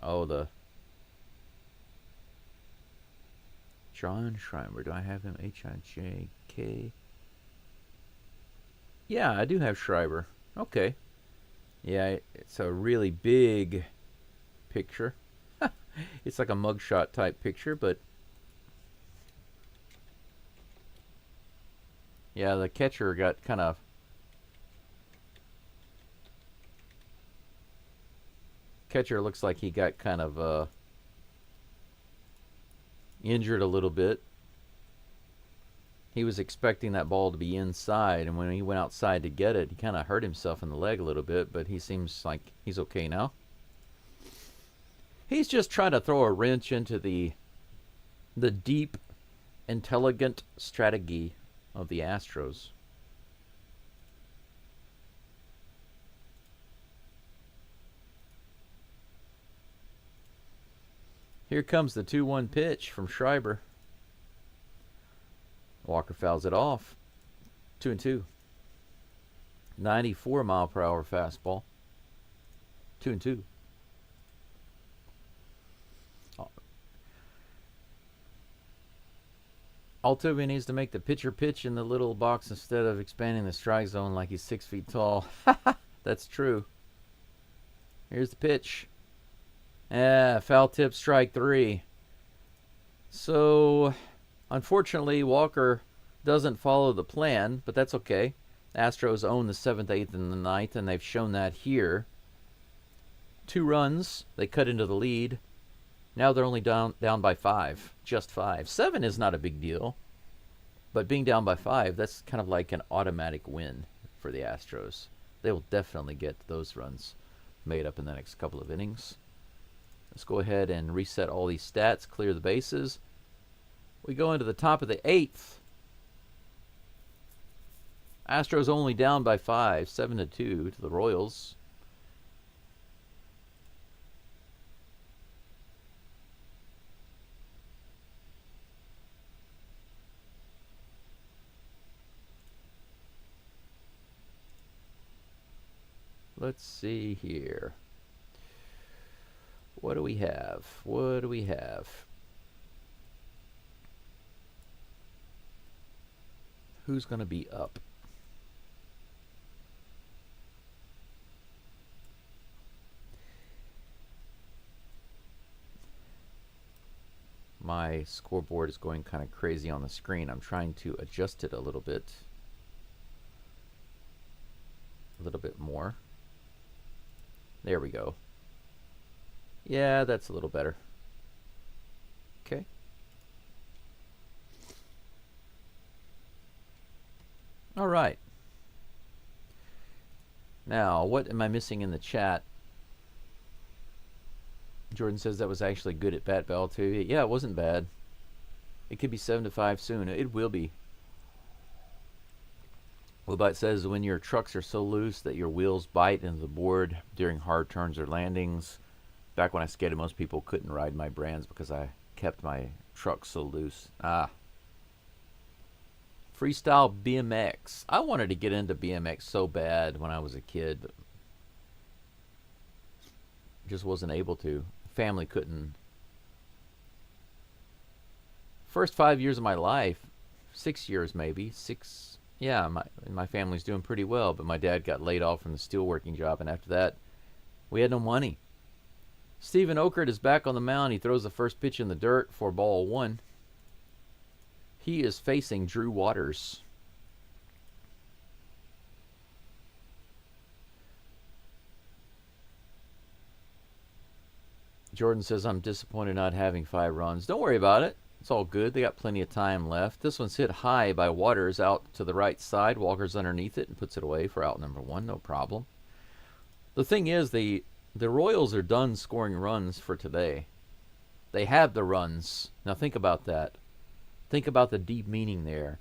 Oh, the John Schreiber. Do I have him? H-I-J-K. Yeah, I do have Schreiber. Okay. Yeah, it's a really big picture. It's like a mugshot type picture, but Yeah, the catcher got kind of... Catcher looks like he got kind of injured a little bit. He was expecting that ball to be inside, and when he went outside to get it, he kind of hurt himself in the leg a little bit, but he seems like he's okay now. He's just trying to throw a wrench into the deep, intelligent strategy of the Astros. Here comes the 2-1 pitch from Schreiber. Walker fouls it off. 2-2. 94-mile-per-hour fastball. 2-2. Altuve needs to make the pitcher pitch in the little box instead of expanding the strike zone like he's 6 feet tall. That's true. Here's the pitch. Foul tip, strike 3. So, unfortunately, Walker doesn't follow the plan, but that's okay. Astros own the 7th, 8th, and the 9th, and they've shown that here. 2 runs. They cut into the lead. Now they're only down by 5. Just 5. 7 is not a big deal. But being down by 5, that's kind of like an automatic win for the Astros. They will definitely get those runs made up in the next couple of innings. Let's go ahead and reset all these stats, clear the bases. We go into the top of the 8th. Astros only down by 5, 7-2 to the Royals. Let's see here. What do we have? What do we have? Who's going to be up? My scoreboard is going kind of crazy on the screen. I'm trying to adjust it a little bit. A little bit more. There we go. Yeah, that's a little better. Okay. All right. Now, what am I missing in the chat? Jordan says that was actually good at bat ball too. Yeah, it wasn't bad. It could be 7-5 soon. It will be. Wobite says when your trucks are so loose that your wheels bite into the board during hard turns or landings. Back when I skated, most people couldn't ride my brands because I kept my truck so loose. Freestyle BMX. I wanted to get into BMX so bad when I was a kid, but just wasn't able to. Family couldn't. First 5 years of my life, 6 years maybe, 6. Yeah, my family's doing pretty well, but my dad got laid off from the steelworking job, and after that, we had no money. Steven Okert is back on the mound. He throws the first pitch in the dirt for ball 1. He is facing Drew Waters. Jordan says, I'm disappointed not having 5 runs. Don't worry about it. It's all good. They got plenty of time left. This one's hit high by Waters out to the right side. Walker's underneath it and puts it away for out number 1. No problem. The thing is, the Royals are done scoring runs for today. They have the runs. Now think about that. Think about the deep meaning there.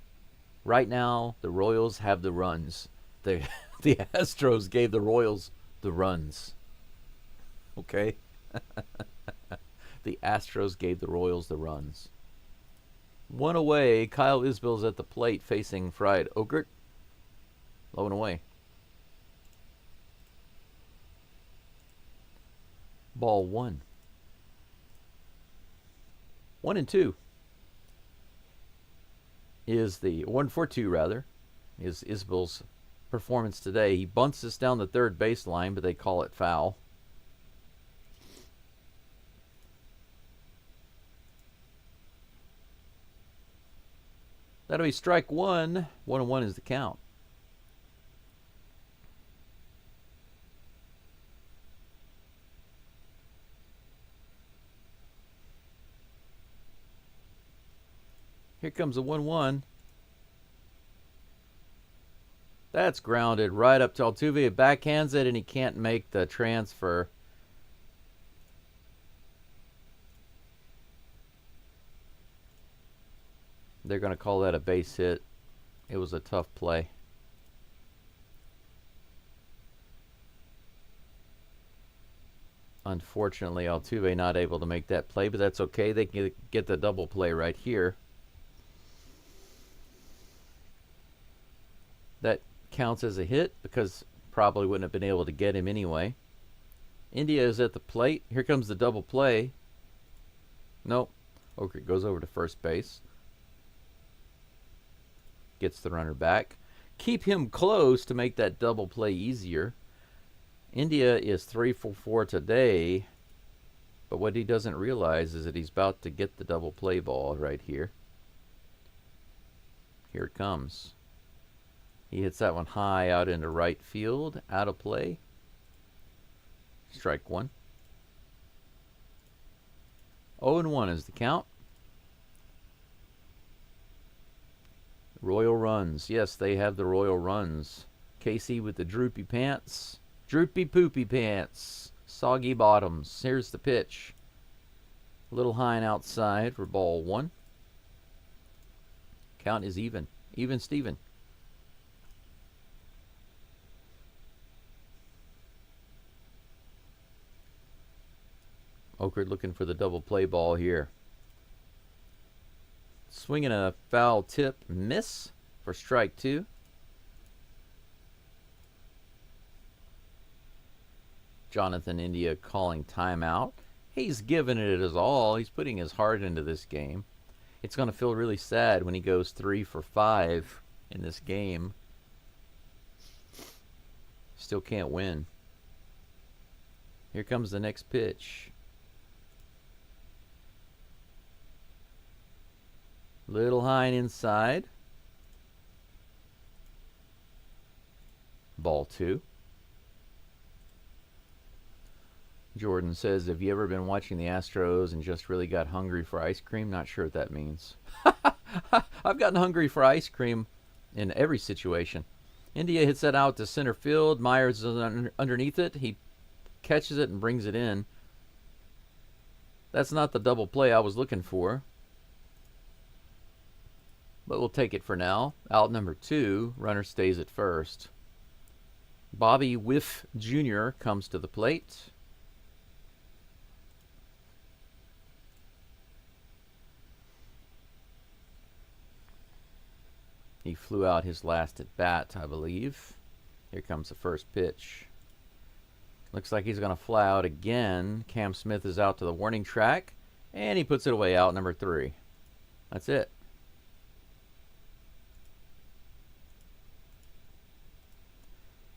Right now, the Royals have the runs. The Astros gave the Royals the runs. Okay? The Astros gave the Royals the runs. 1 away. Kyle Isbell's at the plate facing Fried Okert. Low and away. Ball 1. 1-2 is the 1-4-2 rather is Isbell's performance today. He bunts this down the third baseline, but they call it foul. That'll be strike one. 1-1 is the count. Here comes a 1-1. That's grounded right up to Altuve. It backhands it, and he can't make the transfer. They're going to call that a base hit. It was a tough play. Unfortunately, Altuve not able to make that play, but that's okay. They can get the double play right here. That counts as a hit because probably wouldn't have been able to get him anyway. India is at the plate. Here comes the double play. Nope. Okrit goes over to first base. Gets the runner back. Keep him close to make that double play easier. India is 3 for 4 today, but what he doesn't realize is that he's about to get the double play ball right here. Here it comes. He hits that one high out into right field, out of play. Strike one. 0-1 is the count. Royal runs. Yes, they have the Royal runs. Casey with the droopy pants. Droopy poopy pants. Soggy bottoms. Here's the pitch. A little high and outside for ball one. Count is even. Even Steven. Okrit looking for the double play ball here. Swinging a foul tip miss for strike two. Jonathan India calling timeout. He's giving it his all. He's putting his heart into this game. It's going to feel really sad when he goes 3 for 5 in this game. Still can't win. Here comes the next pitch. Little high and inside. Ball two. Jordan says, have you ever been watching the Astros and just really got hungry for ice cream? Not sure what that means. I've gotten hungry for ice cream in every situation. India hits that out to center field. Myers is underneath it. He catches it and brings it in. That's not the double play I was looking for, but we'll take it for now. Out number 2, runner stays at first. Bobby Whiff Jr. comes to the plate. He flew out his last at bat, I believe. Here comes the first pitch. Looks like he's going to fly out again. Cam Smith is out to the warning track, and he puts it away, out number 3. That's it.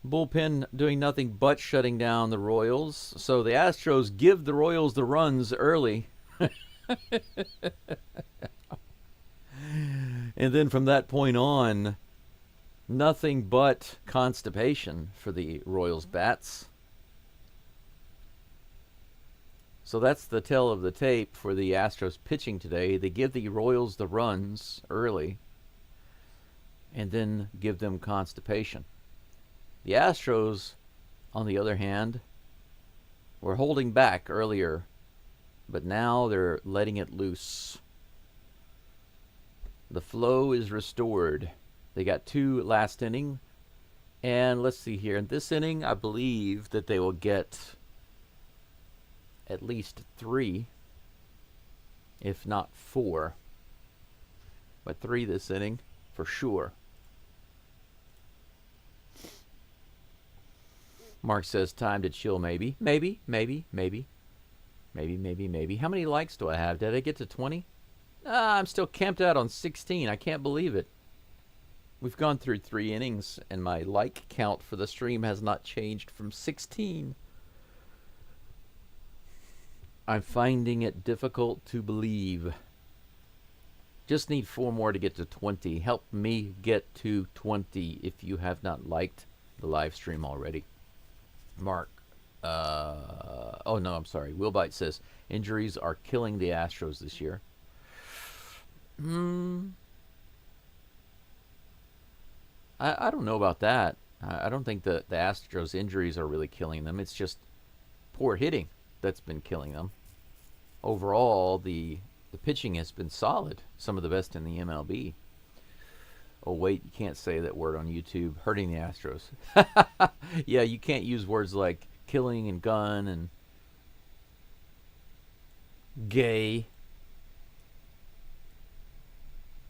Bullpen doing nothing but shutting down the Royals. So the Astros give the Royals the runs early. And then from that point on, nothing but constipation for the Royals bats. So that's the tale of the tape for the Astros pitching today. They give the Royals the runs early and then give them constipation. The Astros, on the other hand, were holding back earlier, but now they're letting it loose. The flow is restored. They got 2 last inning, and let's see here. In this inning, I believe that they will get at least 3, if not 4, but 3 this inning for sure. Mark says, time to chill, maybe. Maybe. How many likes do I have? Did I get to 20? I'm still camped out on 16. I can't believe it. We've gone through 3 innings, and my like count for the stream has not changed from 16. I'm finding it difficult to believe. Just need 4 more to get to 20. Help me get to 20 if you have not liked the live stream already. Mark. Oh, no, I'm sorry. Willbite says, injuries are killing the Astros this year. I don't know about that. I don't think the Astros injuries are really killing them. It's just poor hitting that's been killing them. Overall, the pitching has been solid. Some of the best in the MLB. Oh, wait, you can't say that word on YouTube. Hurting the Astros. Yeah, you can't use words like killing and gun and gay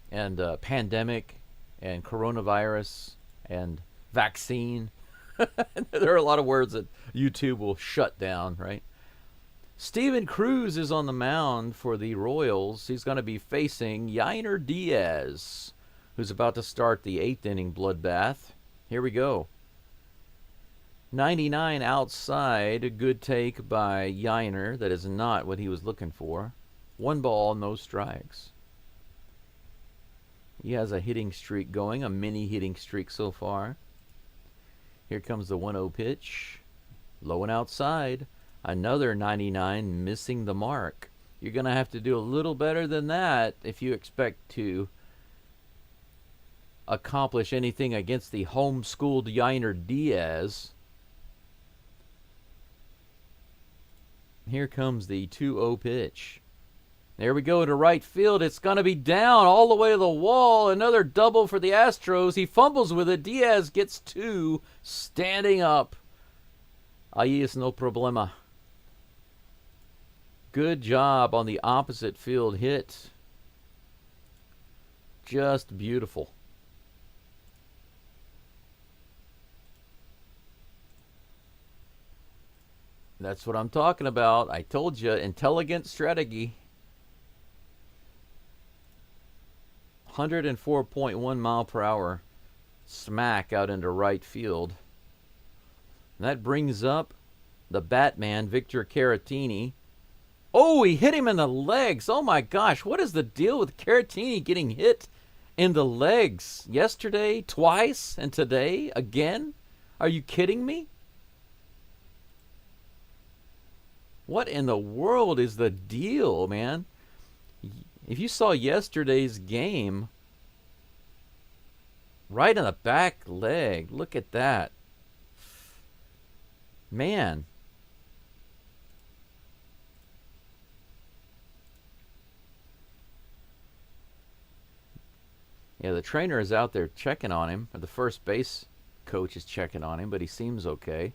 and pandemic and coronavirus and vaccine. There are a lot of words that YouTube will shut down, right? Steven Cruz is on the mound for the Royals. He's going to be facing Yainer Diaz, who's about to start the 8th inning bloodbath. Here we go. 99 outside. A good take by Yainer. That is not what he was looking for. 1 ball, no strikes. He has a hitting streak going, a mini hitting streak so far. Here comes the 1-0 pitch. Low and outside. Another 99 missing the mark. You're going to have to do a little better than that if you expect to accomplish anything against the homeschooled Yainer Diaz. Here comes the 2-0 pitch. There we go to right field. It's going to be down all the way to the wall. Another double for the Astros. He fumbles with it. Diaz gets 2, standing up. Ahí es no problema. Good job on the opposite field hit. Just beautiful. That's what I'm talking about. I told you, intelligent strategy. 104.1 mile per hour smack out into right field. And that brings up the Batman, Victor Caratini. Oh, he hit him in the legs. Oh my gosh, what is the deal with Caratini getting hit in the legs? Yesterday, twice, and today, again? Are you kidding me? What in the world is the deal, man? If you saw yesterday's game, right in the back leg, look at that. Man. Yeah, the trainer is out there checking on him. Or the first base coach is checking on him, but he seems okay.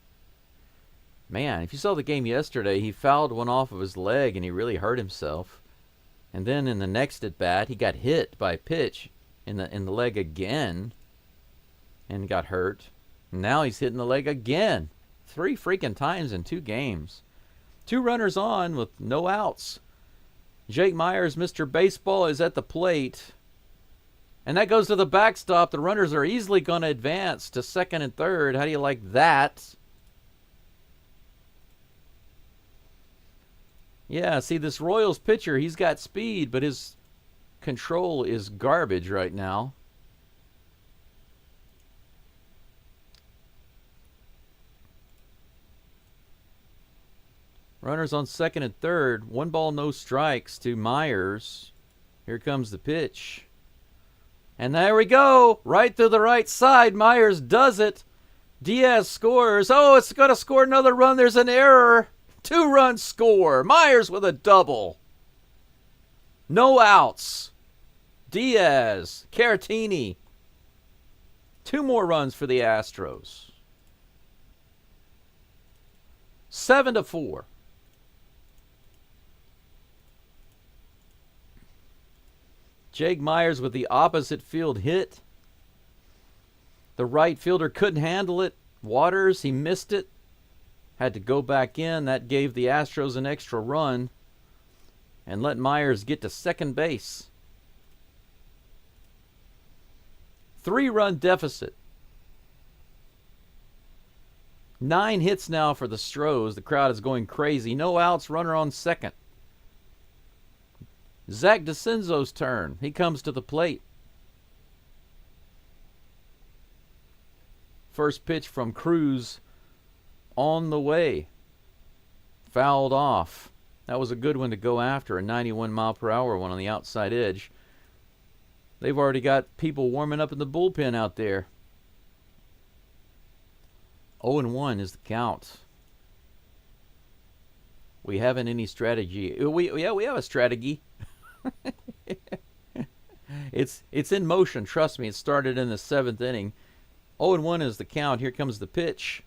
Man, if you saw the game yesterday, he fouled one off of his leg and he really hurt himself. And then in the next at bat, he got hit by a pitch in the leg again and got hurt. Now he's hitting the leg again. 3 freaking times in 2 games. 2 runners on with no outs. Jake Myers, Mr. Baseball, is at the plate. And that goes to the backstop. The runners are easily going to advance to second and third. How do you like that? Yeah, see, this Royals pitcher, he's got speed, but his control is garbage right now. Runners on second and third. 1 ball, no strikes to Myers. Here comes the pitch. And there we go. Right through the right side. Myers does it. Diaz scores. Oh, it's going to score another run. There's an error. 2-run score. Myers with a double. No outs. Diaz. Caratini. 2 more runs for the Astros. 7-4. Jake Myers with the opposite field hit. The right fielder couldn't handle it. Waters, he missed it. Had to go back in. That gave the Astros an extra run and let Myers get to second base. 3-run deficit. 9 hits now for the Stros. The crowd is going crazy. No outs, runner on second. Zach DeCenzo's turn. He comes to the plate. First pitch from Cruz on the way. Fouled off. That was a good one to go after, a 91-mile-per-hour one on the outside edge. They've already got people warming up in the bullpen out there. 0-1 is the count. We haven't any strategy. We have a strategy. It's in motion. Trust me. It started in the 7th inning. 0-1 is the count. Here comes the pitch.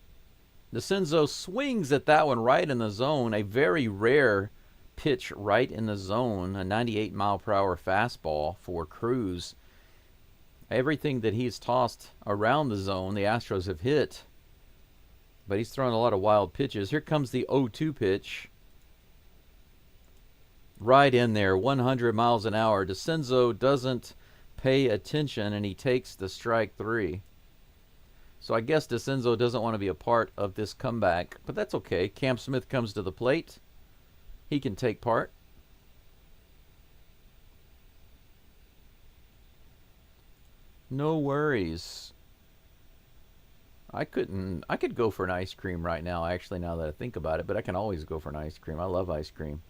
DeCenzo swings at that one right in the zone. A very rare pitch right in the zone. A 98-mile-per-hour fastball for Cruz. Everything that he's tossed around the zone, the Astros have hit. But he's throwing a lot of wild pitches. Here comes the 0-2 pitch. Right in there, 100 miles an hour. DeCenzo doesn't pay attention, and he takes the strike 3. So I guess DeCenzo doesn't want to be a part of this comeback, but that's okay. Cam Smith comes to the plate. He can take part. No worries. I could go for an ice cream right now, actually, now that I think about it, but I can always go for an ice cream. I love ice cream.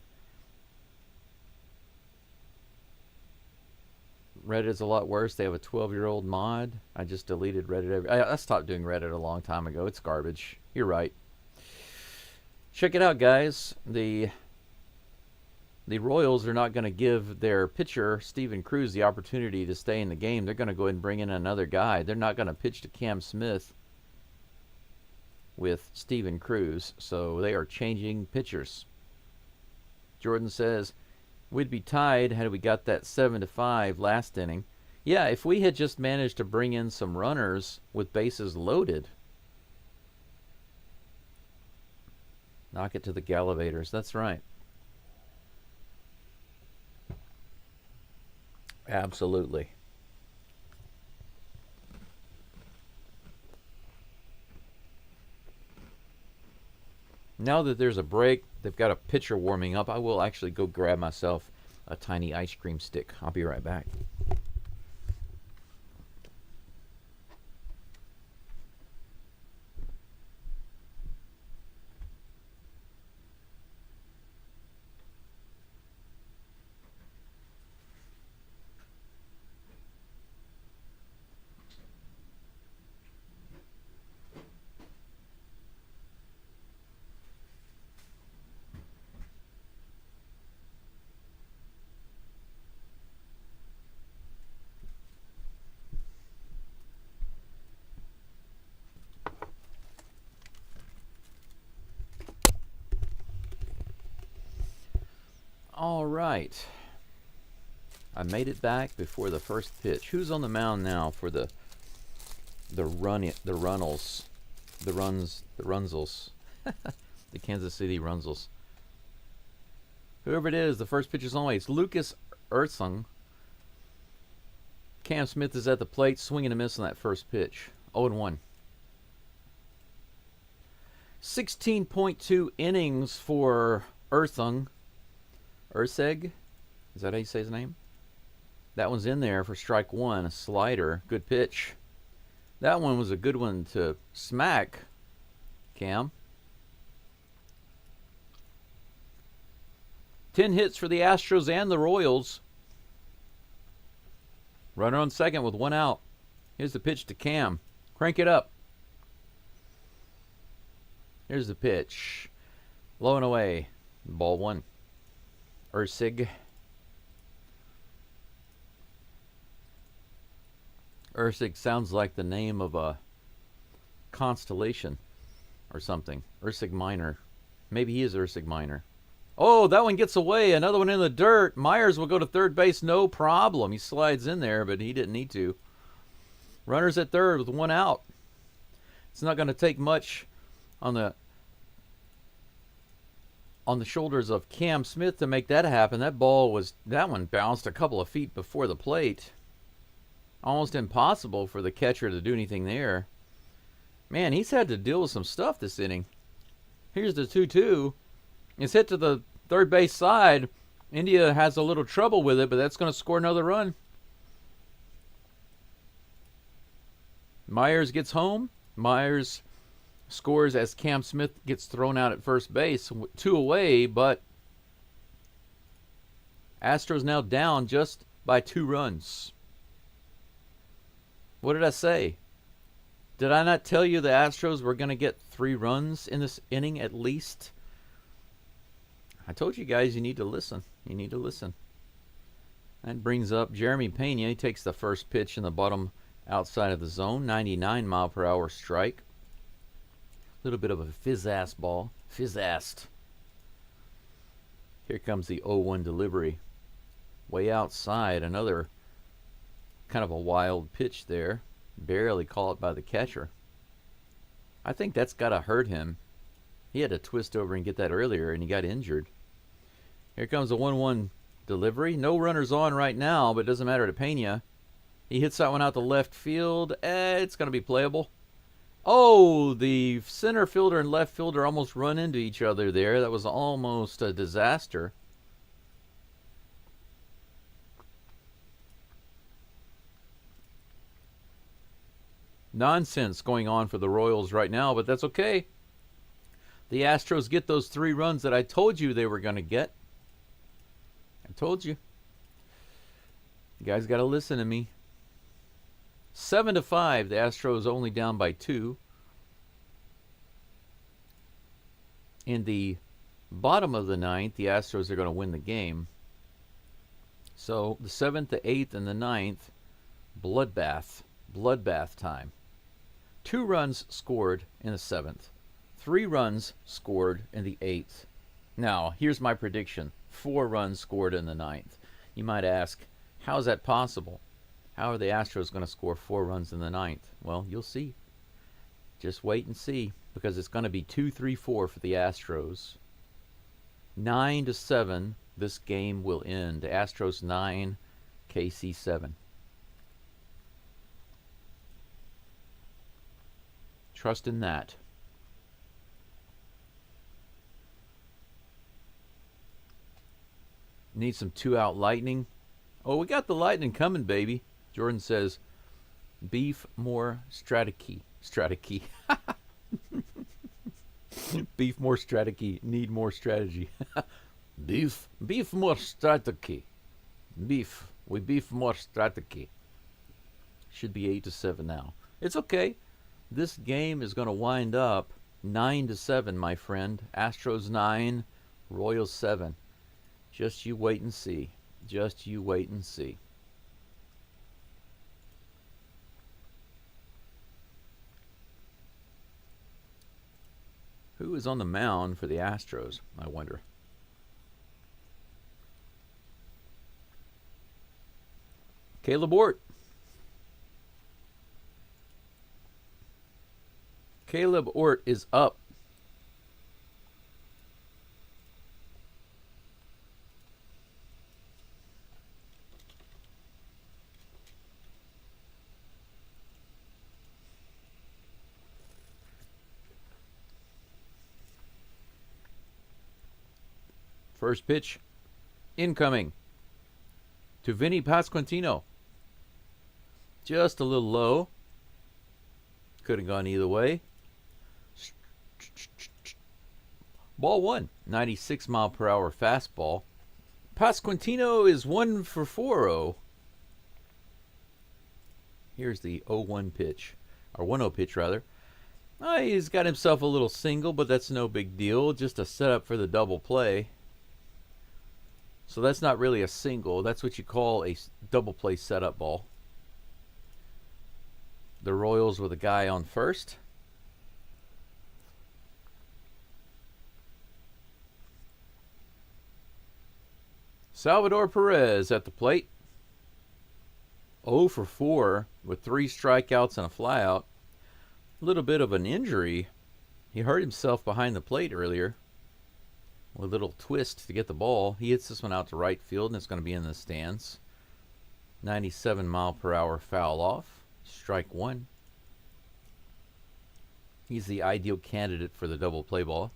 Reddit's a lot worse. They have a 12-year-old mod. I just deleted Reddit. I stopped doing Reddit a long time ago. It's garbage. You're right. Check it out, guys. The Royals are not going to give their pitcher, Steven Cruz, the opportunity to stay in the game. They're going to go ahead and bring in another guy. They're not going to pitch to Cam Smith with Steven Cruz. So they are changing pitchers. Jordan says, we'd be tied had we got that 7-5 last inning. Yeah, if we had just managed to bring in some runners with bases loaded. Knock it to the Gallivators. That's right. Absolutely. Now that there's a break, they've got a pitcher warming up. I will actually go grab myself a tiny ice cream stick. I'll be right back. All right. I made it back before the first pitch. Who's on the mound now for the Runzels, the Kansas City Runzels? Whoever it is, the first pitch is on. It's Lucas Ertzing. Cam Smith is at the plate, swinging a miss on that first pitch. 0-1. 16.2 innings for Ertzing. Urseg, is that how you say his name? That one's in there for strike 1, a slider. Good pitch. That one was a good one to smack, Cam. 10 hits for the Astros and the Royals. Runner on second with 1 out. Here's the pitch to Cam. Crank it up. Here's the pitch. Low and away. Ball 1. Ursig. Ursig sounds like the name of a constellation or something. Ursig Minor. Maybe he is Ursig Minor. Oh, that one gets away. Another one in the dirt. Myers will go to third base, no problem. He slides in there, but he didn't need to. Runners at third with 1 out. It's not going to take much on the shoulders of Cam Smith to make that happen. That one bounced a couple of feet before the plate. Almost impossible for the catcher to do anything there. Man, he's had to deal with some stuff this inning. Here's the 2-2. It's hit to the third base side. India has a little trouble with it, but that's going to score another run. Myers gets home. Myers scores as Cam Smith gets thrown out at first base. 2 away, but Astros now down just by 2 runs. What did I say? Did I not tell you the Astros were going to get 3 runs in this inning at least? I told you guys you need to listen. You need to listen. That brings up Jeremy Pena. He takes the first pitch in the bottom outside of the zone. 99-mile-per-hour strike. A little bit of a fizz-ass ball. Fizz-assed. Here comes the 0-1 delivery. Way outside, another kind of a wild pitch there. Barely caught by the catcher. I think that's got to hurt him. He had to twist over and get that earlier, and he got injured. Here comes a 1-1 delivery. No runners on right now, but it doesn't matter to Pena. He hits that one out to left field. It's going to be playable. Oh, the center fielder and left fielder almost run into each other there. That was almost a disaster. Nonsense going on for the Royals right now, but that's okay. The Astros get those 3 runs that I told you they were going to get. I told you. You guys got to listen to me. 7-5. The Astros only down by 2. In the bottom of the 9th, the Astros are going to win the game. So the 7th, the 8th, and the 9th, bloodbath. Bloodbath time. 2 runs scored in the 7th. 3 runs scored in the 8th. Now, here's my prediction. 4 runs scored in the 9th. You might ask, how is that possible? How are the Astros going to score 4 runs in the 9th? Well, you'll see. Just wait and see, because it's going to be 2-3-4 for the Astros. 9-7, this game will end. Astros 9, KC 7. Trust in that. Need some 2-out lightning. Oh, we got the lightning coming, baby. Jordan says, beef more strategy. Strategy. Beef more strategy. Need more strategy. Beef more strategy. Beef. We beef more strategy. Should be 8-7 now. It's okay. This game is going to wind up 9-7, my friend. Astros 9, Royals 7. Just you wait and see. Just you wait and see. Who is on the mound for the Astros, I wonder? Caleb Ort. Caleb Ort is up. First pitch, incoming to Vinny Pasquantino. Just a little low. Could have gone either way. Ball 1, 96-mile-per-hour fastball. Pasquantino is 1 for 4-0. Here's the 0-1 pitch, or 1-0 pitch rather. He's got himself a little single, but that's no big deal. Just a setup for the double play. So that's not really a single. That's what you call a double play setup ball. The Royals with a guy on first. Salvador Perez at the plate. 0 for 4 with 3 strikeouts and a flyout. A little bit of an injury. He hurt himself behind the plate earlier. With a little twist to get the ball. He hits this one out to right field, and it's going to be in the stands. 97-mile-per-hour foul off. Strike 1. He's the ideal candidate for the double play ball.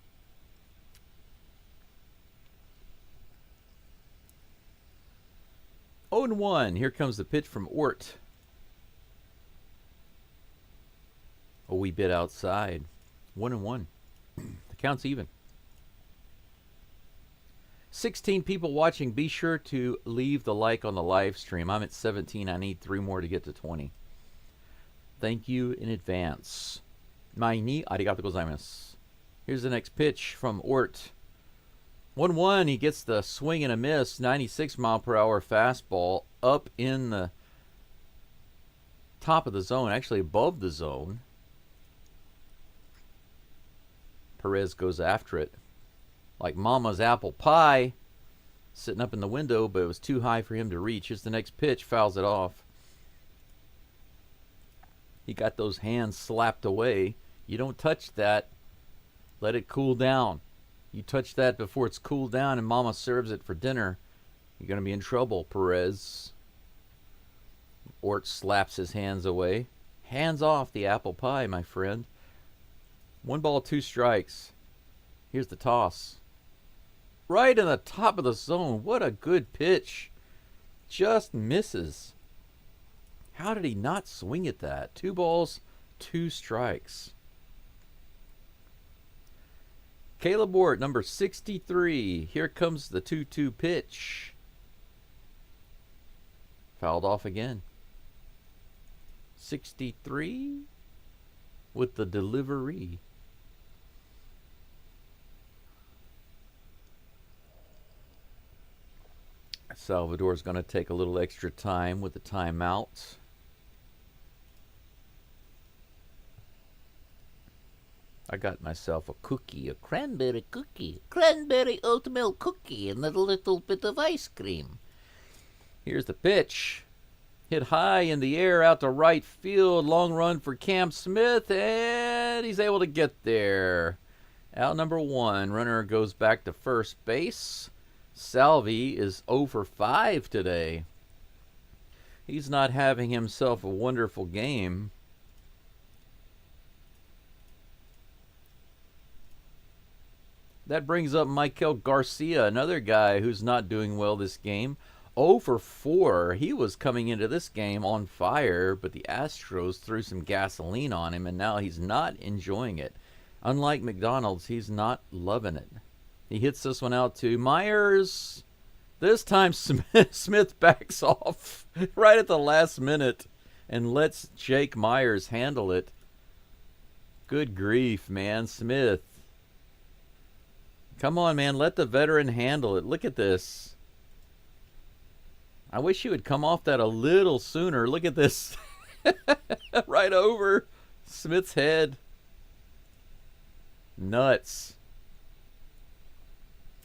0-1. Here comes the pitch from Ort. A wee bit outside. 1-1. The count's even. 16 people watching. Be sure to leave the like on the live stream. I'm at 17. I need 3 more to get to 20. Thank you in advance. Mai ni arigatou gozaimasu. Here's the next pitch from Ort. 1-1. He gets the swing and a miss. 96-mile-per-hour fastball up in the top of the zone, actually above the zone. Perez goes after it like mama's apple pie, sitting up in the window, but it was too high for him to reach. Here's the next pitch, fouls it off. He got those hands slapped away. You don't touch that. Let it cool down. You touch that before it's cooled down and mama serves it for dinner, you're going to be in trouble, Perez. Ort slaps his hands away. Hands off the apple pie, my friend. 1 ball, 2 strikes. Here's the toss. Right in the top of the zone. What a good pitch. Just misses. How did he not swing at that? 2 balls, 2 strikes. Caleb Ort, number 63. Here comes the 2-2 pitch. Fouled off again. 63 with the delivery. Salvador's going to take a little extra time with the timeout. I got myself a cookie, a cranberry cookie, cranberry oat milk cookie, and a little bit of ice cream. Here's the pitch. Hit high in the air out to right field. Long run for Cam Smith, and he's able to get there. Out number 1. Runner goes back to first base. Salvi is 0 for 5 today. He's not having himself a wonderful game. That brings up Michael Garcia, another guy who's not doing well this game. 0 for 4. He was coming into this game on fire, but the Astros threw some gasoline on him, and now he's not enjoying it. Unlike McDonald's, he's not loving it. He hits this one out to Myers. This time Smith backs off right at the last minute and lets Jake Myers handle it. Good grief, man. Smith. Come on, man. Let the veteran handle it. Look at this. I wish he would come off that a little sooner. Look at this. Right over Smith's head. Nuts.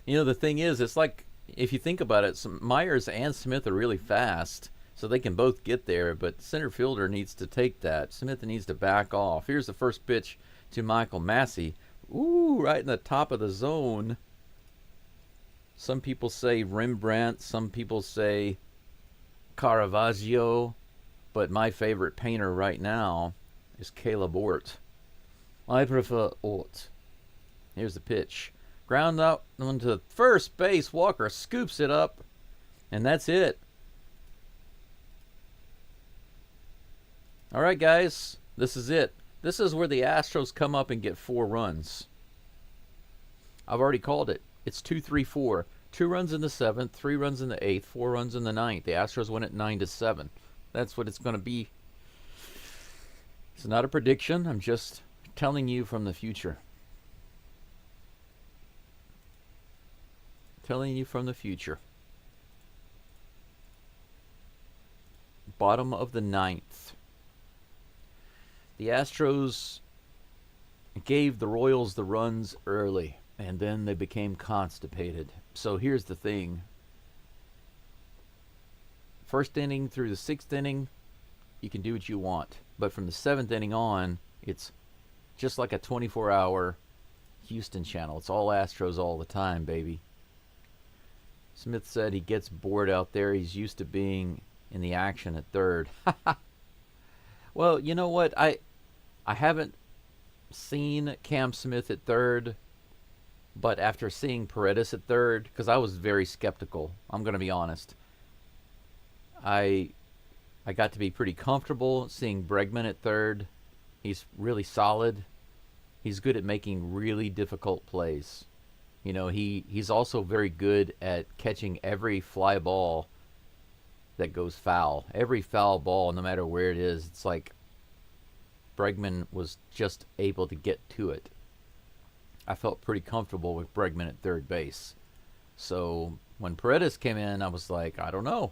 You know, the thing is, it's like, if you think about it, Myers and Smith are really fast, so they can both get there, but center fielder needs to take that. Smith needs to back off. Here's the first pitch to Michael Massey. Ooh, right in the top of the zone. Some people say Rembrandt, some people say Caravaggio, but my favorite painter right now is Caleb Ort. I prefer Ort. Here's the pitch. Ground out onto first base. Walker scoops it up, and that's it. All right, guys, this is it. This is where the Astros come up and get 4 runs. I've already called it. It's 2-3-4. 2 runs in the 7th, 3 runs in the 8th, 4 runs in the 9th. The Astros win at 9-7. That's what it's going to be. It's not a prediction. I'm just telling you from the future. Telling you from the future. Bottom of the 9th. The Astros gave the Royals the runs early, and then they became constipated. So here's the thing. First inning through the 6th inning, you can do what you want. But from the 7th inning on, it's just like a 24-hour Houston channel. It's all Astros all the time, baby. Smith said he gets bored out there. He's used to being in the action at third. Well, you know what? I haven't seen Cam Smith at third, but after seeing Paredes at third, because I was very skeptical, I'm going to be honest. I I got to be pretty comfortable seeing Bregman at third. He's really solid. He's good at making really difficult plays. You know, he's also very good at catching every fly ball that goes foul. Every foul ball, no matter where it is, it's like Bregman was just able to get to it. I felt pretty comfortable with Bregman at third base. So when Paredes came in, I was like, I don't know.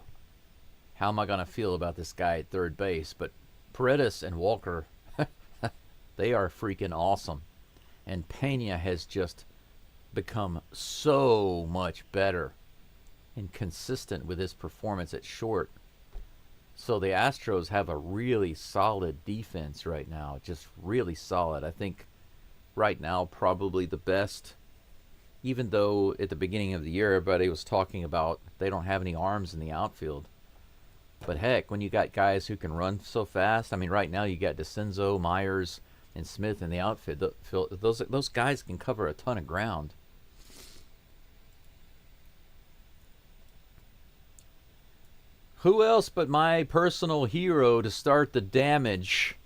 How am I going to feel about this guy at third base? But Paredes and Walker, they are freaking awesome. And Pena has just become so much better and consistent with his performance at short. So the Astros have a really solid defense right now, just really solid. I think right now probably the best, even though at the beginning of the year everybody was talking about they don't have any arms in the outfield. But heck, when you got guys who can run so fast, I mean, right now you got DeCenzo, Myers, and Smith in the outfield. Those guys can cover a ton of ground. Who else but my personal hero to start the damage?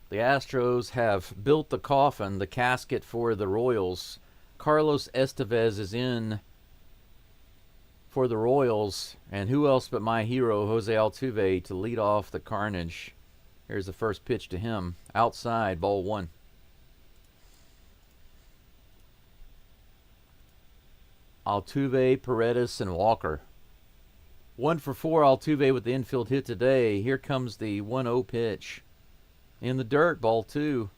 The Astros have built the coffin, the casket for the Royals. Carlos Estevez is in for the Royals, and who else but my hero, Jose Altuve, to lead off the carnage. Here's the first pitch to him. Outside, ball one. Altuve, Paredes, and Walker. 1 for 4 Altuve with the infield hit today. Here comes the 1-0 pitch. In the dirt, ball two.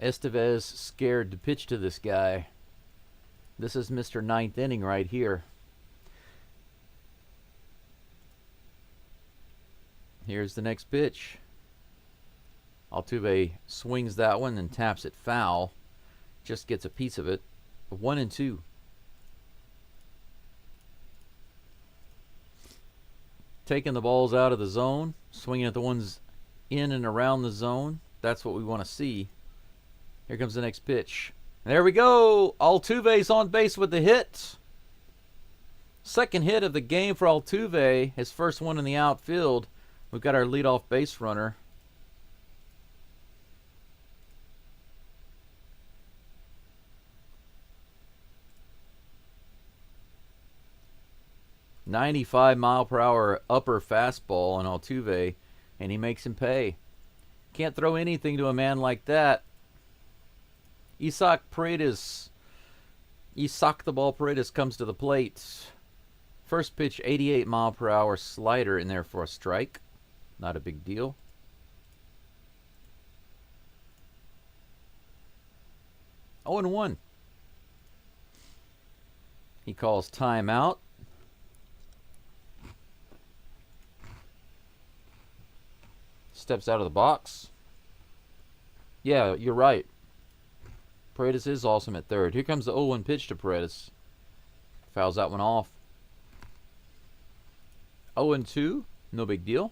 Estevez scared to pitch to this guy. This is Mr. Ninth Inning right here. Here's the next pitch. Altuve swings that one and taps it foul. Just gets a piece of it. 1-2. Taking the balls out of the zone. Swinging at the ones in and around the zone. That's what we want to see. Here comes the next pitch. There we go. Altuve's on base with the hit. Second hit of the game for Altuve. His first one in the outfield. We've got our leadoff base runner. "95-mile-per-hour upper fastball on Altuve, and he makes him pay. Can't throw anything to a man like that. Isaac the Ball Paredes comes to the plate. First pitch, 88-mile-per-hour slider in there for a strike. Not a big deal. Oh, and 1. He calls timeout. Steps out of the box. Yeah, you're right. Paredes is awesome at third. Here comes the 0-1 pitch to Paredes. Fouls that one off. 0-2. No big deal.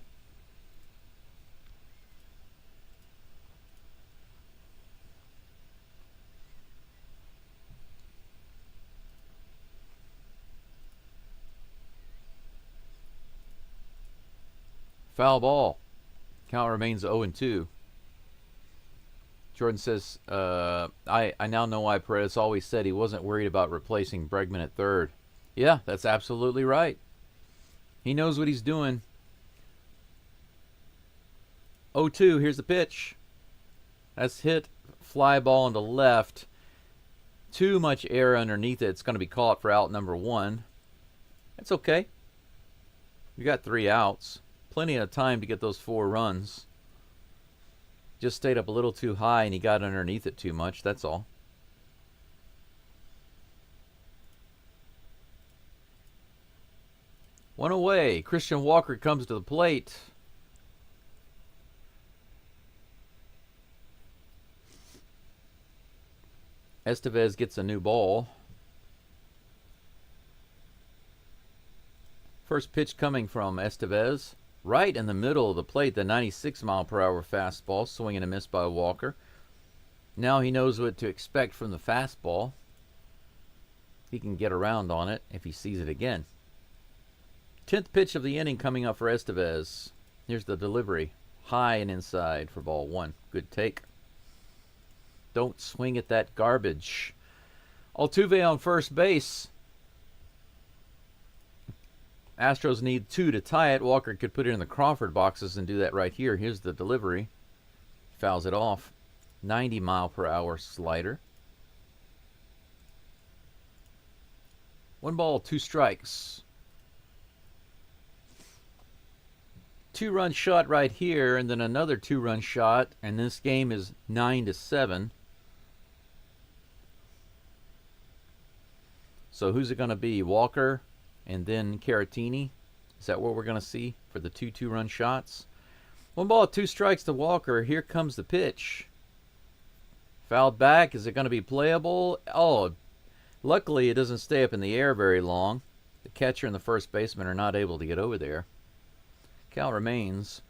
Foul ball. Count remains 0-2. Jordan says, I now know why Paredes always said he wasn't worried about replacing Bregman at third. Yeah, that's absolutely right. He knows what he's doing. 0-2, here's the pitch. That's hit, fly ball into left. Too much air underneath it. It's going to be caught for out number 1. That's okay. We got 3 outs. Plenty of time to get those 4 runs. Just stayed up a little too high and he got underneath it too much, that's all. One away. Christian Walker comes to the plate. Estevez gets a new ball. First pitch coming from Estevez. Right in the middle of the plate, the 96-mile-per-hour fastball, swing and a miss by Walker. Now he knows what to expect from the fastball. He can get around on it if he sees it again. 10th pitch of the inning coming up for Estevez. Here's the delivery. High and inside for ball one. Good take. Don't swing at that garbage. Altuve on first base. Astros need 2 to tie it. Walker could put it in the Crawford boxes and do that right here. Here's the delivery. Fouls it off. 90-mile-per-hour slider. 1 ball, 2 strikes. 2-run shot right here, and then another 2-run shot, and this game is 9-7. So who's it going to be? Walker and then Caratini? Is that what we're going to see for the 2 2-run shots? 1 ball, 2 strikes to Walker. Here comes the pitch. Fouled back. Is it going to be playable? Oh, luckily it doesn't stay up in the air very long. The catcher and the first baseman are not able to get over there. Count remains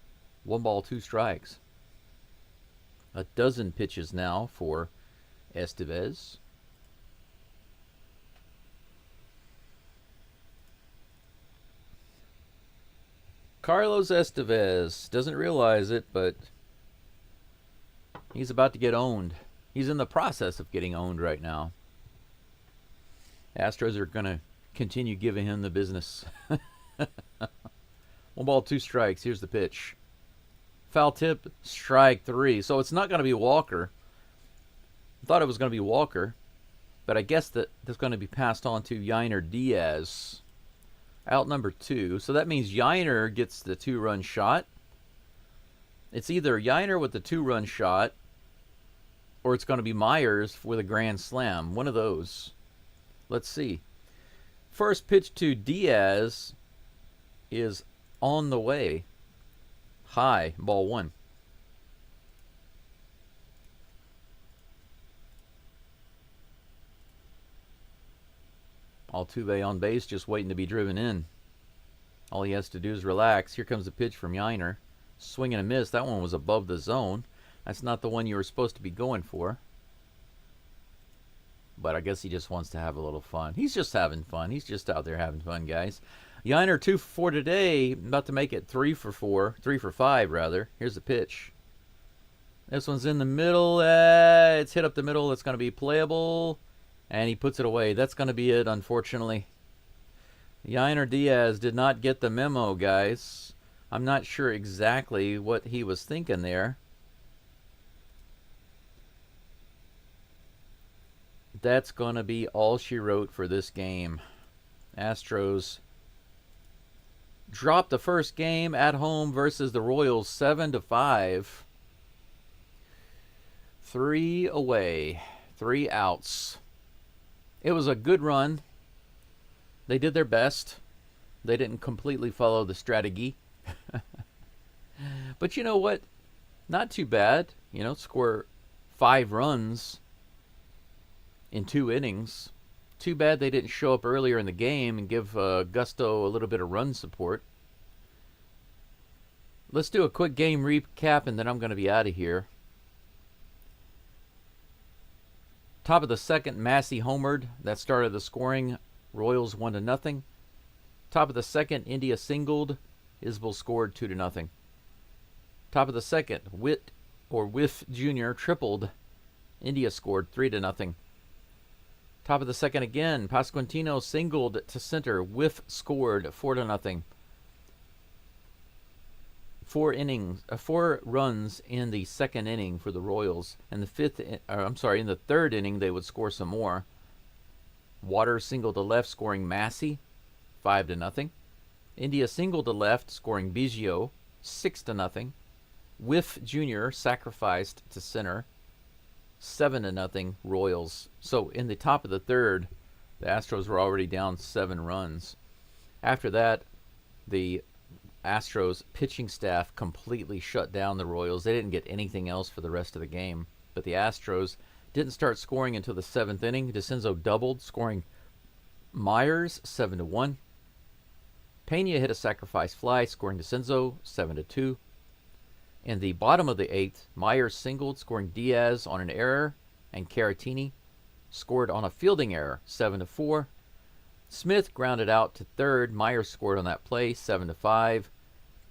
1 ball, 2 strikes. A dozen pitches now for Estevez. Carlos Estevez doesn't realize it, but he's about to get owned. He's in the process of getting owned right now. Astros are going to continue giving him the business. 1 ball, 2 strikes. Here's the pitch. Foul tip, strike 3. So it's not going to be Walker. I thought it was going to be Walker, but I guess that that's going to be passed on to Yainer Diaz. Out number 2. So that means Yainer gets the 2-run shot. It's either Yainer with the 2-run shot, or it's going to be Myers with a grand slam. One of those. Let's see. First pitch to Diaz is on the way. High, ball 1. Altuve on base, just waiting to be driven in. All he has to do is relax. Here comes the pitch from Yainer. Swing and a miss. That one was above the zone. That's not the one you were supposed to be going for. But I guess he just wants to have a little fun. He's just having fun. He's just out there having fun, guys. Yainer 2 for 4 today. About to make it 3 for 4. 3 for 5, rather. Here's the pitch. This one's in the middle. It's hit up the middle. It's going to be playable. And he puts it away. That's going to be it, unfortunately. Yainer Diaz did not get the memo, guys. I'm not sure exactly what he was thinking there. That's going to be all she wrote for this game. Astros dropped the first game at home versus the Royals 7-5. 3 away. 3 outs. It was a good run. They did their best. They didn't completely follow the strategy. But you know what? Not too bad. You know, score 5 runs in 2 innings. Too bad they didn't show up earlier in the game and give Gusto a little bit of run support. Let's do a quick game recap and then I'm going to be out of here. Top of the second, Massey homered. That started the scoring. Royals 1-0. Top of the second, India singled. Isbell scored 2-0. Top of the second, Whiff Jr. tripled. India scored 3-0. Top of the second again, Pasquantino singled to center. Whiff scored 4-0. 4 runs in the second inning for the Royals. In the in the third inning, they would score some more. Waters singled to left, scoring Massey, 5-0. India singled to left, scoring Biggio, 6-0. Whiff Jr. sacrificed to center, 7-0 Royals. So in the top of the third, the Astros were already down 7 runs. After that, the Astros pitching staff completely shut down the Royals. They didn't get anything else for the rest of the game. But the Astros didn't start scoring until the 7th inning. DeCenzo doubled, scoring Myers 7-1. Pena hit a sacrifice fly, scoring DeCenzo 7-2. In the bottom of the 8th, Myers singled, scoring Diaz on an error, and Caratini scored on a fielding error 7-4. Smith grounded out to third. Myers scored on that play, 7-5.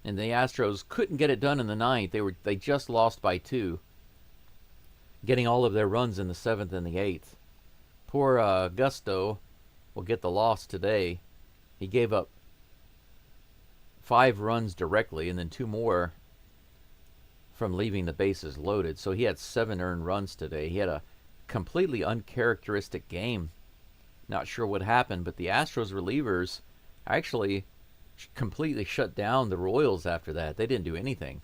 And the Astros couldn't get it done in the ninth. They just lost by 2, getting all of their runs in the 7th and the 8th. Poor Gusto will get the loss today. He gave up 5 runs directly and then 2 more from leaving the bases loaded. So he had 7 earned runs today. He had a completely uncharacteristic game. Not sure what happened, but the Astros relievers actually completely shut down the Royals after that. They didn't do anything.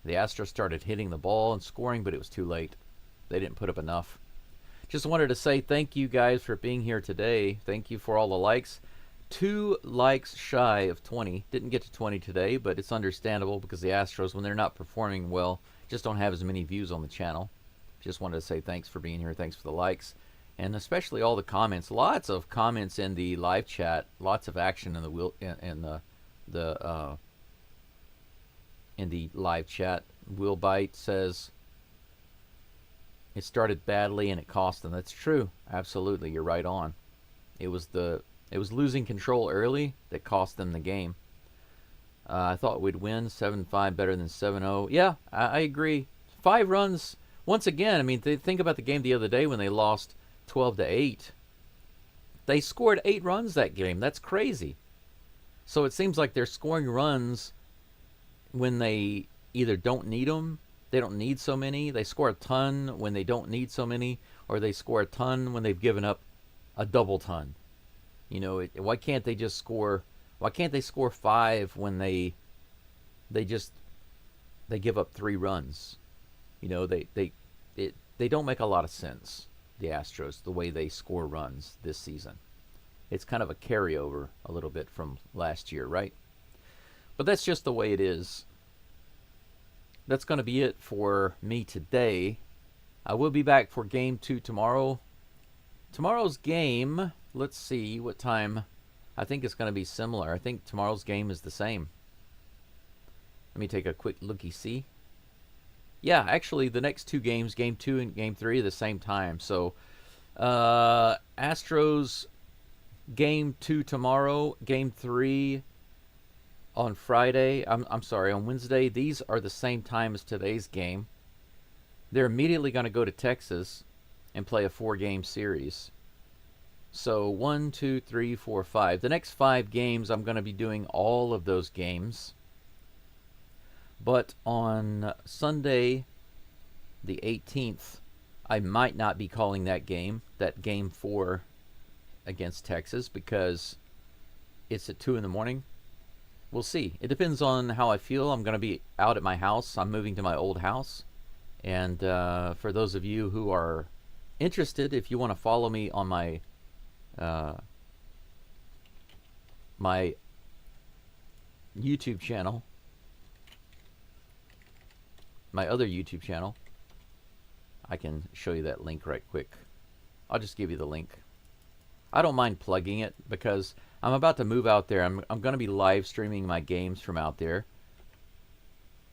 The Astros started hitting the ball and scoring, but it was too late. They didn't put up enough. Just wanted to say thank you guys for being here today. Thank you for all the likes. 2 likes shy of 20. Didn't get to 20 today, but it's understandable because the Astros, when they're not performing well, just don't have as many views on the channel. Just wanted to say thanks for being here. Thanks for the likes. And especially all the comments. Lots of comments in the live chat. Lots of action in the live chat. Will Bite says it started badly and it cost them. That's true. Absolutely, you're right on. It was losing control early that cost them the game. I thought we'd win 7-5 better than 7-0. Yeah, I agree. 5 runs once again. I mean, think about the game the other day when they lost 12-8. They scored 8 runs that game. That's crazy. So it seems like they're scoring runs when they either don't need them, they don't need so many, they score a ton when they don't need so many, or they score a ton when they've given up a double ton. You know, why can't they just score? Why can't they score 5 when they give up 3 runs? You know, they don't make a lot of sense. The Astros, the way they score runs this season. It's kind of a carryover a little bit from last year, right? But that's just the way it is. That's going to be it for me today. I will be back for Game 2 tomorrow. Tomorrow's game, let's see what time. I think it's going to be similar. I think tomorrow's game is the same. Let me take a quick looky-see. Yeah, actually, the next 2 games, Game 2 and Game 3, are the same time. So, Astros, Game 2 tomorrow, Game 3 on Friday. I'm sorry, on Wednesday. These are the same time as today's game. They're immediately going to go to Texas and play a 4-game series. So, 1, 2, 3, 4, 5. The next 5 games, I'm going to be doing all of those games. But on Sunday, the 18th, I might not be calling that game Game 4 against Texas, because it's at 2 in the morning. We'll see. It depends on how I feel. I'm going to be out at my house. I'm moving to my old house. And for those of you who are interested, if you want to follow me on my my YouTube channel, my other YouTube channel, I can show you that link right quick. I'll just give you the link. I don't mind plugging it because I'm about to move out there. I'm going to be live streaming my games from out there.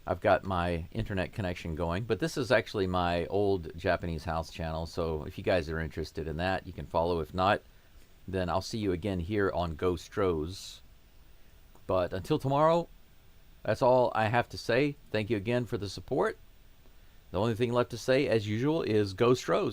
I've got my internet connection going, but this is actually my old Japanese house channel, so if you guys are interested in that, you can follow. If not, then I'll see you again here on Geaux Stros. But until tomorrow, that's all I have to say. Thank you again for the support. The only thing left to say, as usual, is Geaux Stros.